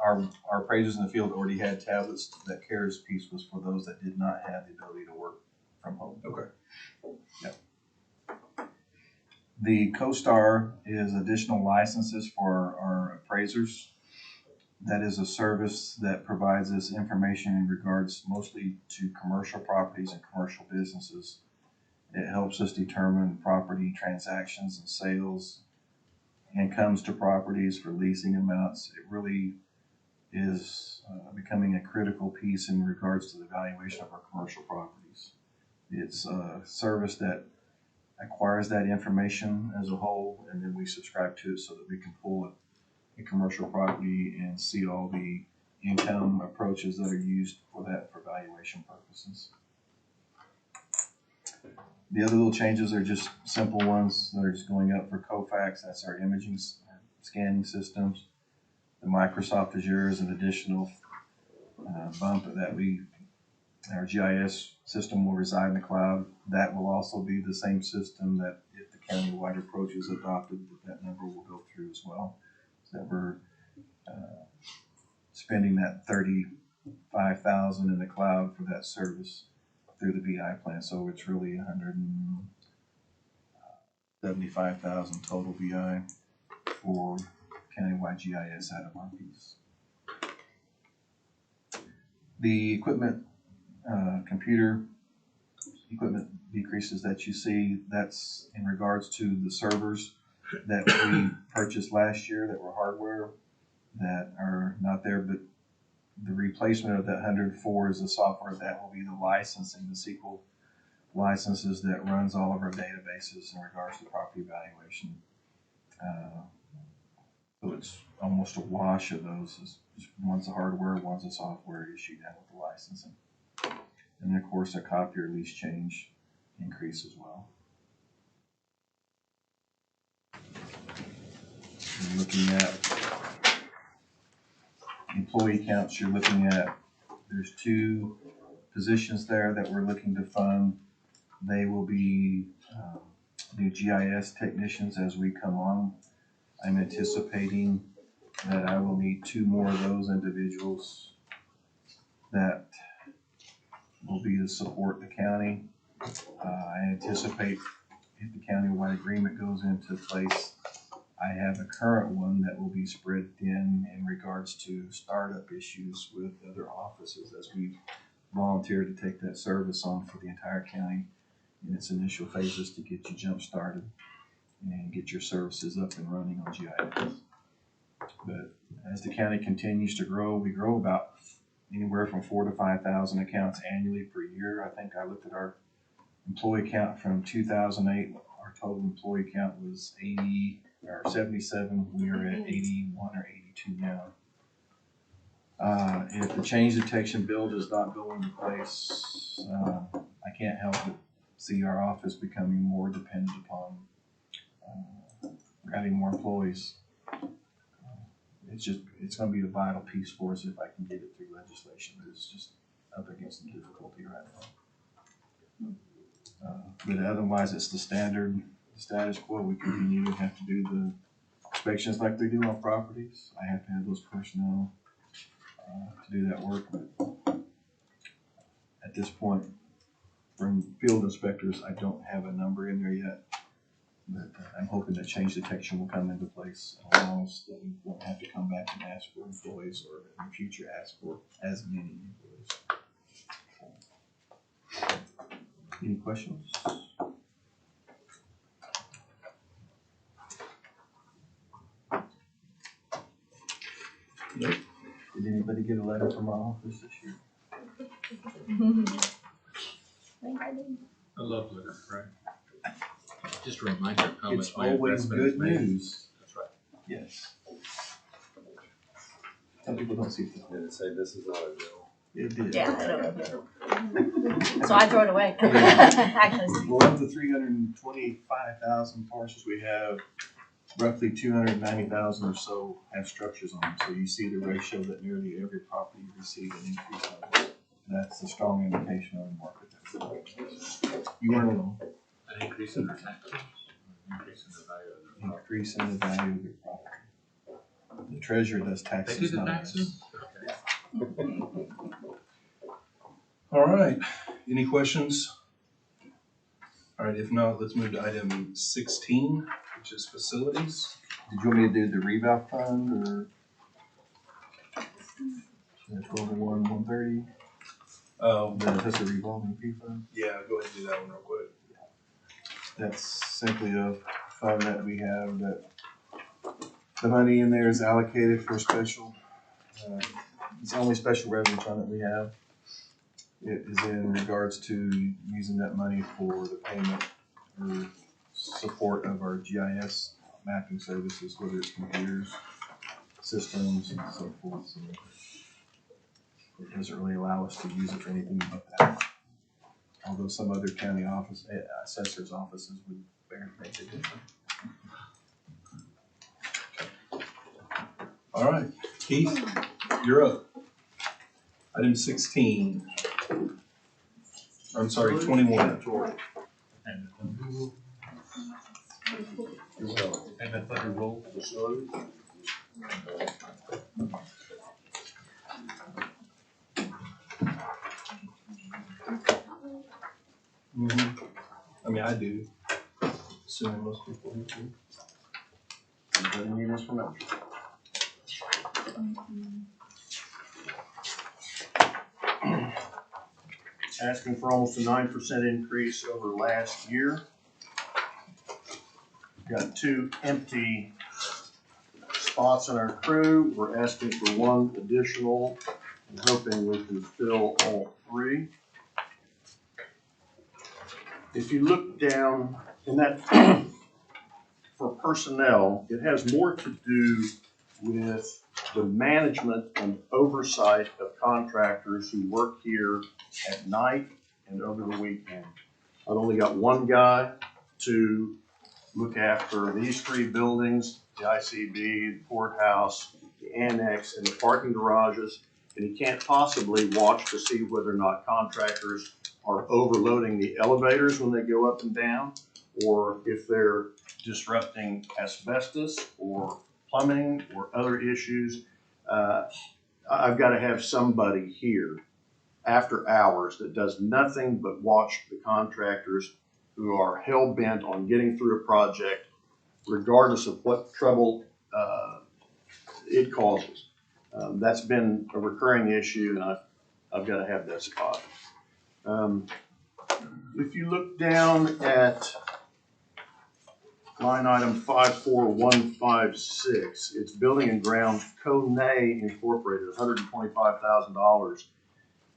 Our appraisers in the field already had tablets. That CARES piece was for those that did not have the ability to work from home. Okay. Yep. The CoStar is additional licenses for our appraisers. That is a service that provides us information in regards mostly to commercial properties and commercial businesses. It helps us determine property transactions and sales, incomes to properties for leasing amounts. It really is becoming a critical piece in regards to the valuation of our commercial properties. It's a service that acquires that information as a whole, and then we subscribe to it so that we can pull a commercial property and see all the income approaches that are used for that for valuation purposes. The other little changes are just simple ones that are just going up for Kofax. That's our imaging scanning systems. The Microsoft Azure is an additional bump that our GIS system will reside in the cloud. That will also be the same system that if the county-wide approach is adopted, that number will go through as well. So that we're spending that $35,000 in the cloud for that service through the VI plan. So it's really $175,000 total VI for countywide GIS out of our piece. The equipment, computer equipment decreases that you see, that's in regards to the servers that we purchased last year that were hardware that are not there, but the replacement of that 104 is the software that will be the licensing, the SQL licenses that runs all of our databases in regards to property valuation. So it's almost a wash of those. One's a hardware, one's a software issue now with the licensing. And then of course a copier lease change increase as well. You're looking at employee counts, there's 2 positions there that we're looking to fund. They will be new GIS technicians as we come on. I'm anticipating that I will need 2 more of those individuals that will be to support the county. I anticipate if the countywide agreement goes into place, I have a current one that will be spread thin in regards to startup issues with other offices as we volunteer to take that service on for the entire county in its initial phases to get you jump started and get your services up and running on GIS. But as the county continues to grow, we grow about anywhere from 4,000 to 5,000 accounts annually per year. I think I looked at our employee count from 2008. Our total employee count was 80 or 77. We are at 81 or 82 now. If the change detection bill does not go into place, I can't help but see our office becoming more dependent upon having more employees. It's going to be a vital piece for us if I can get it through legislation, but it's just up against some difficulty right now. But otherwise, it's the status quo. We continue to have to do the inspections like they do on properties. I have to have those personnel to do that work. But at this point, from field inspectors, I don't have a number in there yet. But I'm hoping that change detection will come into place and allow us that we won't have to come back and ask for employees or in the future ask for as many employees. Any questions? Nope. Did anybody get a letter from my office this year? I love letters, right? Just a reminder of how It's much my always investment good is made. news. That's right. Yes. Some people don't see that. Did it say this is not a bill? It did. Yeah, I don't. So I throw it away. Actually. Well, of the 325,000 parcels we have, roughly 290,000 or so have structures on them. So you see the ratio that nearly every property received an increase on. That's a strong indication of the market. You weren't alone. An increase in their taxes, an increase in the value of their property. Increase in the value of your property. The treasurer does taxes. They do the not us. taxes? Okay. All right, any questions? All right, if not, let's move to item 16, which is facilities. Did you want me to do the reval fund or? 1201, 130? That's a revolving fee fund? Yeah, go ahead and do that one real quick. That's simply a fund that we have that the money in there is allocated for special, it's the only special revenue fund that we have. It is in regards to using that money for the payment or support of our GIS mapping services, whether it's computers, systems, and so forth. So it doesn't really allow us to use it for anything but that. Although some other county assessors' offices would bear make it different. All right, Keith, you're up. Item 16. I'm sorry, 21. And the federal role facility. I mean, I do. Assuming most people do. Anybody need this one up? Asking for almost a 9% increase over last year. Got 2 empty spots on our crew. We're asking for 1 additional. I'm hoping we can fill all 3. If you look down in that, for personnel, it has more to do with the management and oversight of contractors who work here at night and over the weekend. I've only got 1 guy to look after these 3 buildings, the ICB, the courthouse, the annex, and the parking garages, and he can't possibly watch to see whether or not contractors are overloading the elevators when they go up and down, or if they're disrupting asbestos or plumbing or other issues. I've got to have somebody here after hours that does nothing but watch the contractors who are hell-bent on getting through a project regardless of what trouble it causes. That's been a recurring issue, and I've got to have that spot. If you look down at line item 54156, it's building and grounds Kone Incorporated, $125,000.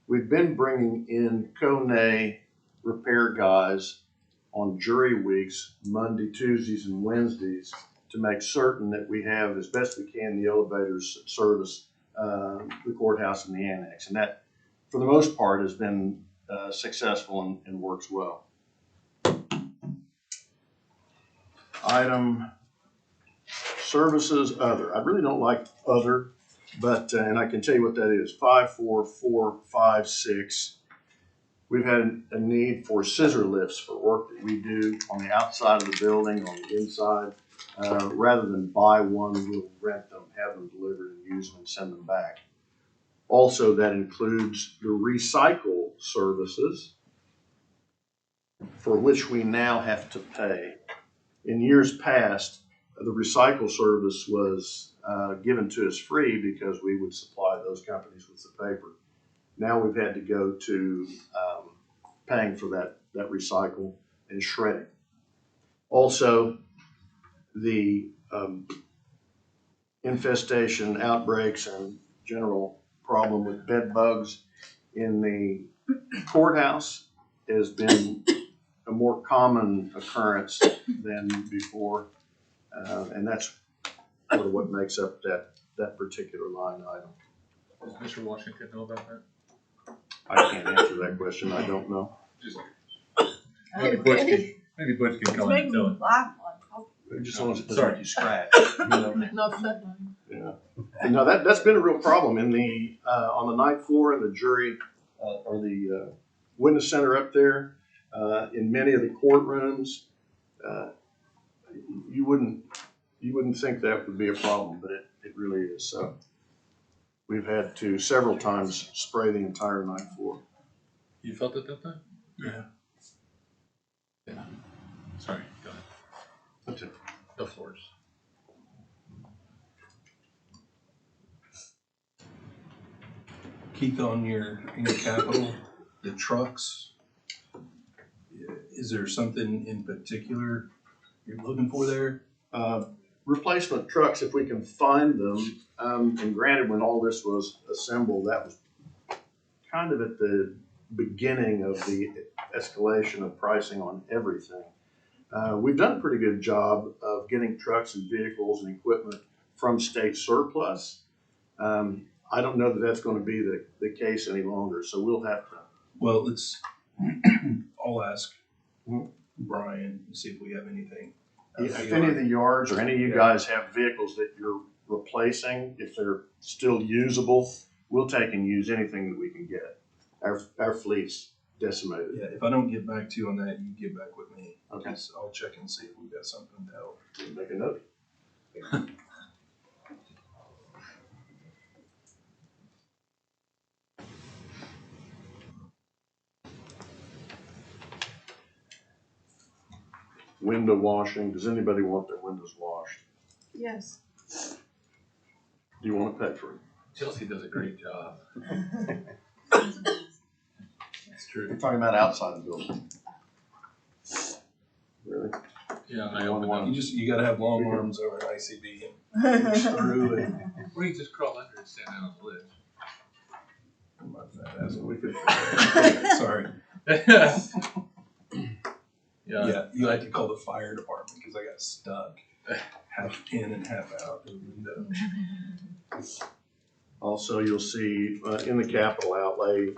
We've been bringing in Kone repair guys on jury weeks, Monday, Tuesdays, and Wednesdays, to make certain that we have, as best we can, the elevators that service the courthouse and the annex. And that, for the most part, has been successful and works well. Item services other. I really don't like other, but, and I can tell you what that is, 54456. We've had a need for scissor lifts for work that we do on the outside of the building, on the inside. Rather than buy one, we'll rent them, have them delivered and use them and send them back. Also, that includes the recycle services for which we now have to pay. In years past, the recycle service was given to us free because we would supply those companies with the paper. Now we've had to go to paying for that recycle and shredding. Also, the infestation, outbreaks, and general problem with bed bugs in the courthouse has been a more common occurrence than before, and that's sort of what makes up that particular line item. Does Mr. Washington know about that? I can't answer that question. I don't know. Maybe Butch can come in and tell him. Just long as it doesn't Sorry. make you scratch. You know? Yeah. No, that's been a real problem in the on the ninth floor in the jury or the witness center up there. In many of the courtrooms, you wouldn't think that would be a problem, but it really is. So we've had to several times spray the entire ninth floor. You felt it that time? Yeah. Yeah. Sorry, go ahead. That's it. The floors. Keith, on your capital, the trucks, is there something in particular you're looking for there? Replacement trucks, if we can find them. And granted, when all this was assembled, that was kind of at the beginning of the escalation of pricing on everything. We've done a pretty good job of getting trucks and vehicles and equipment from state surplus. I don't know that that's going to be the case any longer, so we'll have to. Well, I'll ask Brian and see if we have anything. If any of the yards or any of you guys have vehicles that you're replacing, if they're still usable, we'll take and use anything that we can get. Our fleet's decimated. Yeah, if I don't get back to you on that, you get back with me. Okay. So I'll check and see if we've got something to help. Make a note. Window washing. Does anybody want their windows washed? Yes. Do you want to pay for it? Chelsea does a great job. That's true. We're talking about outside the building. Really? Yeah, I opened up. You gotta have long arms over an ICB and push through and. Or you just crawl under and stand out on the ledge. I'm not that asshole. We could. Sorry. Yeah, you had to call the fire department because I got stuck half in and half out the window. Also, you'll see in the capital outlay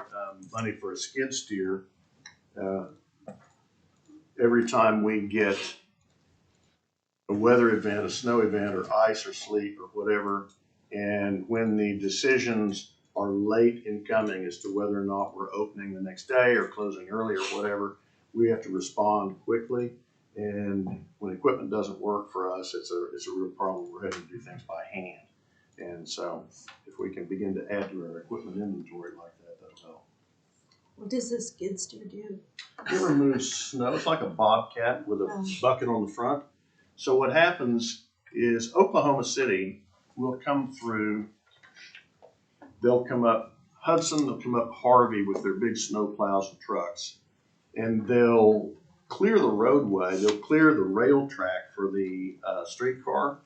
money for a skid steer. Every time we get a weather event, a snow event, or ice or sleet or whatever, and when the decisions are late in coming as to whether or not we're opening the next day or closing early or whatever, we have to respond quickly. And when equipment doesn't work for us, it's a real problem. We're having to do things by hand. And so if we can begin to add to our equipment inventory like that, that'll help. What does this skid steer do? It removes snow. It's like a bobcat with a bucket on the front. So what happens is Oklahoma City will come through, they'll come up Hudson, they'll come up Harvey with their big snow plows and trucks, and they'll clear the roadway, they'll clear the rail track for the streetcar,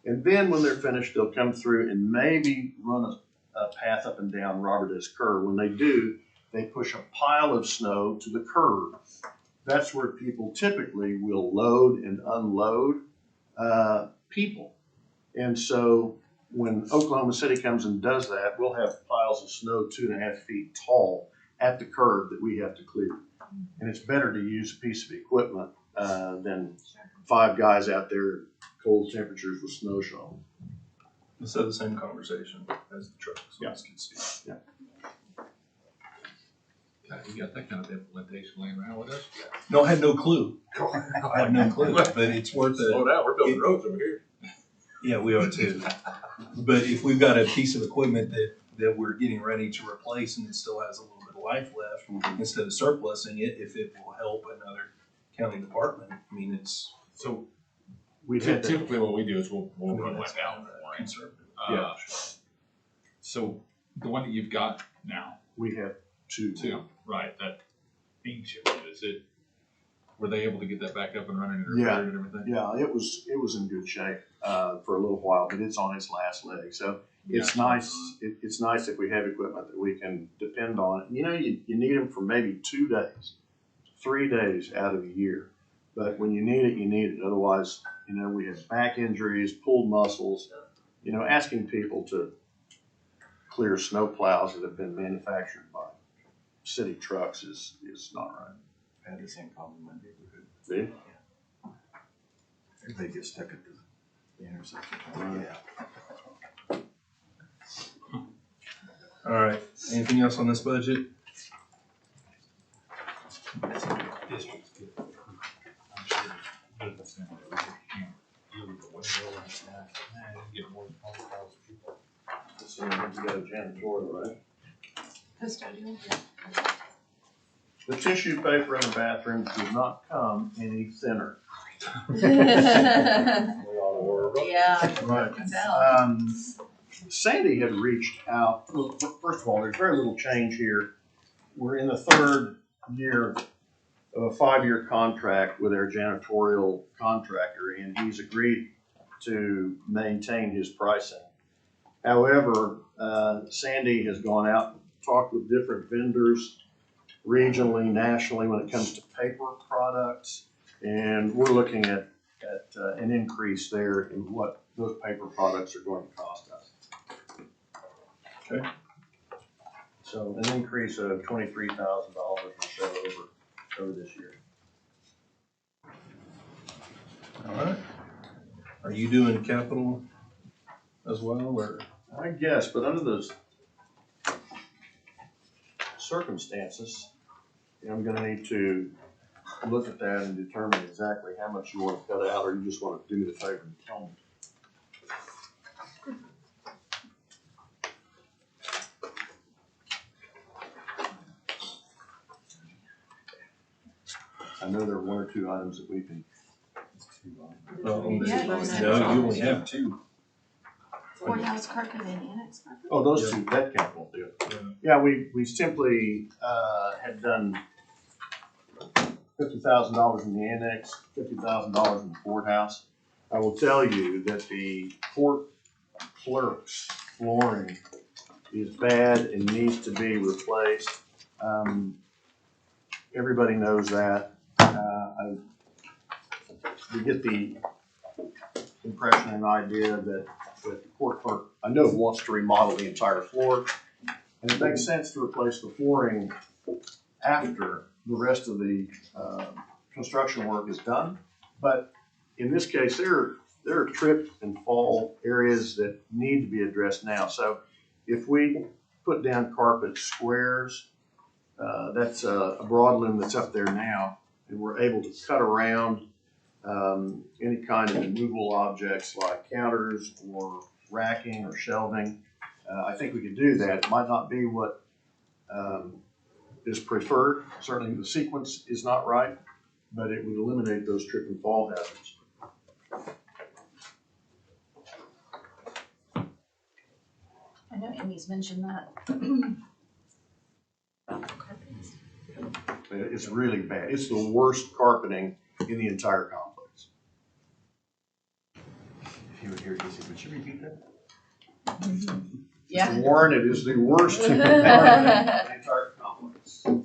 and then when they're finished, they'll come through and maybe run a path up and down Robert S. Kerr. When they do, they push a pile of snow to the curb. That's where people typically will load and unload people. And so when Oklahoma City comes and does that, we'll have piles of snow 2.5 feet tall at the curb that we have to clear. And it's better to use a piece of equipment than 5 guys out there at cold temperatures with snow shoveling. Let's have the same conversation as the trucks. Yeah. Yeah. God, you got that kind of implementation laying around with us? No, I had no clue. I have no clue, but it's worth it. Slow down, we're building roads over here. Yeah, we are too. But if we've got a piece of equipment that we're getting ready to replace and it still has a little bit of life left, instead of surplusing it, if it will help another county department, I mean, it's. So we typically what we do is we'll run one down for it. Conservative. Yeah. So the one that you've got now. We have two, right, that ancient one, were they able to get that back up and running and repaired and everything? Yeah, it was in good shape for a little while, but it's on its last leg. So it's nice. It's nice if we have equipment that we can depend on. You know, you need them for maybe 2 days, 3 days out of a year. But when you need it, you need it. Otherwise, you know, we have back injuries, pulled muscles. You know, asking people to clear snow plows that have been manufactured by city trucks is not right. I had the same problem in my neighborhood. See? Yeah. Everybody gets stuck at the intersection. Right. Yeah. All right, anything else on this budget? District's good. I'm sure business in there, we can't deal with the window and stuff, man, you get more than 20,000 people. So you got a janitorial, right? Custodial. The tissue paper in the bathrooms does not come any thinner. Yeah. Right. Sandy had reached out. Well, first of all, there's very little change here. We're in the 3rd year of a 5-year contract with our janitorial contractor, and he's agreed to maintain his pricing. However, Sandy has gone out and talked with different vendors regionally, nationally, when it comes to paper products, and we're looking at an increase there in what those paper products are going to cost us. Okay. So an increase of $23,000 or so over this year. All right. Are you doing capital as well, or? I guess, but under those circumstances, I'm going to need to look at that and determine exactly how much you want to cut out, or you just want to do me the favor and tell me. I know there are 1 or 2 items that we can. No, you only have 2. Courthouse carpet and annex carpet? Oh, those 2, that count won't do it. Yeah, we simply had done $50,000 in the annex, $50,000 in the courthouse. I will tell you that the court clerk's flooring is bad and needs to be replaced. Everybody knows that. We get the impression and idea that the court clerk, I know, wants to remodel the entire floor, and it makes sense to replace the flooring after the rest of the construction work is done. But in this case, there are trip and fall areas that need to be addressed now. So if we put down carpet squares. That's a broadloom that's up there now, and we're able to cut around any kind of immovable objects like counters or racking or shelving. I think we could do that. It might not be what is preferred. Certainly the sequence is not right, but it would eliminate those trip and fall hazards. I know Amy's mentioned that. It's really bad. It's the worst carpeting in the entire complex. If you were here, would you repeat that? Yeah. Warren, it is the worst carpeting in the entire complex. All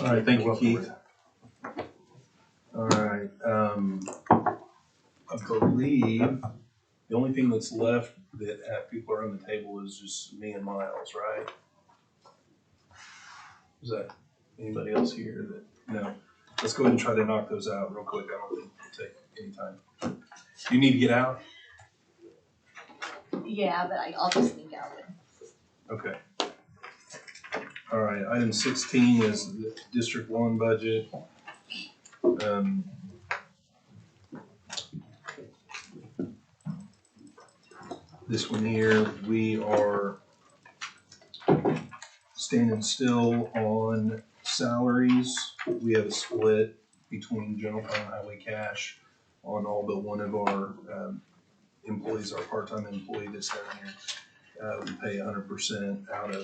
right, thank you, Keith. All right, I believe the only thing that's left that people are on the table is just me and Miles, right? Is that anybody else here that, no? Let's go ahead and try to knock those out real quick. I don't think it'll take any time. Do you need to get out? Yeah, but I'll just sneak out. Okay. All right, item 16 is the District 1 budget. This one here, we are standing still on salaries. We have a split between general fund and highway cash on all but one of our employees, our part-time employee that's down here. We pay 100% out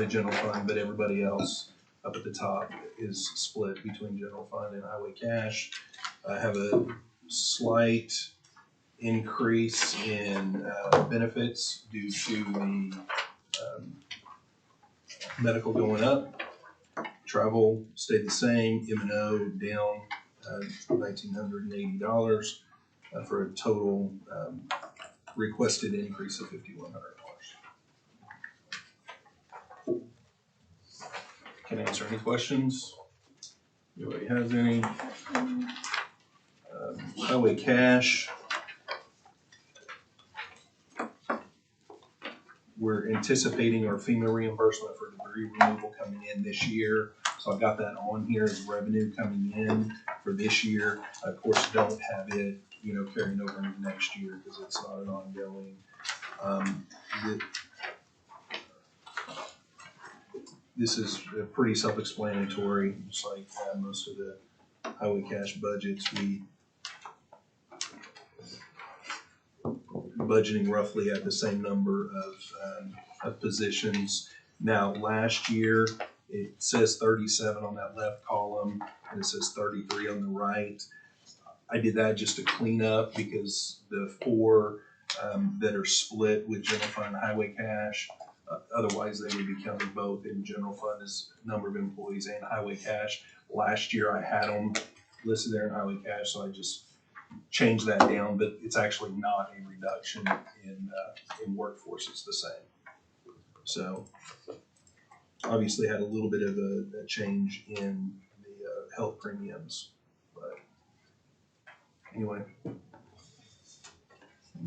of general fund, but everybody else up at the top is split between general fund and highway cash. I have a slight increase in benefits due to the medical going up. Travel stayed the same, M&O down $1,980 for a total requested increase of $5,100. Can answer any questions? Anybody has any? Highway cash. We're anticipating our FEMA reimbursement for debris removal coming in this year. So I've got that on here as revenue coming in for this year. Of course, don't have it, carrying over into next year because it's not an ongoing. This is pretty self-explanatory, just like most of the highway cash budgets. We budgeting roughly at the same number of positions. Now, last year, it says 37 on that left column, and it says 33 on the right. I did that just to clean up because the 4 that are split with general fund and highway cash, otherwise they would be counted both in general fund as number of employees and highway cash. Last year, I had them listed there in highway cash, so I just change that down, but it's actually not a reduction in workforce, it's the same. So obviously had a little bit of a change in the health premiums, but anyway,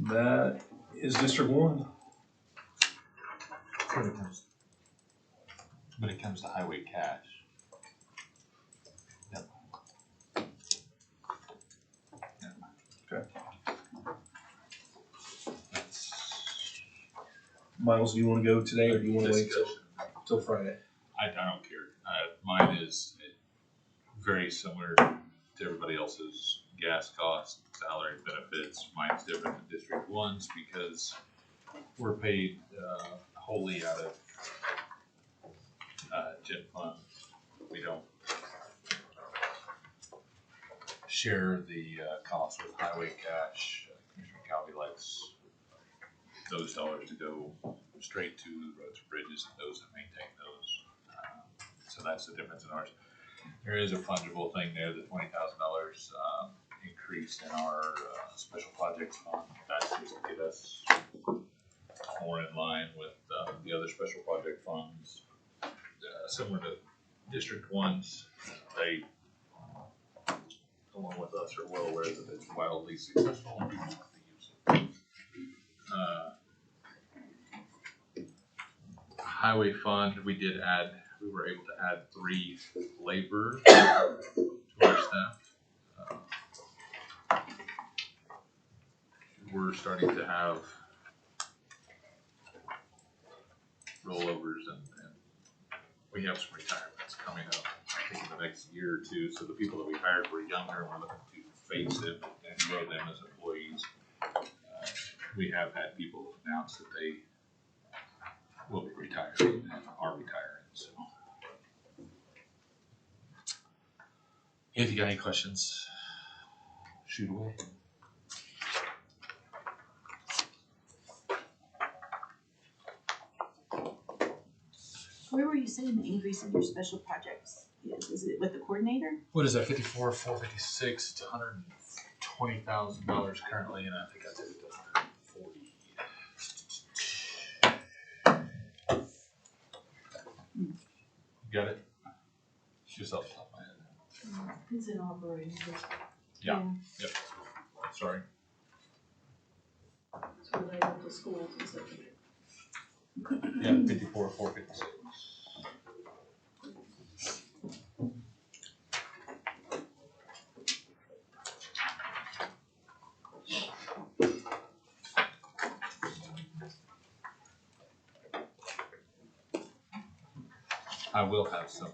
that is District 1. When it comes to highway cash. Okay. Miles, do you want to go today or do you want to wait till Friday? I don't care. Mine is very similar to everybody else's gas costs, salary, benefits. Mine's different than District 1's because we're paid wholly out of gen fund. We don't share the cost with highway cash. Commissioner Calvi likes those dollars to go straight to roads and bridges and those that maintain those. So that's the difference in ours. There is a fungible thing there, the $20,000 increase in our special projects fund. That's just to get us more in line with the other special project funds. Similar to District 1's, they, along with us, are well aware that it's wildly successful and we want to use it. highway fund, we were able to add 3 laborers to our staff. We're starting to have rollovers and we have some retirements coming up, I think in the next year or two. So the people that we hired were younger and we're looking to phase them and grow them as employees. We have had people announce that they will be retiring and are retiring, so. If you got any questions, shoot away. Where were you saying the increase in your special projects is? Is it with the coordinator? What is that, 54,456 to $120,000 currently, and I think I took it to 140. You got it? Just off the top of my head. It's in operating. Yeah. Yep. Sorry. It's related to schools and stuff. Yeah, 54,456. I will have some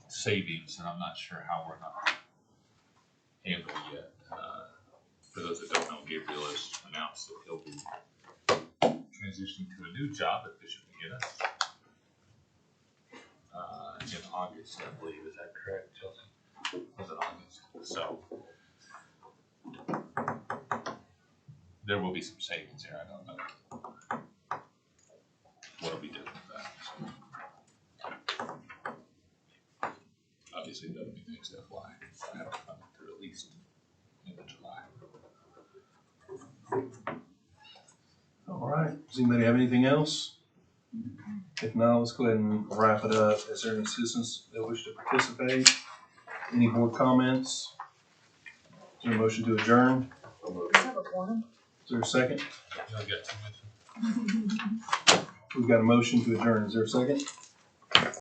savings, and I'm not sure how we're gonna handle it yet. For those that don't know, Gabriel has announced that he'll be transitioning to a new job at Bishop McGinnis in August, I believe. Is that correct, Chelsea? Was it August? So there will be some savings here. I don't know what'll be different with that. So, obviously, that'll be next FY. I have to fund it through at least into July. All right, does anybody have anything else? If not, let's go ahead and wrap it up. Is there any citizens that wish to participate? Any board comments? Is there a motion to adjourn? Is there a second? You only got 2 minutes. We've got a motion to adjourn. Is there a second?